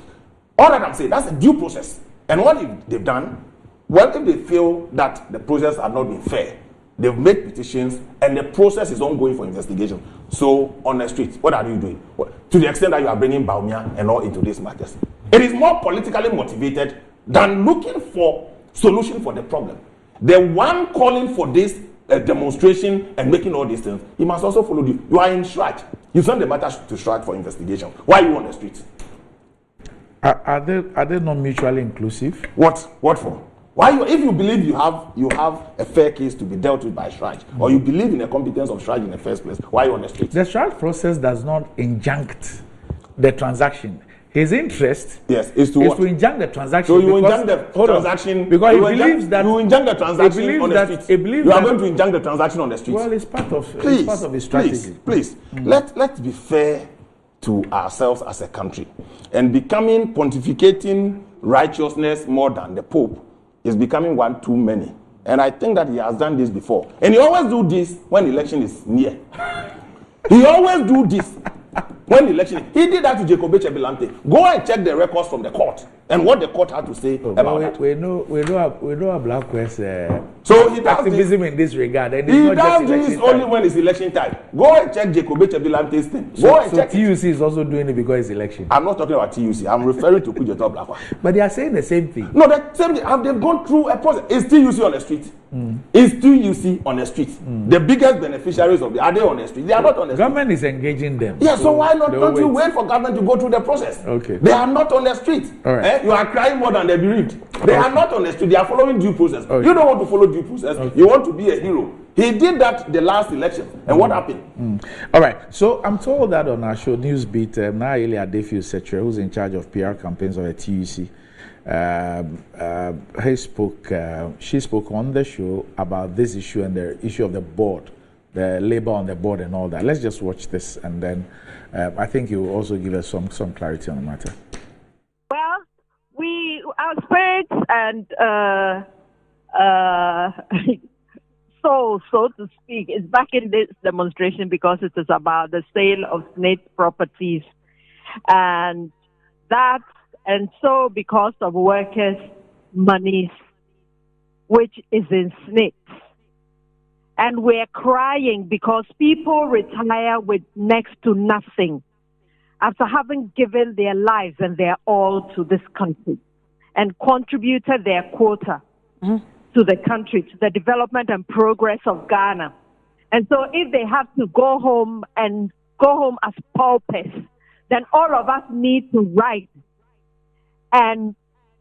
all that I'm saying, that's a due process. And what if they've done? Well, if they feel that the process has not been fair, they've made petitions and the process is ongoing for investigation. So on the streets, what are you doing? To the extent that you are bringing Baumia and all into these matters. It is more politically motivated than looking for solution for the problem. The one calling for this demonstration and making all these things, he must also follow you. You are in Shraj. You send the matter to Shraj for investigation. Why are you on the streets? Are they not mutually inclusive? What for? Why if you believe you have a fair case to be dealt with by Shraj, or you believe in the competence of Shraj in the first place, why are you on the street? The Shraj process does not injunct the transaction. His interest is to injunct the transaction. So you injunct the transaction because he believes that you injunct the transaction on the street. You are going to injunct the transaction on the street. Well, it's part of his strategy. Please, let's be fair to ourselves as a country. And pontificating righteousness more than the Pope is becoming one too many. And I think that he has done this before. And he always do this when election is near. He always do this when election. He did that to Jacob Echebilante. Go and check the records from the court and what the court had to say about that. We know a Black Quest. So he does activism in this regard. And he does this only when it's election time. Go and check Jacob Echebilante's thing. Go and check. TUC is also doing it because it's election. I'm not talking about TUC. I'm referring to Kujoto Blackwa. But they are saying the same thing. No, the same thing. Have they gone through a process? Is TUC on the street? Is TUC on the street? The biggest beneficiaries of are they on the street? They are not on the street. Government is engaging them. Yeah, so why not? Don't you wait for government to go through the process? Okay. They are not on the street. All right. You are crying more than the bereaved. They are not on the street. They are following due process. Okay. You don't want to follow due process. Okay. You want to be a hero. He did that the last election. And what happened? All right. So I'm told that on our show, Newsbeat, Naili Adefiu Setre, who's in charge of PR campaigns of the TUC, she spoke on the show about this issue and the issue of the board, the labor on the board and all that. Let's just watch this, and then I think you will also give us some clarity on the matter. Well, our spirits and soul, so to speak, is back in this demonstration because it is about the sale of SSNIT properties, and so because of workers' monies, which is in SSNIT. And we're crying because people retire with next to nothing after having given their lives and their all to this country and contributed their quota to the country, to the development and progress of Ghana. And so if they have to go home as paupers, then all of us need to rise and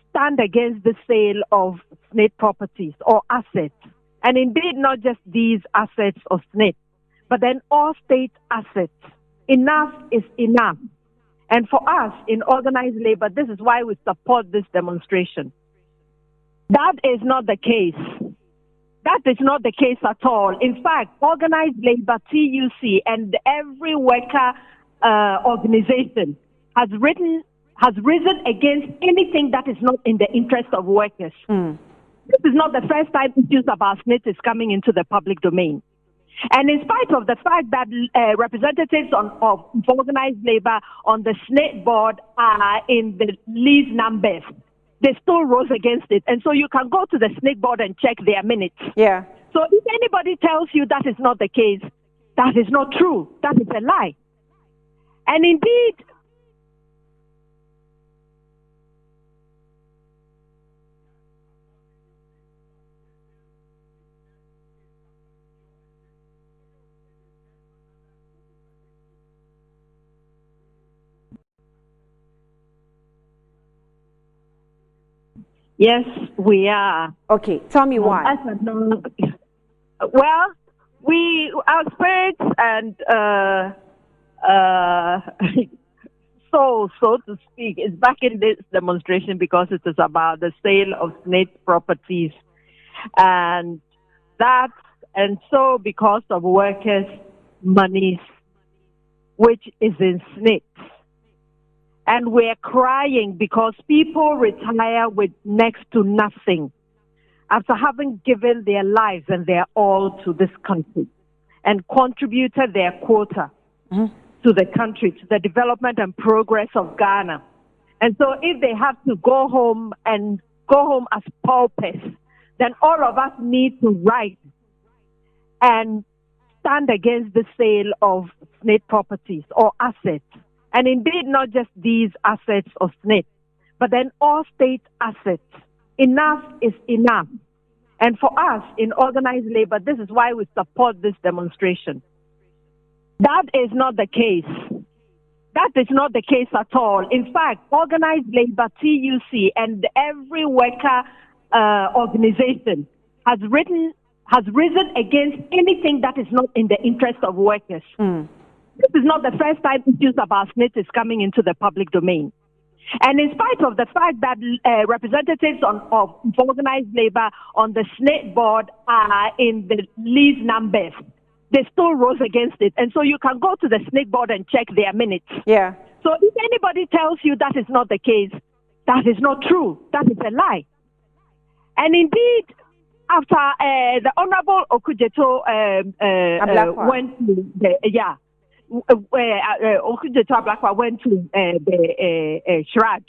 stand against the sale of SSNIT properties or assets. And indeed, not just these assets of SSNIT, but then all state assets. Enough is enough. And for us in organized labor, this is why we support this demonstration. That is not the case. That is not the case at all. In fact, organized labor, TUC, and every worker organization has risen against anything that is not in the interest of workers. This is not the first time issues about SSNIT is coming into the public domain. And in spite of the fact that representatives of organized labor on the SSNIT board are in the least numbers, they still rose against it. And so you can go to the SSNIT board and check their minutes. Yeah. So if anybody tells you that is not the case, that is not true. That is a lie. And indeed, yes, we are. Okay, tell me why. Well, our spirits and soul, so to speak, is back in this demonstration because it is about the sale of SSNIT properties, and so because of workers' monies, which is in SSNIT. And we're crying because people retire with next to nothing after having given their lives and their all to this country and contributed their quota to the country, to the development and progress of Ghana. And so if they have to go home as paupers, then all of us need to rise and stand against the sale of SSNIT properties or assets. And indeed, not just these assets of SSNIT, but then all state assets. Enough is enough. And for us in organized labor, this is why we support this demonstration. That is not the case. That is not the case at all. In fact, organized labor, TUC, and every worker organization has risen against anything that is not in the interest of workers. This is not the first time issues about SSNIT is coming into the public domain. And in spite of the fact that representatives of organized labor on the SSNIT board are in the least numbers, they still rose against it. And so you can go to the SNIC board and check their minutes. Yeah. So if anybody tells you that is not the case, that is not true. That is a lie. And indeed, after the Honorable Okudzeto went to the, Okudzeto Ablakwa went to the Shraj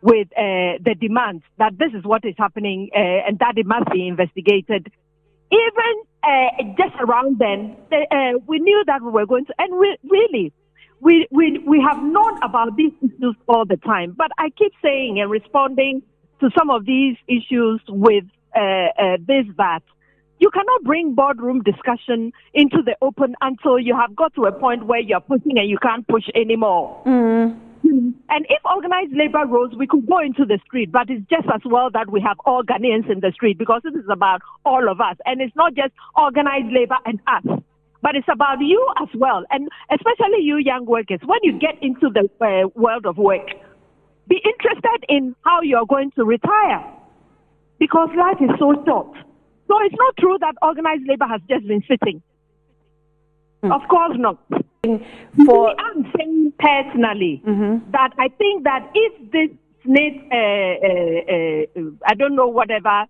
with the demands that this is what is happening and that it must be investigated. Even just around then, we knew that we were going to, and we have known about these issues all the time. But I keep saying and responding to some of these issues with that you cannot bring boardroom discussion into the open until you have got to a point where you're pushing and you can't push anymore. And if organized labor rose, we could go into the street, but it's just as well that we have all Ghanaians in the street, because this is about all of us. And it's not just organized labor and us, but it's about you as well. And especially you young workers, when you get into the world of work, be interested in how you're going to retire, because life is so short. So it's not true that organized labor has just been sitting. Of course not. I'm saying personally that I think that if this I don't know whatever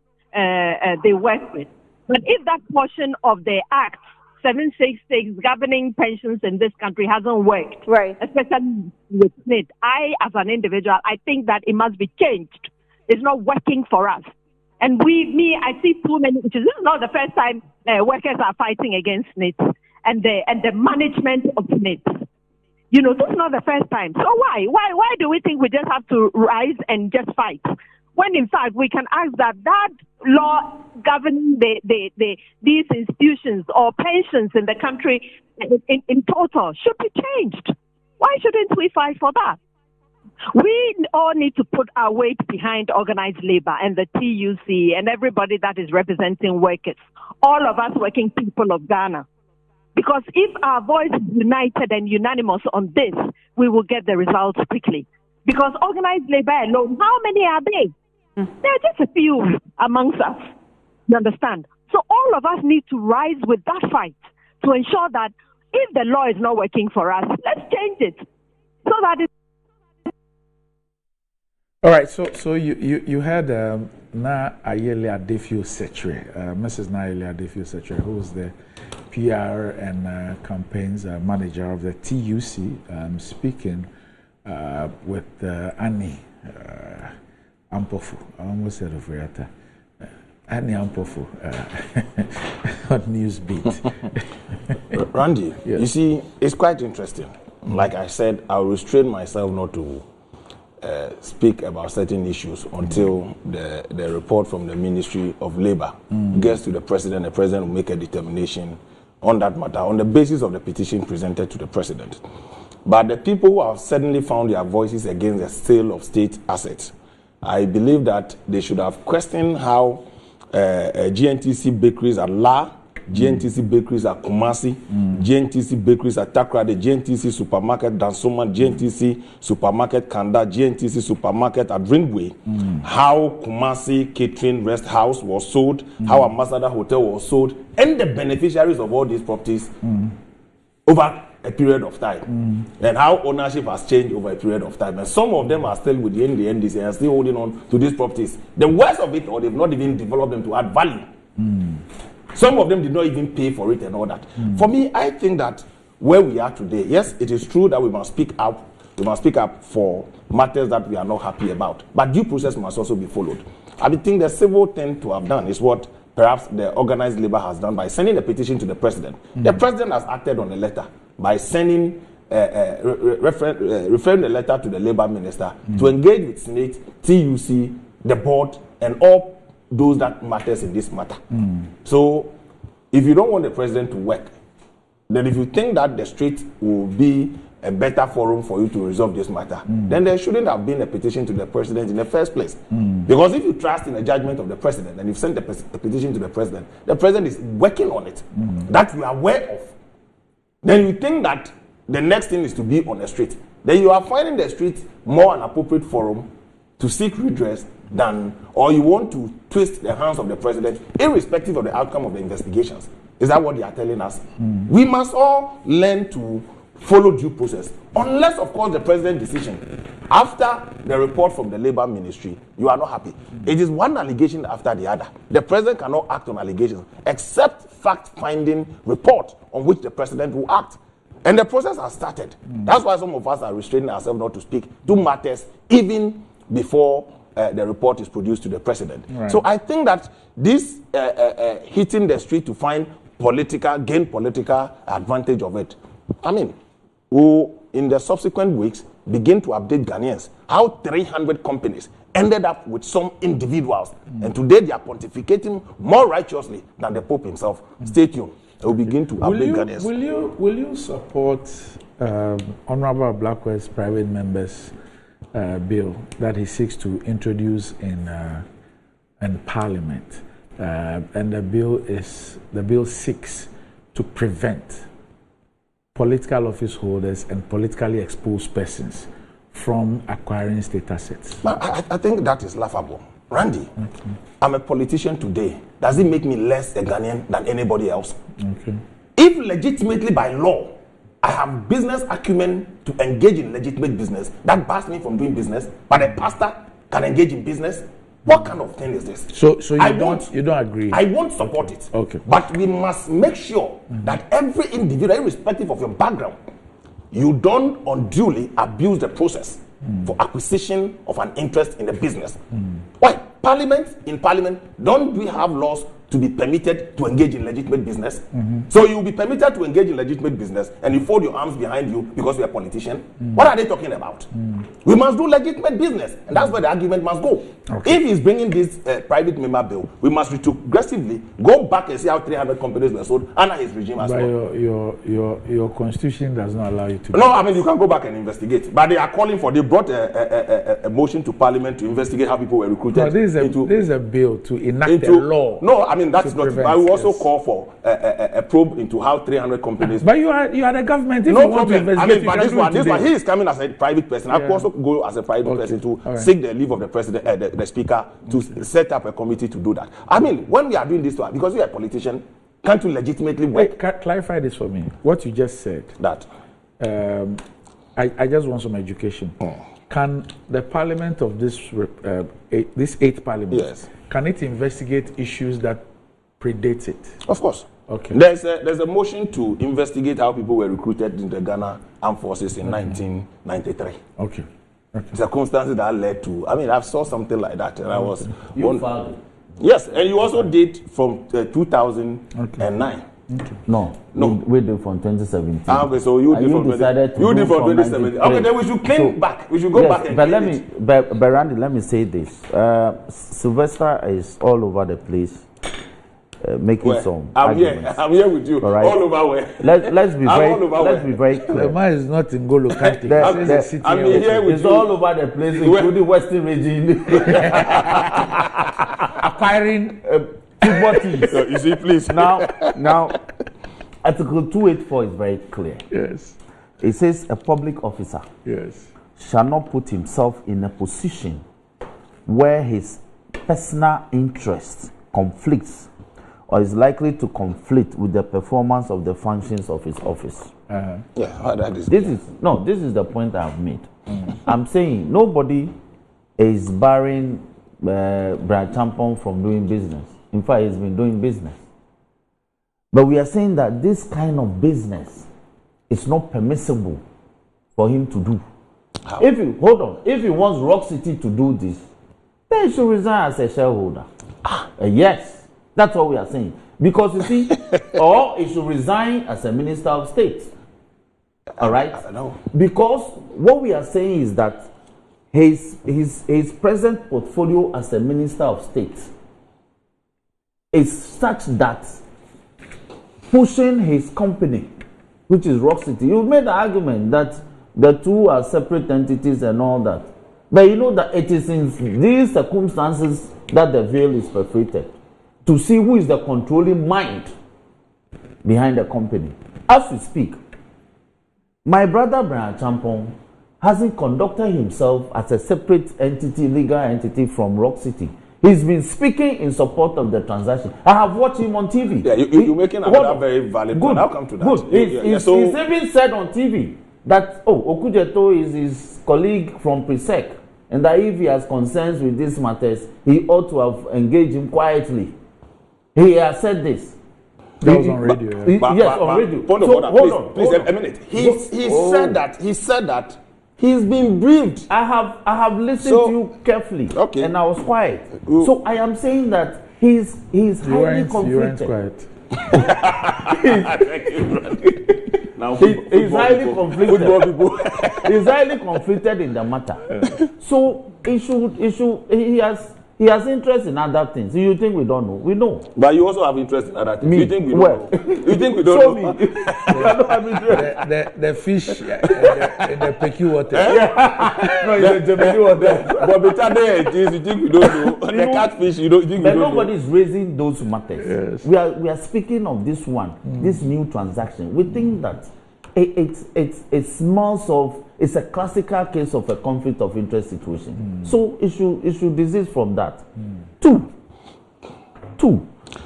they work with, but if that portion of the Act 766 governing pensions in this country hasn't worked, right, especially with SNIT, I as an individual, I think that it must be changed. It's not working for us. And I see too many issues. This is not the first time workers are fighting against SNIT and the management of SNIT. You know, this is not the first time. So why do we think we just have to rise and just fight? When in fact we can ask that law governing these institutions or pensions in the country in total should be changed. Why shouldn't we fight for that? We all need to put our weight behind organized labor and the TUC and everybody that is representing workers, all of us working people of Ghana. Because if our voice is united and unanimous on this, we will get the results quickly. Because organized labor alone, how many are they? There are just a few amongst us. You understand? So all of us need to rise with that fight to ensure that if the law is not working for us, let's change it so that it's. All right, so you had Na Ayele Adefio Setre, Mrs. Na Ayele Adefio Setre, who is the PR and campaigns manager of the TUC, speaking with Annie Ampofu. I almost said of Riata. Annie Ampofu on Newsbeat. Randy, yes. You see, it's quite interesting. Like I said, I'll restrain myself not to speak about certain issues until the report from the Ministry of Labor gets to the President. The President will make a determination on that matter on the basis of the petition presented to the President. But the people who have suddenly found their voices against the sale of state assets, I believe that they should have questioned how GNTC bakeries at La, GNTC bakeries at Kumasi, GNTC bakeries at Takrade, GNTC supermarket Dansoma, GNTC supermarket Kanda, GNTC supermarket at Ringway, how Kumasi Catering Rest House was sold, how Ambassador Hotel was sold, and the beneficiaries of all these properties over a period of time, and how ownership has changed over a period of time. And some of them are still within the NDC and are still holding on to these properties. The worst of it, or they've not even developed them to add value. Some of them did not even pay for it and all that. For me, I think that where we are today, yes, it is true that we must speak up. We must speak up for matters that we are not happy about. But due process must also be followed. I think the civil thing to have done is what perhaps the organized labor has done by sending a petition to the President. The President has acted on a letter by sending, referring the letter to the Labor Minister to engage with Senate, TUC, the board, and all those that matters in this matter. So, if you don't want the President to work, then if you think that the street will be a better forum for you to resolve this matter, then there shouldn't have been a petition to the President in the first place. Because if you trust in the judgment of the President and you've sent a petition to the President is working on it, that you are aware of, then you think that the next thing is to be on the street. Then you are finding the street more an appropriate forum to seek redress than, or you want to twist the hands of the President, irrespective of the outcome of the investigations. Is that what they are telling us? We must all learn to follow due process. Unless, of course, the president's decision, after the report from the Labour Ministry, you are not happy. It is one allegation after the other. The president cannot act on allegations except fact-finding report on which the president will act. And the process has started. That's why some of us are restraining ourselves not to speak to matters even before the report is produced to the president. Right. So I think that this hitting the street to gain political advantage of it, I mean, who in the subsequent weeks begin to update Ghanaians how 300 companies ended up with some individuals. And today they are pontificating more righteously than the Pope himself. Stay tuned. They will begin to update Ghanaians. Will you support Honorable Blackwell's private members bill that he seeks to introduce in Parliament? And the bill seeks to prevent political office holders and politically exposed persons from acquiring state assets. But I think that is laughable. Randy, I'm a politician today. Does it make me less a Ghanaian than anybody else? If legitimately by law, I have business acumen to engage in legitimate business, that bars me from doing business, but a pastor can engage in business, what kind of thing is this? So you don't agree? I won't support it. Okay. But we must make sure that every individual, irrespective of your background, you don't unduly abuse the process for acquisition of an interest in the business. Why? In Parliament, don't we have laws to be permitted to engage in legitimate business? So you'll be permitted to engage in legitimate business and you fold your arms behind you because you're a politician? What are they talking about? We must do legitimate business, and that's where the argument must go. If he's bringing this private member bill, we must retrogressively go back and see how 300 companies were sold under his regime as well. Your constitution does not allow you to. No, I mean, you can go back and investigate. But they are calling for, they brought a motion to Parliament to investigate how people were recruited. No, there is a bill to enact a law. No, I mean, that's not. I will also call for a probe into how 300 companies. But you are the government. If no you want problem. To investigate, I mean, but this one, he is coming as a private person. I could also go as a private person to seek the leave of the president, the speaker, to set up a committee to do that. I mean, when we are doing this one, because you are a politician, can't you legitimately work? Wait, clarify this for me. What you just said. That. I just want some education. Can the Parliament of this eighth Parliament, can it investigate issues that predate it? Of course. Okay. There's a motion to investigate how people were recruited in the Ghana Armed Forces in 1993. Okay. Circumstances that led to. I mean, I saw something like that, and I was. You filed it? Yes, and you also did from 2009. Okay. No. We did from 2017. Okay, so you did from 2017. Okay, then we should claim back. We should go back and but Randy, let me say this. Sylvester is all over the place. Making some arguments. I'm here with you. Right. All over where? Let's be very clear. The man is not in Golo Kante. I'm here with you. It's all over the place, including Western region. Acquiring football teams. You see, please. Now, Article 284 is very clear. Yes. It says a public officer shall not put himself in a position where his personal interest conflicts or is likely to conflict with the performance of the functions of his office. That is this is the point I've made. I'm saying nobody is barring Brad Champon from doing business. In fact, he's been doing business. But we are saying that this kind of business is not permissible for him to do. How? If he wants Rock City to do this, then he should resign as a shareholder. Yes. That's what we are saying. Because you see, or he should resign as a minister of state. All right? I don't know. Because what we are saying is that his present portfolio as a minister of state is such that pushing his company, which is Rock City, you made the argument that the two are separate entities and all that. But you know that it is in these circumstances that the veil is perforated, to see who is the controlling mind behind the company. As we speak, my brother Brian Champon hasn't conducted himself as a separate entity, legal entity from Rock City. He's been speaking in support of the transaction. I have watched him on TV. Yeah, you're making another very valid point. I'll come to that. Good. He's even said on TV that, Okudzeto is his colleague from PRESEC, and that if he has concerns with these matters, he ought to have engaged him quietly. He has said this. That was on radio. Yes, on radio. Point of order, please, a minute. He said that he's been briefed. I have listened to you carefully, and I was quiet. So I am saying that he's highly conflicted. Now, he's highly conflicted. He's highly conflicted in the matter. So he has interest in other things. You think we don't know? We know. But you also have interest in other things. Me? You think we don't know? You think we don't know? Me. I don't have interest. The fish in the Peku water. No, in the Jamaican water. But better there it is. You think we don't know? The catfish, you think we don't know? But nobody is raising those matters. Yes. We are speaking of this one, this new transaction. We think that it smells of. It's a classical case of a conflict of interest situation. So it should desist from that. Two.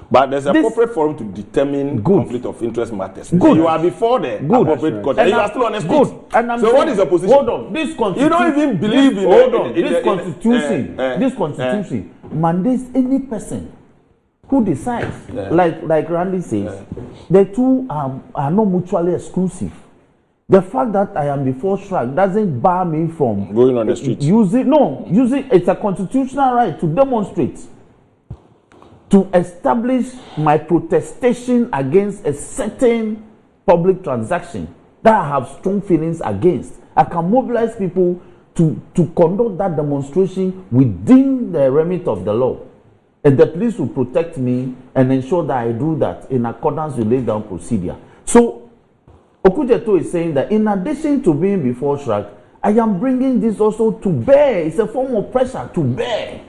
But there's an appropriate forum to determine conflict of interest matters. Good. You are before the appropriate court. And you are still on a street. Good. And I'm so saying, what is the position? Hold on. This constitution. You don't even believe this constitution mandates any person who decides, like Randy says, the two are not mutually exclusive. The fact that I am before SHRAC doesn't bar me from going on the street. Using it's a constitutional right to demonstrate, to establish my protestation against a certain public transaction that I have strong feelings against. I can mobilize people to conduct that demonstration within the remit of the law. And the police will protect me and ensure that I do that in accordance with laid down procedure. So Okudzeto is saying that in addition to being before SHRAC, I am bringing this also to bear. It's a form of pressure to bear.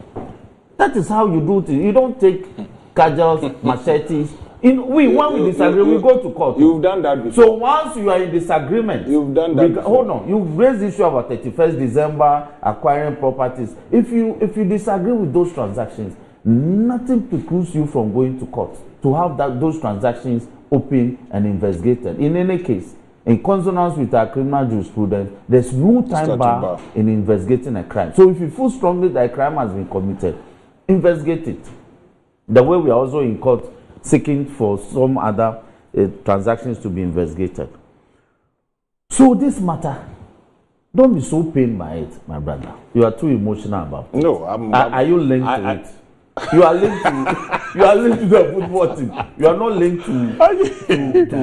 That is how you do it. You don't take cudgels, machetes. When we disagree, we go to court. You've done that before. So once you are in disagreement, you've done that before. Hold on. You've raised the issue about 31st December, acquiring properties. If you disagree with those transactions, nothing precludes you from going to court to have those transactions open and investigated. In any case, in consonance with our criminal jurisprudence, there's no time bar in investigating a crime. So if you feel strongly that a crime has been committed, investigate it. The way we are also in court seeking for some other transactions to be investigated. So this matter, don't be so pained by it, my brother. You are too emotional about it. No, are you linked to it? You are linked to the football team. You are not linked to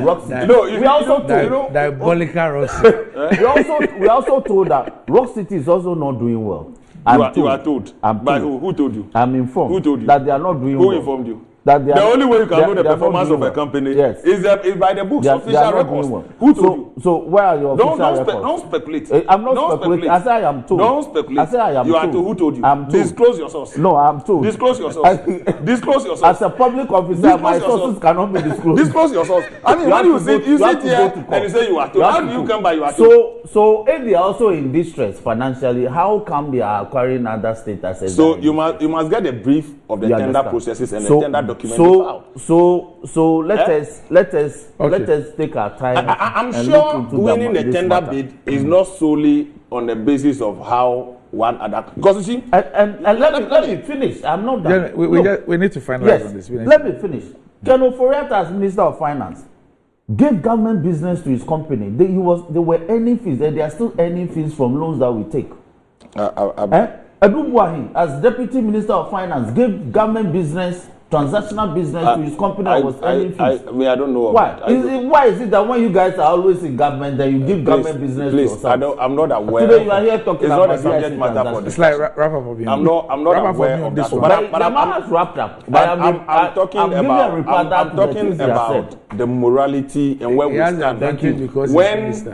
Rock City. No, we also told diabolical Rock City. we also told that Rock City is also not doing well. You are told. By who? Who told you? I'm informed. Who told you? That they are not doing well. Who informed you? That the only way you can know the performance of a company is by the books, official records. Who told you? So where are your official records? Don't speculate. I'm not speculating. I say I am told. Don't speculate. I say I am told. You are told. Who told you? I'm told. Disclose your source. No, I'm told. Disclose your source. Disclose your source. As a public officer, my sources cannot be disclosed. Disclose your source. I mean, when you sit here and you say you are told, how do you come by you are told? So if they are also in distress financially, how come they are acquiring other state assets? So you must get a brief of the tender processes and the tender document. So let us take our time. I'm sure winning the tender bid is not solely on the basis of how one other, because you see, and let me finish. I'm not done. We need to finalize on this. Let me finish. Ken Ofori-Atta, as Minister of Finance, gave government business to his company. They were earning fees, and they are still earning fees from loans that we take. Edu Buahi, as Deputy Minister of Finance, gave government business, transactional business to his company that was earning fees. I don't know. Why? Why is it that when you guys are always in government, then you give government business to yourself? I'm not aware. Today you are here talking about the subject matter for this. It's like wrap up of I'm not aware of this one. But I'm wrapped up. I'm talking about the morality and where we stand.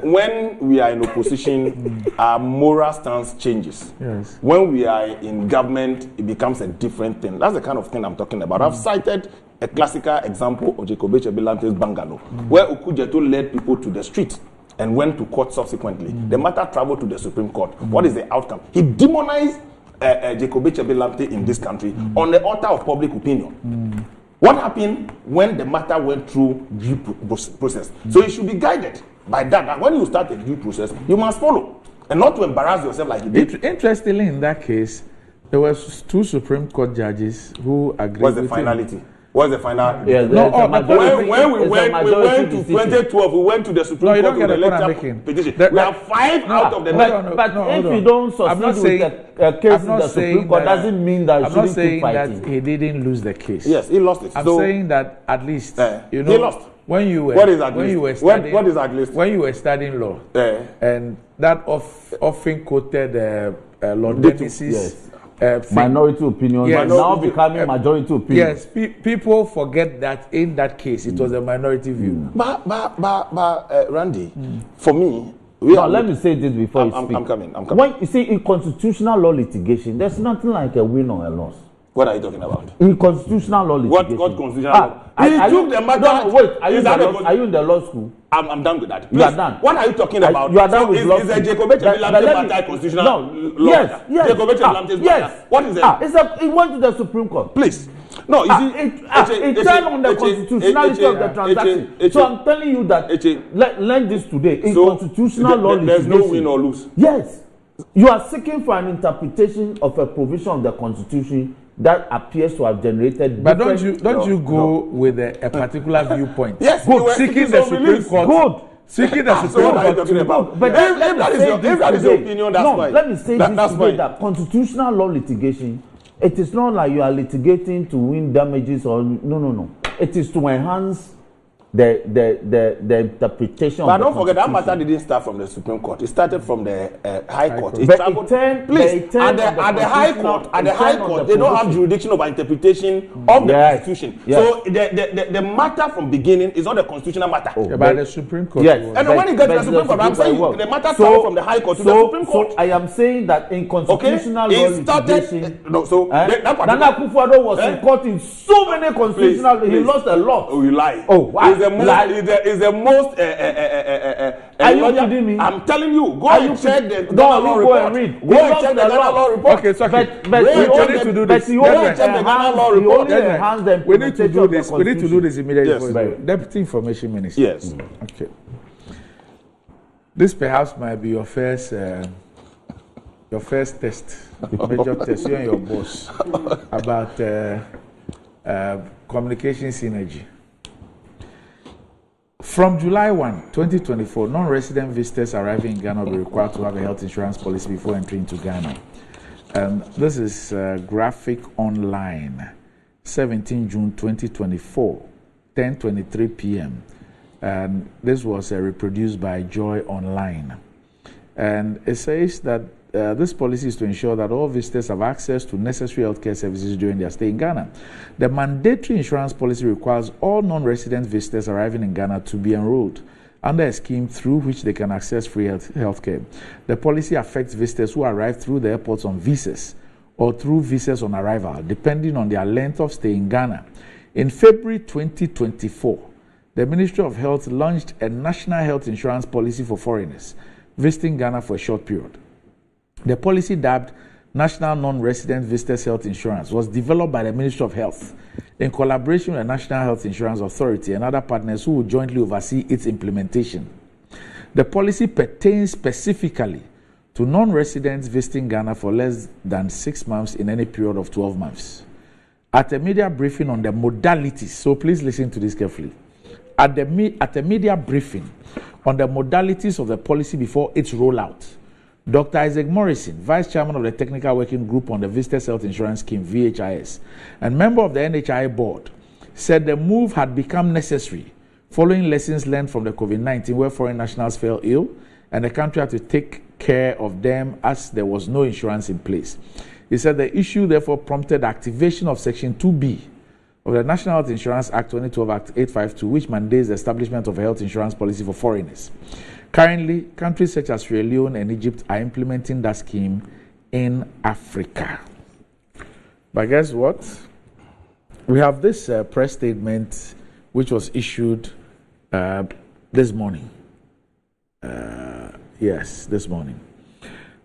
When we are in opposition, our moral stance changes. Yes. When we are in government, it becomes a different thing. That's the kind of thing I'm talking about. I've cited a classical example of Jacob Echebelante's bungalow, where Okudzeto led people to the street and went to court subsequently. The matter traveled to the Supreme Court. What is the outcome? He demonized Jacob Echebi Lamptey in this country on the altar of public opinion. What happened when the matter went through due process? So you should be guided by that. When you start a due process, you must follow and not to embarrass yourself like you did. Interestingly, in that case, there were 2 Supreme Court judges who agreed. What's the finality? What's the final? Yeah, when we went to 2012, we went to the Supreme Court with the electoral petition. We have 5 out of the 9. But if you don't succeed with the case in the Supreme Court, doesn't mean that you shouldn't keep fighting. I'm not saying that he didn't lose the case. Yes, he lost it. I'm saying that at least you know he lost. When you were what is at least? What is at least? When you were studying law, and that often quoted Lord Dennis's. Minority opinion now becoming majority opinion. Yes, people forget that in that case it was a minority view. But Randy, for me, let me say this before you speak. I'm coming. When you see in constitutional law litigation, there's nothing like a win or a loss. What are you talking about? In constitutional law litigation. What constitutional law? He took the matter. No, wait. Are you in the law school? I'm done with that. Please, you are done. What are you talking about? You are done with law school. Is a Jacob Echebi Lamptey matter constitutional law? Yes. Jacob Echebi Lamptey's matter. What is it? It went to the Supreme Court. Please. No, it turned on the constitutionality of the transaction. So I'm telling you that learn this today. In constitutional law litigation, there's no win or lose. Yes. You are seeking for an interpretation of a provision of the Constitution that appears to have generated. But don't you go with a particular viewpoint? Yes, good. Seeking the Supreme Court. Good. Seeking the Supreme Court. But if that is your opinion, that's fine. Let me say this today that constitutional law litigation, it is not like you are litigating to win damages or no. It is to enhance the interpretation. But don't forget that matter didn't start from the Supreme Court. It started from the High Court. At the High Court, they don't have jurisdiction over interpretation of the Constitution. Yes. So the matter from beginning is not a constitutional matter. By the Supreme Court. Yes. And when you get to the Supreme Court, I'm saying the matter started from the High Court to the Supreme Court. So I am saying that in constitutional law litigation, Nana Akufo-Addo was in court in so many constitutional. He lost a lot. Oh, you lie. Oh, wow. Is the most. Are you kidding me? I'm telling you. Go and check the Ghana law report. Go and check the Ghana law report. Okay, it's okay. But we need to do this. Go and check the Ghana law report. We need to do this. We need to do this immediately. Yes. Deputy Information Minister. Yes. Okay. This perhaps might be your first test, major test. You and your boss about communication synergy. From July 1, 2024, non-resident visitors arriving in Ghana will be required to have a health insurance policy before entering into Ghana. This is Graphic Online, 17 June 2024, 10:23 p.m. And this was reproduced by Joy Online. And it says that this policy is to ensure that all visitors have access to necessary healthcare services during their stay in Ghana. The mandatory insurance policy requires all non-resident visitors arriving in Ghana to be enrolled under a scheme through which they can access free healthcare. The policy affects visitors who arrive through the airports on visas or through visas on arrival, depending on their length of stay in Ghana. In February 2024, the Ministry of Health launched a national health insurance policy for foreigners visiting Ghana for a short period. The policy, dubbed National Non-Resident Visitors Health Insurance, was developed by the Ministry of Health in collaboration with the National Health Insurance Authority and other partners who will jointly oversee its implementation. The policy pertains specifically to non-residents visiting Ghana for less than 6 months in any period of 12 months. At a media briefing on the modalities, so please listen to this carefully. At a media briefing on the modalities of the policy before its rollout, Dr. Isaac Morrison, Vice Chairman of the Technical Working Group on the Visitors Health Insurance Scheme, VHIS, and member of the NHI board, said the move had become necessary following lessons learned from the COVID-19 where foreign nationals fell ill and the country had to take care of them as there was no insurance in place. He said the issue therefore prompted activation of Section 2B of the National Health Insurance Act 2012 Act 852, which mandates the establishment of a health insurance policy for foreigners. Currently, countries such as Sierra Leone and Egypt are implementing that scheme in Africa. But guess what? We have this press statement which was issued this morning. Yes, this morning.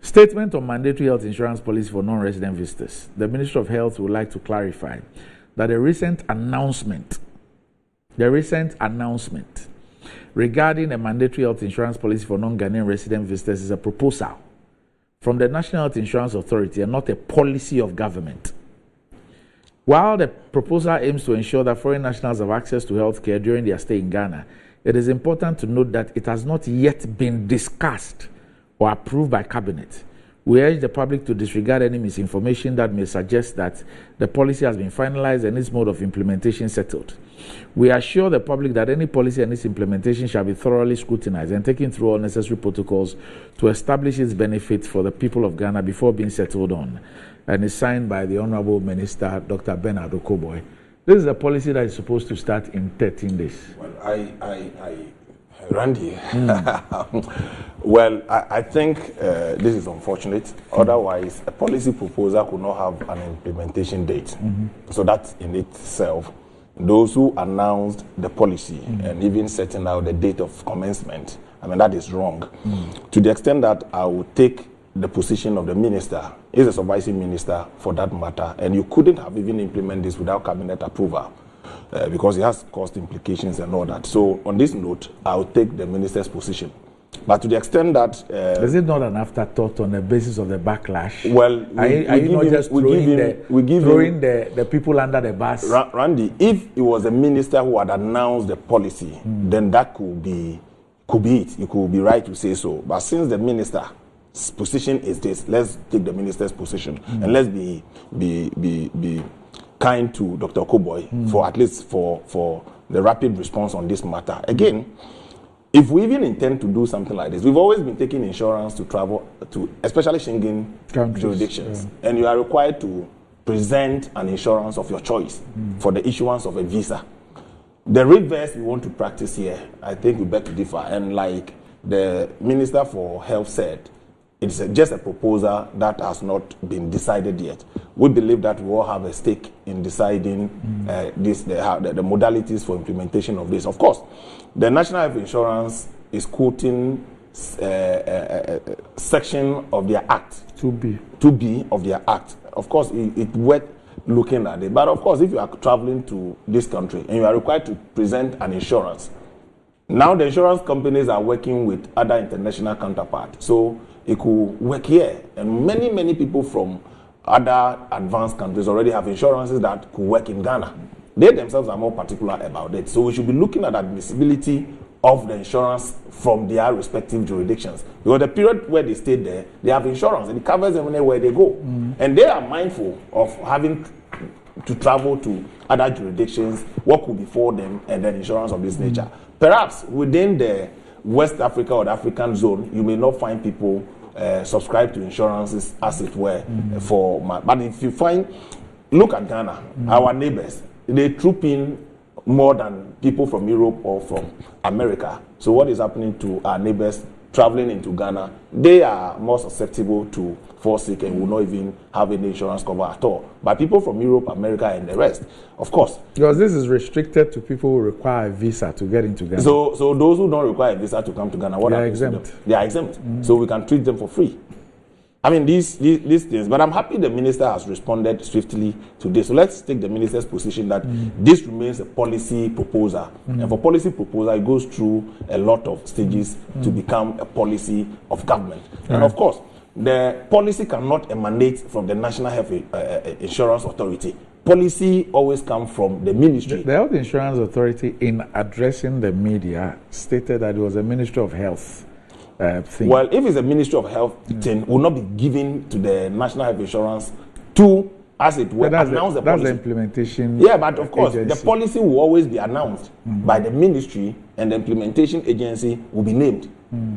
Statement on mandatory health insurance policy for non-resident visitors. The Ministry of Health would like to clarify that the recent announcement regarding a mandatory health insurance policy for non-Ghanaian resident visitors is a proposal from the National Health Insurance Authority and not a policy of government. While the proposal aims to ensure that foreign nationals have access to health care during their stay in Ghana, it is important to note that it has not yet been discussed or approved by Cabinet. We urge the public to disregard any misinformation that may suggest that the policy has been finalized and its mode of implementation settled. We assure the public that any policy and its implementation shall be thoroughly scrutinized and taken through all necessary protocols to establish its benefits for the people of Ghana before being settled on. And is signed by the Honorable Minister, Dr. Bernard Okoboy. This is a policy that is supposed to start in 13 days. Well, Randy, well, I think this is unfortunate. Otherwise, a policy proposal could not have an implementation date. So that in itself, those who announced the policy and even setting out the date of commencement, I mean, that is wrong. To the extent that I would take the position of the minister, is a supervising minister for that matter, and you couldn't have even implemented this without cabinet approval. Because it has cost implications and all that. So on this note, I'll take the minister's position. But to the extent that... is it not an afterthought on the basis of the backlash? Well, are you not just throwing the people under the bus? Randy, if it was a minister who had announced the policy, then that could be it. You could be right to say so. But since the minister's position is this, let's take the minister's position. And let's be kind to Dr. Okoboy for at least for the rapid response on this matter. Again, if we even intend to do something like this, we've always been taking insurance to travel to, especially Schengen jurisdictions, and you are required to present an insurance of your choice for the issuance of a visa. The reverse we want to practice here, I think we beg to differ. And like the Minister for Health said, it's just a proposal that has not been decided yet. We believe that we all have a stake in deciding the modalities for implementation of this. Of course, the National Health Insurance is quoting section of their act. 2B of their act. Of course, it's worth looking at it. But of course, if you are traveling to this country and you are required to present an insurance, now the insurance companies are working with other international counterparts. So it could work here. And many people from other advanced countries already have insurances that could work in Ghana. They themselves are more particular about it. So we should be looking at admissibility of the insurance from their respective jurisdictions. Because the period where they stayed there, they have insurance and it covers them anywhere they go. And they are mindful of having to travel to other jurisdictions, what could befall them, and then insurance of this nature. Perhaps within the West Africa or the African zone, you may not find people subscribe to insurances, as it were, but if you find, look at Ghana, our neighbors, they troop in more than people from Europe or from America. So what is happening to our neighbors traveling into Ghana? They are more susceptible to fall sick and will not even have any insurance cover at all. But people from Europe, America, and the rest, of course. Because this is restricted to people who require a visa to get into Ghana. So those who don't require a visa to come to Ghana, what happens to them? They are exempt. So we can treat them for free. I mean, these things. But I'm happy the minister has responded swiftly to this. So let's take the minister's position that this remains a policy proposal. And for policy proposal, it goes through a lot of stages to become a policy of government. And of course, the policy cannot emanate from the National Health Insurance Authority. Policy always comes from the ministry. The Health Insurance Authority, in addressing the media, stated that it was a Ministry of Health thing. Well, if it's a Ministry of Health thing, will not be given to the National Health Insurance to, as it were, announce the policy. That's the implementation. Yeah, but of course, the policy will always be announced by the ministry, and the implementation agency will be named.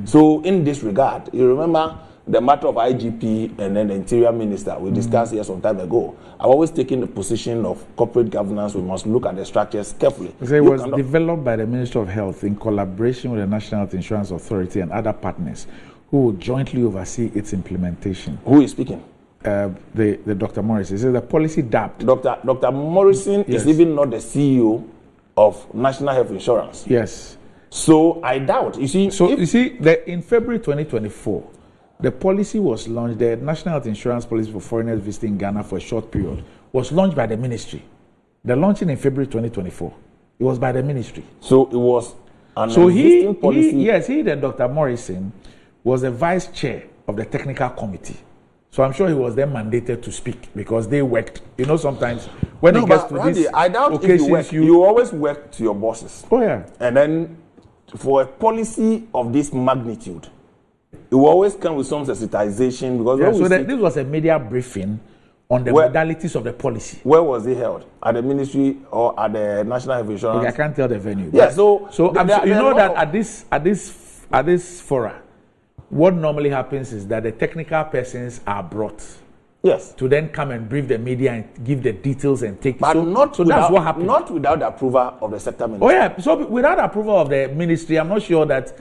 So in this regard, you remember the matter of IGP and then the Interior Minister we discussed here some time ago. I've always taken the position of corporate governance. We must look at the structures carefully. So it was developed by the Ministry of Health in collaboration with the National Health Insurance Authority and other partners who will jointly oversee its implementation. Who is speaking? The Dr. Morrison. Is the policy DAPT? Dr. Morrison is even not the CEO of National Health Insurance. Yes. So I doubt. You see, in February 2024, the policy was launched, the National Health Insurance Policy for foreigners visiting Ghana for a short period was launched by the ministry. The launching in February 2024. It was by the ministry. So it was an existing policy. He, then Dr. Morrison, was the vice chair of the technical committee. So I'm sure he was then mandated to speak because they worked. You know, sometimes when it gets to Randy, this I doubt occasions, if you always work to your bosses. Oh yeah. And then for a policy of this magnitude, it will always come with some sensitization because this was a media briefing on the modalities of the policy. Where was it held? At the ministry or at the National Health Insurance? Okay, I can't tell the venue. Yeah, you know that at this forum, what normally happens is that the technical persons are brought. Yes. To then come and brief the media and give the details and take. But that's what happened. Not without the approval of the sector ministry. Oh yeah. So without approval of the ministry, I'm not sure that.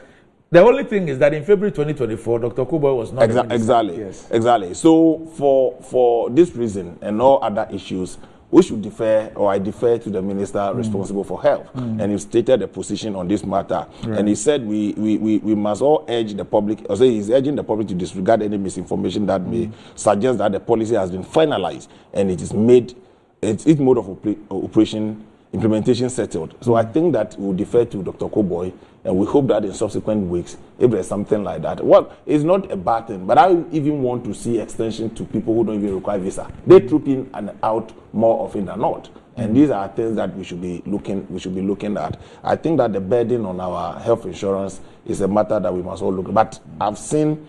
The only thing is that in February 2024, Dr. Kuboy was not exactly. Yes. Exactly. So for this reason and all other issues, we should defer, or I defer to the minister responsible for health. And he stated a position on this matter. Right. And he said we must all urge the public, or say he's urging the public to disregard any misinformation that may suggest that the policy has been finalized and it is made, its mode of implementation settled. So I think that we'll defer to Dr. Kuboy, and we hope that in subsequent weeks, if there's something like that, well, it's not a bad thing, but I even want to see extension to people who don't even require visa. They troop in and out more often than not. And these are things that we should be looking at. I think that the burden on our health insurance is a matter that we must all look at. But I've seen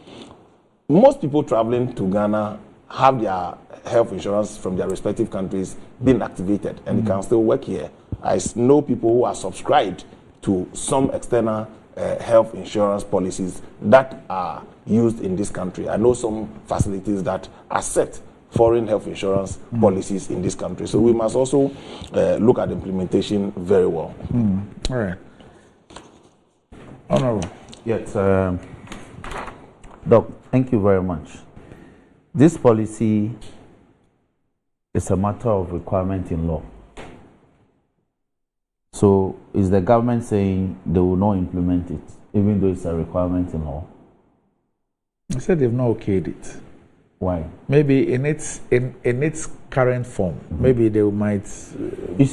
most people traveling to Ghana have their health insurance from their respective countries being activated, and they can still work here. I know people who are subscribed to some external health insurance policies that are used in this country. I know some facilities that accept foreign health insurance policies in this country. So we must also look at implementation very well. All right. Honorable. Yes, Doc, thank you very much. This policy is a matter of requirement in law. So is the government saying they will not implement it, even though it's a requirement in law? I said they've not okayed it. Why? Maybe in its current form, maybe they might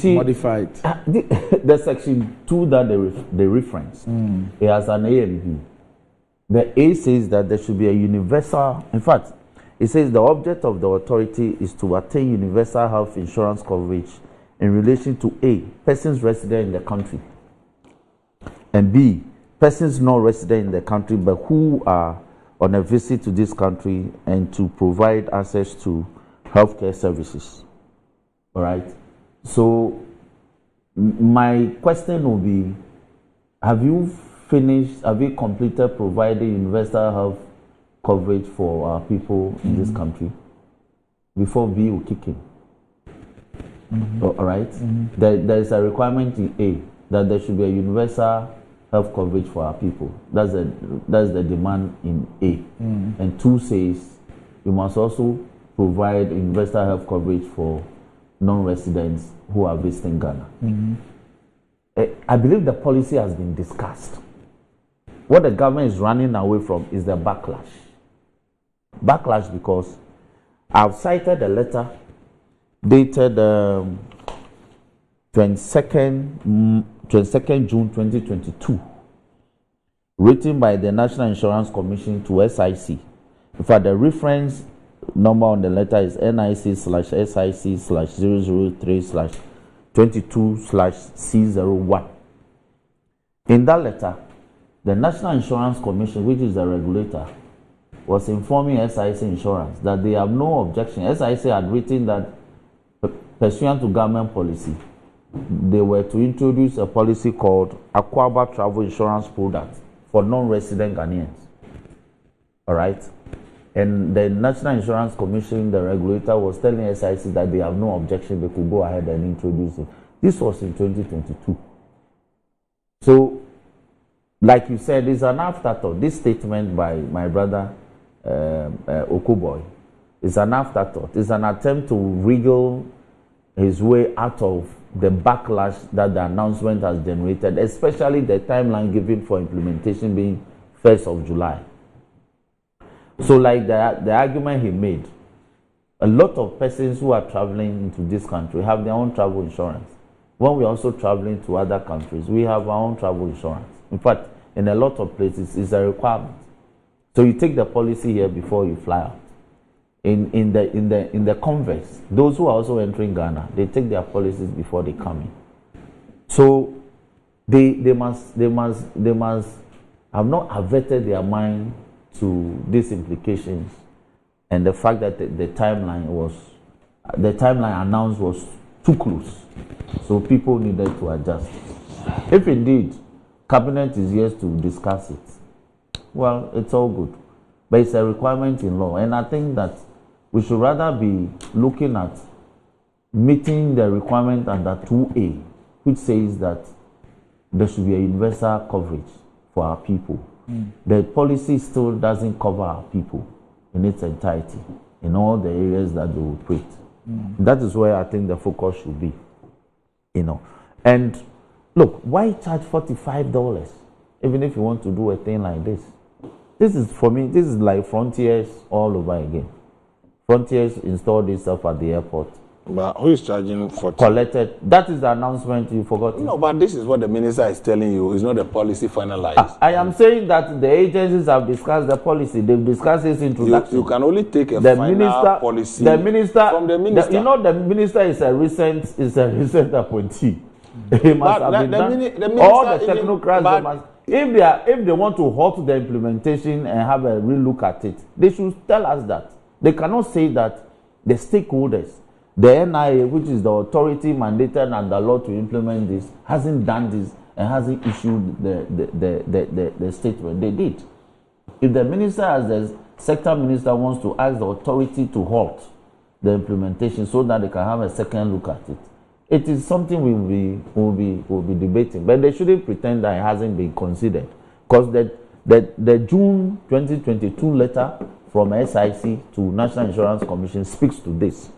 modify it. The section 2 that they reference, it has an A and B. The A says that there should be a universal, in fact, it says the object of the authority is to attain universal health insurance coverage in relation to A, persons resident in the country, and B, persons not resident in the country but who are on a visit to this country, and to provide access to healthcare services. All right. So my question will be, have you completed providing universal health coverage for our people in this country before B will kick in? All right. There is a requirement in A that there should be a universal health coverage for our people. That's the demand in A. And 2 says you must also provide universal health coverage for non-residents who are visiting Ghana. I believe the policy has been discussed. What the government is running away from is the backlash. Backlash because I've cited a letter dated 22nd June 2022, written by the National Insurance Commission to SIC. In fact, the reference number on the letter is NIC/SIC/003/22/C01. In that letter, the National Insurance Commission, which is the regulator, was informing SIC Insurance that they have no objection. SIC had written that pursuant to government policy, they were to introduce a policy called Aquaba Travel Insurance Product for non-resident Ghanaians. All right? And the National Insurance Commission, the regulator, was telling SIC that they have no objection, they could go ahead and introduce it. This was in 2022. So, like you said, it's an afterthought. This statement by my brother Okuboy is an afterthought. It's an attempt to wriggle his way out of the backlash that the announcement has generated, especially the timeline given for implementation being 1st of July. So like the argument he made, a lot of persons who are traveling into this country have their own travel insurance. When we're also traveling to other countries, we have our own travel insurance. In fact, in a lot of places, it's a requirement. So you take the policy here before you fly out. In the converse, those who are also entering Ghana, they take their policies before they come in. So they must have not averted their mind to these implications and the fact that the timeline announced was too close. So people needed to adjust. If indeed cabinet is here to discuss it, well, it's all good. But it's a requirement in law. And I think that we should rather be looking at meeting the requirement under 2A, which says that there should be a universal coverage for our people. The policy still doesn't cover our people in its entirety, in all the areas that they operate. That is where I think the focus should be. And look, why charge $45 even if you want to do a thing like this? This is, for me, this is like Frontiers all over again. Frontiers installed itself at the airport. But who is charging for collected? That is the announcement, you forgot. No, but this is what the minister is telling you. It's not the policy finalized. I am saying that the agencies have discussed the policy. They've discussed its introduction. You can only take a final policy from the minister. You know, the minister is a recent appointee. He must have been done. All the technocrats, if they want to halt the implementation and have a real look at it, they should tell us that. They cannot say that the stakeholders, the NIA, which is the authority mandated under law to implement this, hasn't done this and hasn't issued the statement. They did. If the minister, as the sector minister, wants to ask the authority to halt the implementation so that they can have a second look at it, it is something we'll be debating. But they shouldn't pretend that it hasn't been considered, because the June 2022 letter from SIC to National Insurance Commission speaks to this.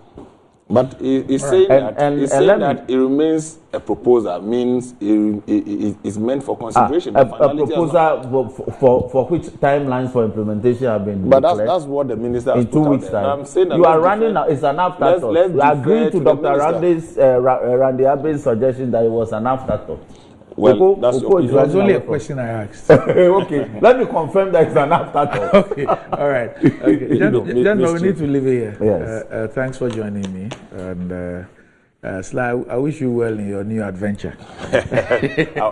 But it's saying that it remains a proposal, means it's meant for consideration. A proposal for which timelines for implementation have been declared. But that's what the minister has in 2 weeks' time. I'm saying you are running now. It's an afterthought. We agree to Dr. Randy Abe's suggestion that it was an afterthought. Well, that's your it was only a question I asked. Okay, let me confirm that it's an afterthought. Okay, all right. Okay. Gentlemen, we need to leave it here. Yes. Thanks for joining me. And Sly, I wish you well in your new adventure.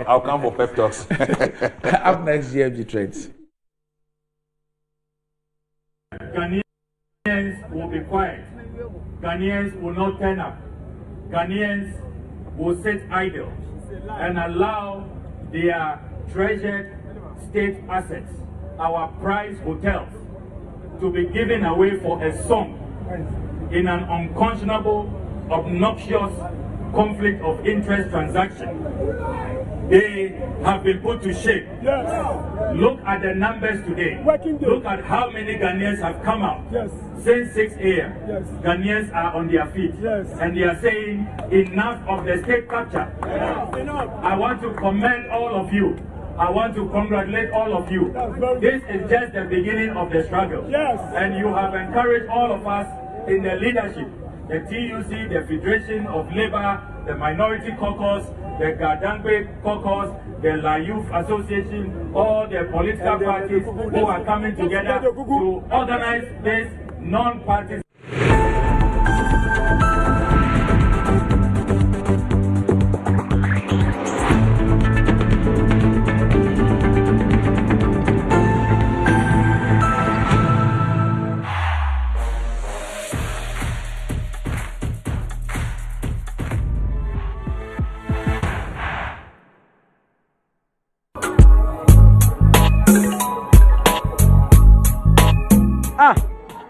I'll come for pep talks. Up next, GFG Trades. Ghanaians will be quiet. Ghanaians will not turn up. Ghanaians will sit idle and allow their treasured state assets, our prize hotels, to be given away for a song in an unconscionable, obnoxious conflict of interest transaction. They have been put to shame. Yes. Look at the numbers today. Look at how many Ghanaians have come out. Yes. Since 6 a.m. Yes. Ghanaians are on their feet. Yes. And they are saying enough of the state capture. Yes. Enough. I want to commend all of you. I want to congratulate all of you. This is just the beginning of the struggle. Yes. And you have encouraged all of us in the leadership, the TUC, the Federation of Labour, the Minority Caucus, the Gadangbe Caucus, the La Youth Association, all the political parties who are coming together to organize this non-partisan.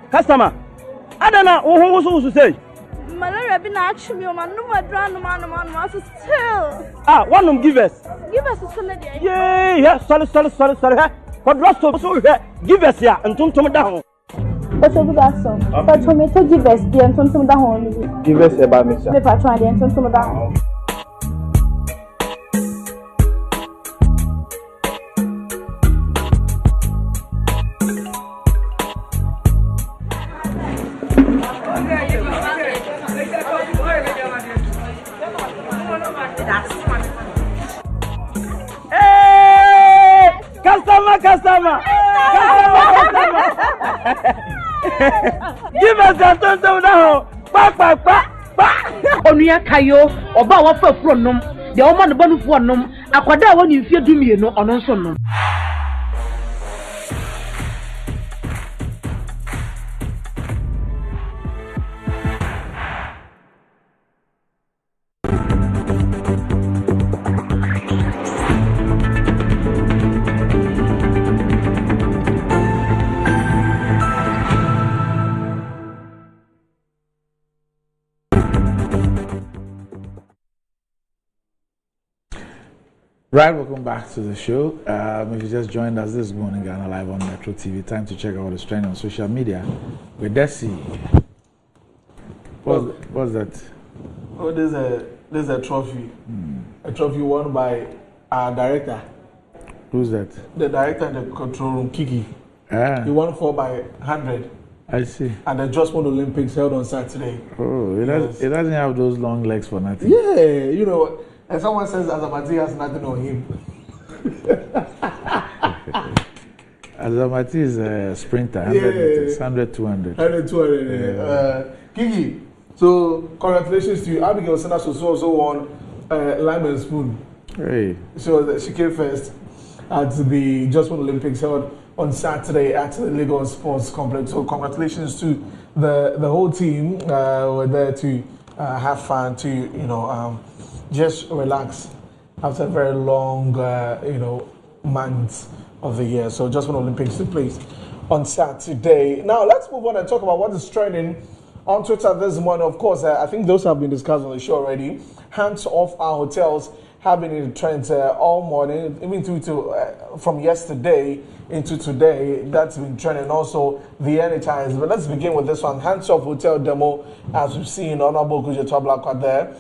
Customer, I don't know who to say. Malaria been actually on my number still. One of them give us. Give us a solid. Yeah, sorry. What rest of so give us here and don't come down. What's over that song? But tomato give us the and some down. Give us a bad mixture. If I try the and some down. customer. Give us a tonto now. Pa. Onuya kayo, oba wa fa furo nom. De o ma no banu fo nom. Akwada wa ni mfie dumie no ono nso nom. Right, welcome back to the show. If you just joined us this morning, Ghana Live on Metro TV, time to check out what's trending on social media with Desi. What's that? Oh, there's a trophy. A trophy won by our director. Who's that? The director in the control room, Kiki. He won 4 by 100. I see. And the Just Won Olympics held on Saturday. Oh, it doesn't have those long legs for nothing. Yeah, you know. And someone says Azamati has nothing on him. Azamati is a sprinter, 100 meters, 100, 200. 100, 200. Kiki, so congratulations to you. Abigail Sanders also won Lime and Spoon. Hey. So she came first at the Just Won Olympics held on Saturday at the Lagos Sports Complex. So congratulations to the whole team. We're there to have fun, to, just relax after a very long, months of the year. So Just Won Olympics took place on Saturday. Now let's move on and talk about what is trending on Twitter this morning. Of course, I think those have been discussed on the show already. Hands off our hotels have been in the trends all morning, even from yesterday into today. That's been trending. Also, the NHIS. But let's begin with this one. Hands off hotel demo, as we've seen Honorable Kujetwa Blackwell there.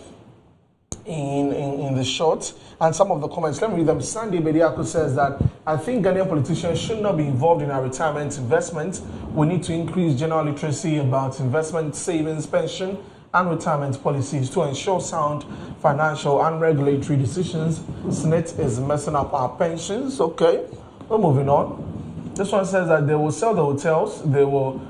In the short, and some of the comments, let me read them. Sandy Bediako says that I think Ghanaian politicians should not be involved in our retirement investment. We need to increase general literacy about investment, savings, pension, and retirement policies to ensure sound financial and regulatory decisions. SNIT is messing up our pensions. Okay, we're moving on. This one says that they will sell the hotels, they will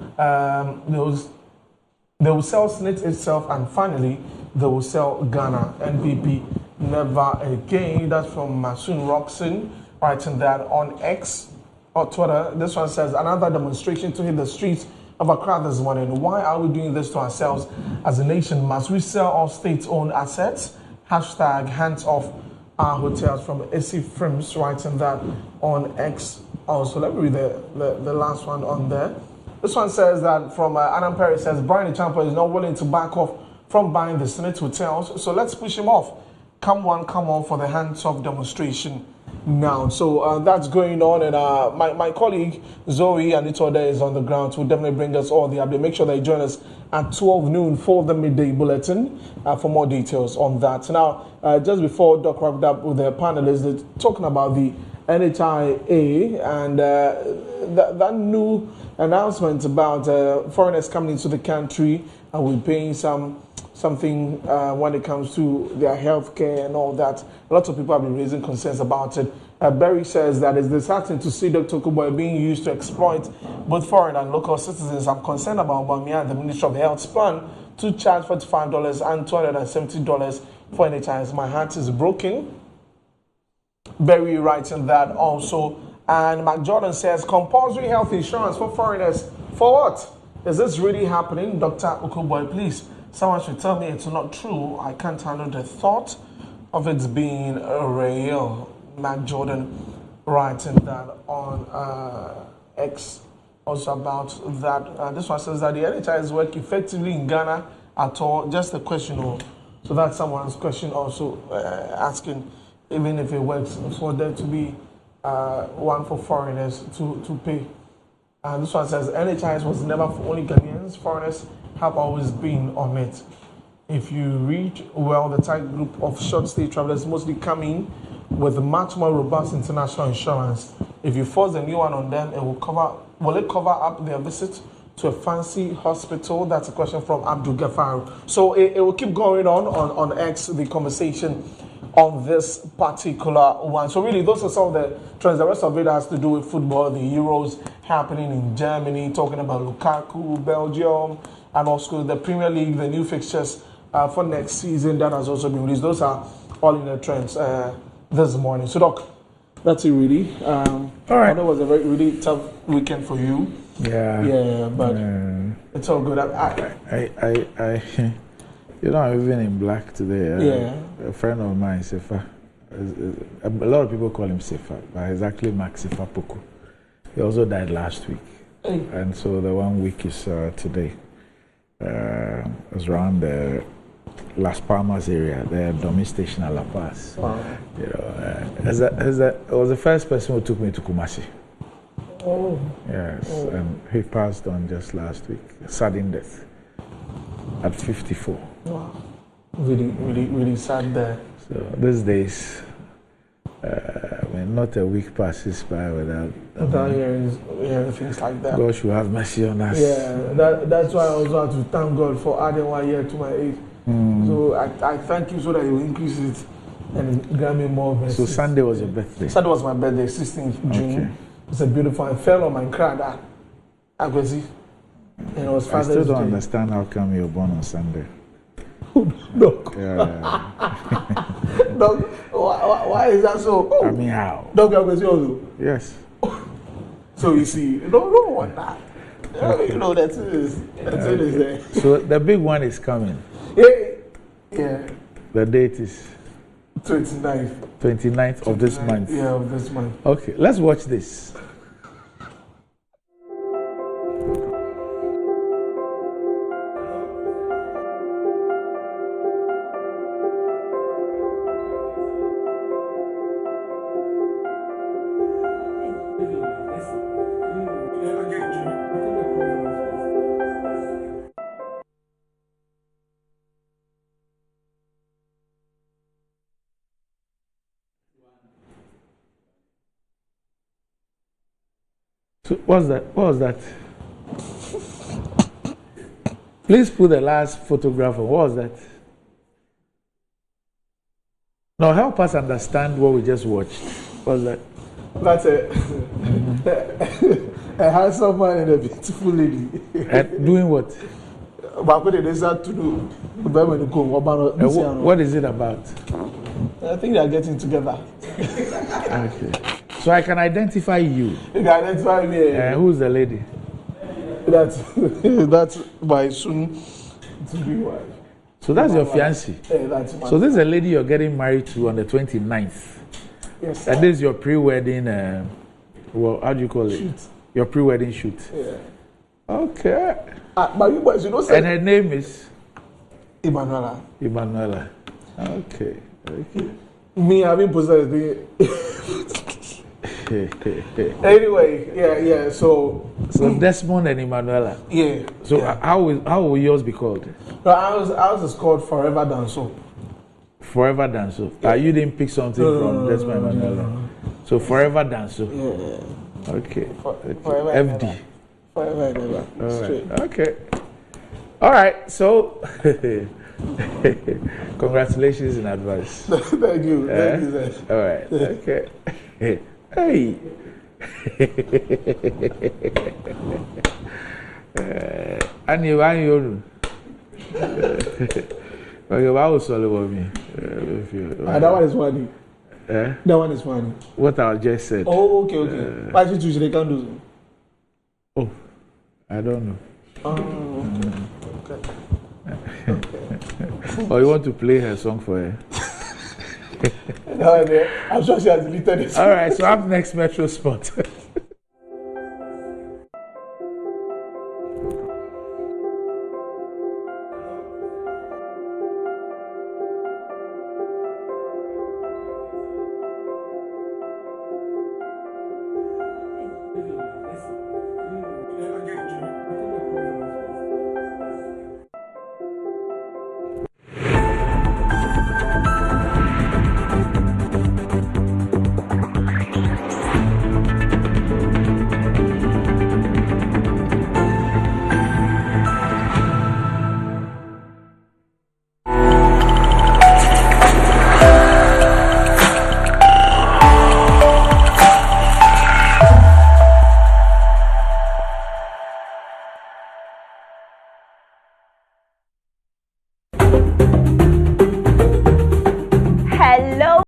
sell SNIT itself, and finally they will sell Ghana. NPP never again. That's from Masoon Roxon, writing that on X or Twitter. This one says another demonstration to hit the streets of Accra this morning. Why are we doing this to ourselves as a nation? Must we sell our state-owned assets? Hashtag hands off our hotels, from AC Frims, writing that on X. Also, let me read the last one on there. This one says that from Adam Perry says Brian Ichampo is not willing to back off from buying the SNIT hotels, so let's push him off. Come on for the hands-off demonstration now. So that's going on, and my colleague Zoe Anitode is on the ground to definitely bring us all the update. Make sure that you join us at 12 noon for the midday bulletin for more details on that. Now, just before Doc wrapped up with the panelists, they're talking about the NHIA and that new announcement about foreigners coming into the country and we're paying something when it comes to their health care and all that. A lot of people have been raising concerns about it. Berry says that it's disheartening to see Dr. Kuboy being used to exploit both foreign and local citizens. I'm concerned about Bamia and the Ministry of Health's plan to charge $45 and $270 for NHIS. My heart is broken. Berry writing that also. And Mac Jordan says, compulsory health insurance for foreigners. For what? Is this really happening? Dr. Okuboy, please. Someone should tell me it's not true. I can't handle the thought of it being real. Mac Jordan writing that on X also about that. This one says that the NHIS work effectively in Ghana at all. Just a question. So that's someone's question also asking, even if it works, for there to be one for foreigners to pay. And this one says NHIS was never for only Ghanaians. Foreigners have always been on it. If you read well, the type group of short-stay travelers mostly come in with much more robust international insurance. If you force a new one on them, will it cover up their visit to a fancy hospital? That's a question from Abdul Ghaffar. So it will keep going on X, the conversation on this particular one. So really, those are some of the trends. The rest of it has to do with football, the Euros happening in Germany, talking about Lukaku, Belgium, and also the Premier League, the new fixtures for next season that has also been released. Those are all in the trends this morning. So, Doc, that's it really. All right. I know it was a really tough weekend for you. Yeah, but it's all good. You know, I'm even in black today. A friend of mine, Sefa. A lot of people call him Sefa, but he's actually Max Sefa Poku. He also died last week. And so the 1 week is today. It was around the Las Palmas area, the Domi Station at La Paz. Wow. You know, it was the first person who took me to Kumasi. Oh. Yes, and he passed on just last week. Sudden death at 54. Wow. Really sad there. So these days, not a week passes by without hearing things like that. God should have mercy on us. Yeah, that's why I also have to thank God for adding 1 year to my age. So I thank you so that you increase it and grant me more blessings. So Sunday was your birthday? Sunday was my birthday, 16th June. Okay. It's a beautiful. I fell on my crowd. I could see. I still don't understand how come you were born on Sunday. Doc. Yeah. Doc, why is that so? I mean, how? Doc, I could see also. Yes. So you see, don't want that. You know, that's it. So the big one is coming. Yeah. The date is 29th of this month. Yeah, of this month. Okay, let's watch this. So what was that? Please put the last photograph on. What was that? Now help us understand what we just watched. What was that? That's a handsome man and a beautiful lady. Doing what? What is it about? I think they are getting together. Okay. So I can identify you. You can identify me. Who's the lady? That's my soon to be wife. So that's your fiancée. That's my so this is a lady you're getting married to on the 29th. Yes. Sir. And this is your pre-wedding. How do you call it? Shoot. Your pre-wedding shoot. Yeah. Okay. But you boys, you know. And her name is Emanuela. Emanuela. Okay. Me having possessed the. Anyway, yeah. So Desmond and Emanuela. Yeah. So how will yours be called? No, ours is called Forever Danso. Forever Danso. Yeah. You didn't pick something from Desmond and Emanuela. No. So Forever Danso. Yeah. Okay. Forever FD. Never. Forever Never. Right. Okay. All right. So congratulations in advance. Thank you. Thank you, sir. All right. Okay. Hey. And you okay, why was all over me? That one is funny. That one is funny. What I just said. Oh, okay. Why did you say can do? Oh, I don't know. Okay. Or you want to play her song for her? No, I'm sure she has deleted it. All right, so up next, Metro Sport.